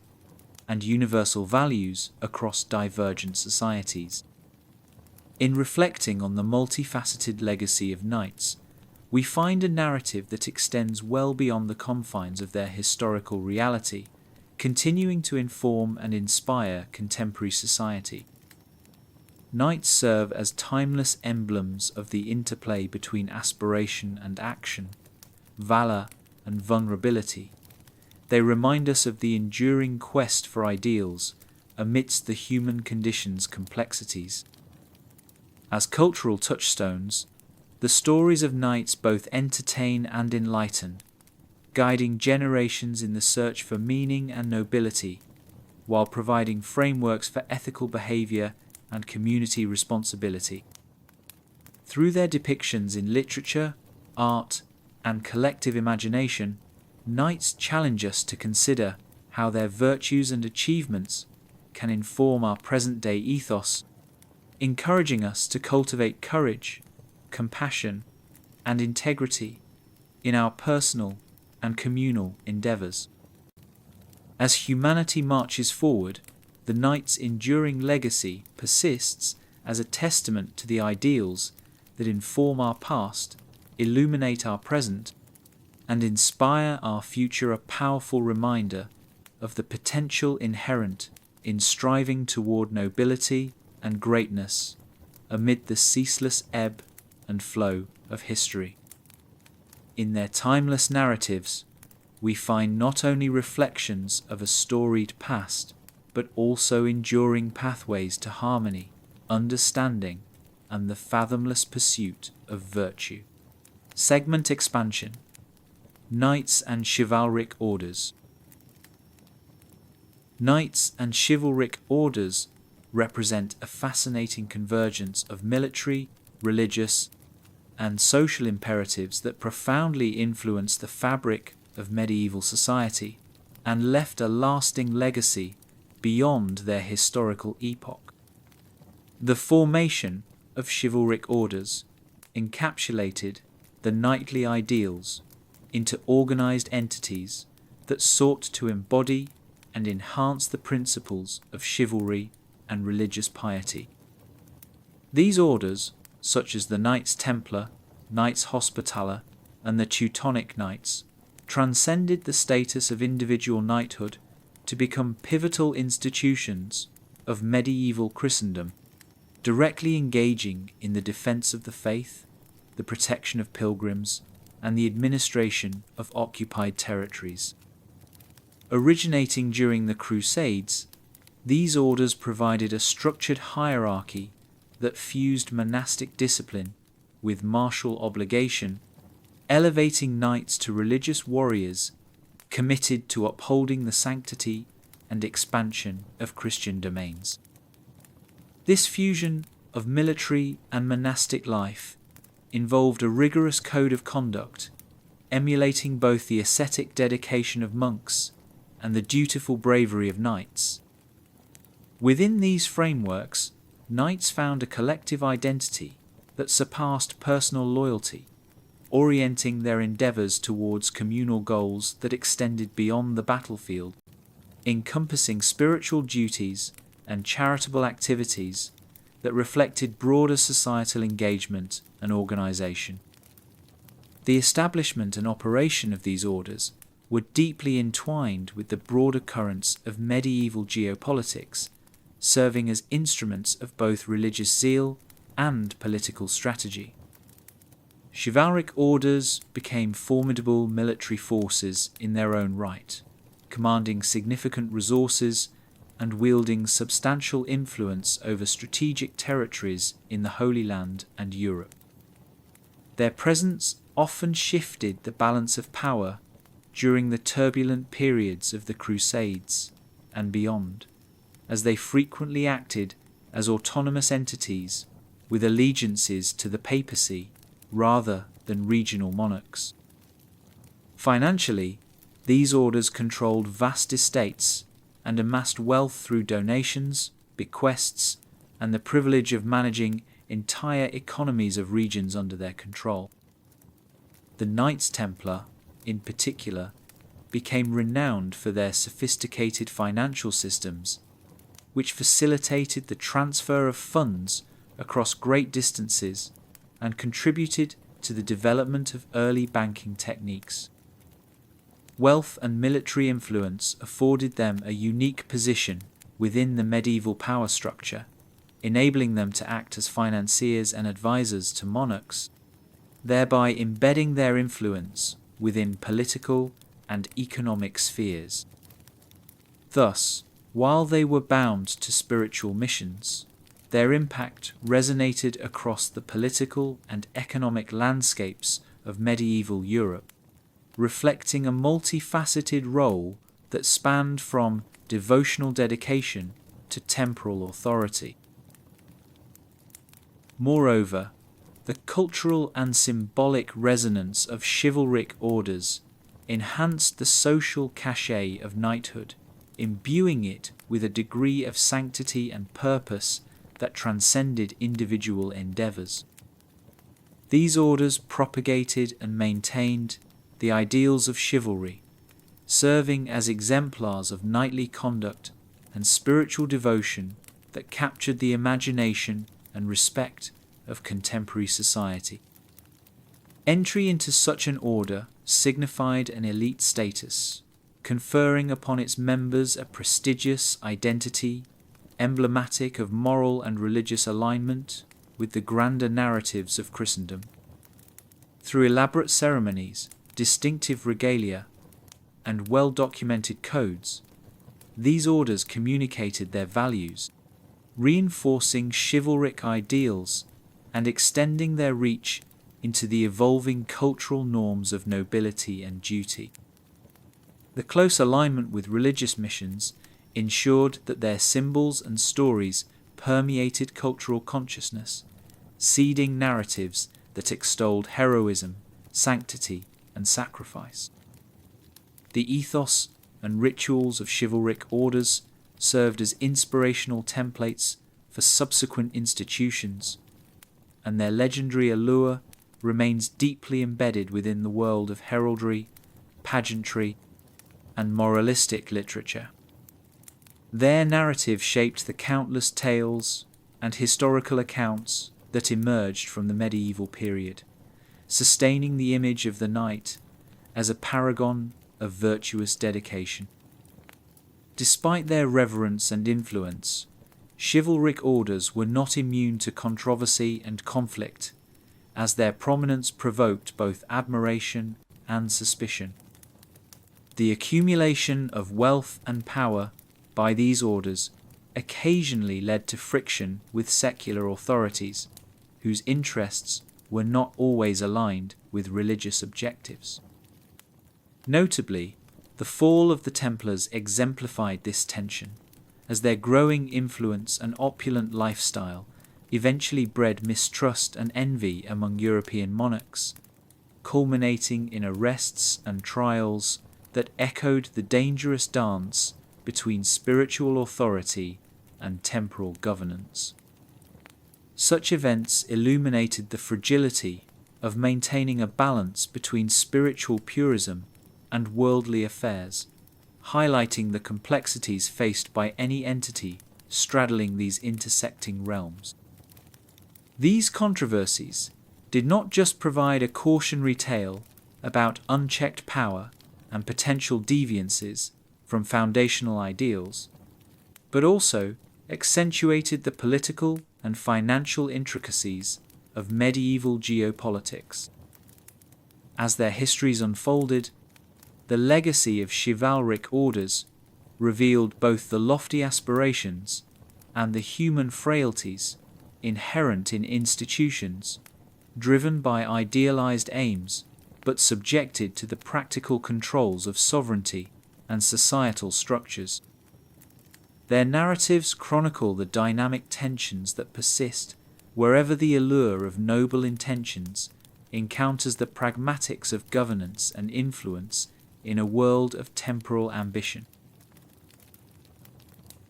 and universal values across divergent societies. In reflecting on the multifaceted legacy of knights, we find a narrative that extends well beyond the confines of their historical reality, continuing to inform and inspire contemporary society. Knights serve as timeless emblems of the interplay between aspiration and action, valor and vulnerability. They remind us of the enduring quest for ideals amidst the human condition's complexities. As cultural touchstones, the stories of knights both entertain and enlighten, guiding generations in the search for meaning and nobility, while providing frameworks for ethical behavior and community responsibility. Through their depictions in literature, art, and collective imagination, knights challenge us to consider how their virtues and achievements can inform our present-day ethos, encouraging us to cultivate courage, compassion, and integrity in our personal and communal endeavors. As humanity marches forward, the knight's enduring legacy persists as a testament to the ideals that inform our past, illuminate our present, and inspire our future, a powerful reminder of the potential inherent in striving toward nobility and greatness amid the ceaseless ebb and flow of history. In their timeless narratives, we find not only reflections of a storied past, but also enduring pathways to harmony, understanding, and the fathomless pursuit of virtue. Segment expansion: Knights and Chivalric Orders. Knights and chivalric orders represent a fascinating convergence of military, religious, and social imperatives that profoundly influenced the fabric of medieval society and left a lasting legacy beyond their historical epoch. The formation of chivalric orders encapsulated the knightly ideals into organized entities that sought to embody and enhance the principles of chivalry and religious piety. These orders, such as the Knights Templar, Knights Hospitaller, and the Teutonic Knights, transcended the status of individual knighthood to become pivotal institutions of medieval Christendom, directly engaging in the defense of the faith, the protection of pilgrims, and the administration of occupied territories. Originating during the Crusades, these orders provided a structured hierarchy that fused monastic discipline with martial obligation, elevating knights to religious warriors committed to upholding the sanctity and expansion of Christian domains. This fusion of military and monastic life involved a rigorous code of conduct, emulating both the ascetic dedication of monks and the dutiful bravery of knights. Within these frameworks, knights found a collective identity that surpassed personal loyalty, orienting their endeavors towards communal goals that extended beyond the battlefield, encompassing spiritual duties and charitable activities that reflected broader societal engagement and organization. The establishment and operation of these orders were deeply entwined with the broader currents of medieval geopolitics, serving as instruments of both religious zeal and political strategy. Chivalric orders became formidable military forces in their own right, commanding significant resources and wielding substantial influence over strategic territories in the Holy Land and Europe. Their presence often shifted the balance of power during the turbulent periods of the Crusades and beyond, as they frequently acted as autonomous entities with allegiances to the papacy rather than regional monarchs. Financially, these orders controlled vast estates and amassed wealth through donations, bequests, and the privilege of managing entire economies of regions under their control. The Knights Templar, in particular, became renowned for their sophisticated financial systems, which facilitated the transfer of funds across great distances and contributed to the development of early banking techniques. Wealth and military influence afforded them a unique position within the medieval power structure, enabling them to act as financiers and advisors to monarchs, thereby embedding their influence within political and economic spheres. Thus, while they were bound to spiritual missions, their impact resonated across the political and economic landscapes of medieval Europe, reflecting a multifaceted role that spanned from devotional dedication to temporal authority. Moreover, the cultural and symbolic resonance of chivalric orders enhanced the social cachet of knighthood, imbuing it with a degree of sanctity and purpose that transcended individual endeavors. These orders propagated and maintained the ideals of chivalry, serving as exemplars of knightly conduct and spiritual devotion that captured the imagination and respect of contemporary society. Entry into such an order signified an elite status, conferring upon its members a prestigious identity emblematic of moral and religious alignment with the grander narratives of Christendom. Through elaborate ceremonies, distinctive regalia, and well-documented codes, these orders communicated their values, reinforcing chivalric ideals and extending their reach into the evolving cultural norms of nobility and duty. The close alignment with religious missions ensured that their symbols and stories permeated cultural consciousness, seeding narratives that extolled heroism, sanctity, and sacrifice. The ethos and rituals of chivalric orders served as inspirational templates for subsequent institutions, and their legendary allure remains deeply embedded within the world of heraldry, pageantry, and moralistic literature. Their narrative shaped the countless tales and historical accounts that emerged from the medieval period, sustaining the image of the knight as a paragon of virtuous dedication. Despite their reverence and influence, chivalric orders were not immune to controversy and conflict, as their prominence provoked both admiration and suspicion. The accumulation of wealth and power by these orders occasionally led to friction with secular authorities, whose interests were not always aligned with religious objectives. Notably, the fall of the Templars exemplified this tension, as their growing influence and opulent lifestyle eventually bred mistrust and envy among European monarchs, culminating in arrests and trials that echoed the dangerous dance between spiritual authority and temporal governance. Such events illuminated the fragility of maintaining a balance between spiritual purism and worldly affairs, highlighting the complexities faced by any entity straddling these intersecting realms. These controversies did not just provide a cautionary tale about unchecked power and potential deviances from foundational ideals, but also accentuated the political and financial intricacies of medieval geopolitics. As their histories unfolded, the legacy of chivalric orders revealed both the lofty aspirations and the human frailties inherent in institutions driven by idealized aims but subjected to the practical controls of sovereignty and societal structures. Their narratives chronicle the dynamic tensions that persist wherever the allure of noble intentions encounters the pragmatics of governance and influence in a world of temporal ambition.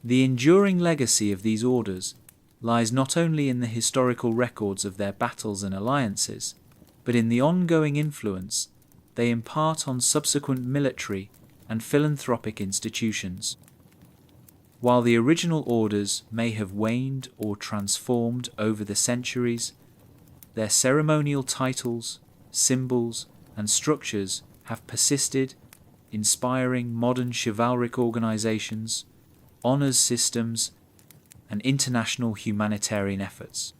The enduring legacy of these orders lies not only in the historical records of their battles and alliances, but in the ongoing influence they impart on subsequent military and philanthropic institutions. While the original orders may have waned or transformed over the centuries, their ceremonial titles, symbols, and structures have persisted, inspiring modern chivalric organizations, honors systems, and international humanitarian efforts.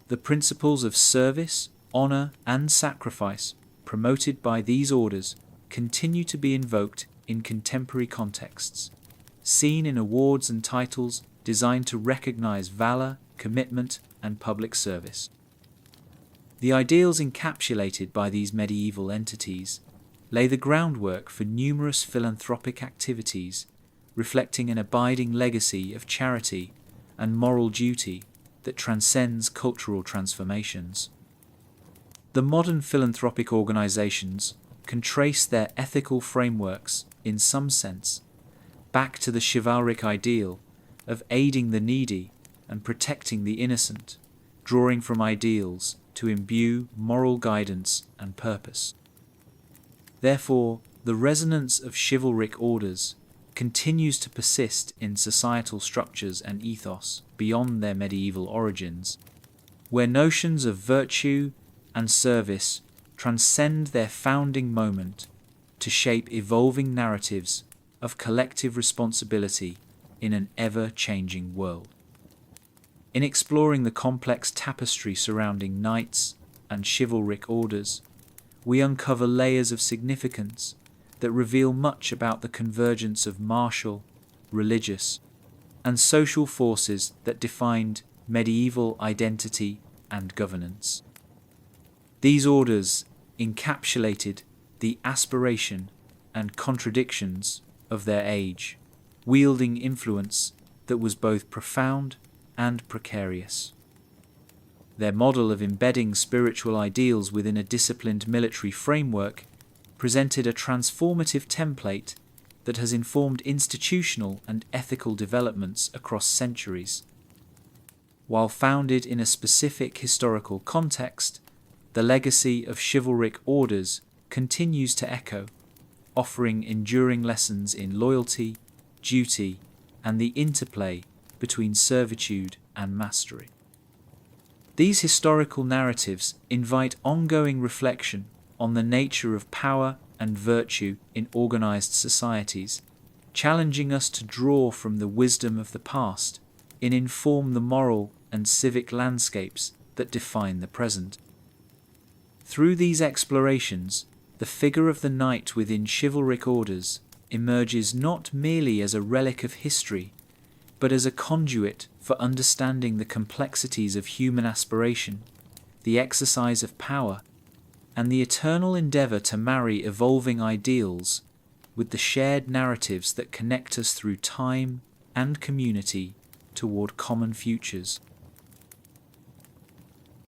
The principles of service, honor, and sacrifice promoted by these orders continue to be invoked in contemporary contexts, seen in awards and titles designed to recognize valor, commitment, and public service. The ideals encapsulated by these medieval entities lay the groundwork for numerous philanthropic activities, reflecting an abiding legacy of charity and moral duty that transcends cultural transformations. The modern philanthropic organizations can trace their ethical frameworks, in some sense, back to the chivalric ideal of aiding the needy and protecting the innocent, drawing from ideals to imbue moral guidance and purpose. Therefore, the resonance of chivalric orders continues to persist in societal structures and ethos beyond their medieval origins, where notions of virtue and service transcend their founding moment to shape evolving narratives of collective responsibility in an ever-changing world. In exploring the complex tapestry surrounding knights and chivalric orders, we uncover layers of significance that reveal much about the convergence of martial, religious, and social forces that defined medieval identity and governance. These orders encapsulated the aspiration and contradictions of their age, wielding influence that was both profound and precarious. Their model of embedding spiritual ideals within a disciplined military framework presented a transformative template that has informed institutional and ethical developments across centuries. While founded in a specific historical context, the legacy of chivalric orders continues to echo, offering enduring lessons in loyalty, duty, and the interplay between servitude and mastery. These historical narratives invite ongoing reflection on the nature of power and virtue in organized societies, challenging us to draw from the wisdom of the past and inform the moral and civic landscapes that define the present. Through these explorations, the figure of the knight within chivalric orders emerges not merely as a relic of history, but as a conduit for understanding the complexities of human aspiration, the exercise of power, and the eternal endeavor to marry evolving ideals with the shared narratives that connect us through time and community toward common futures.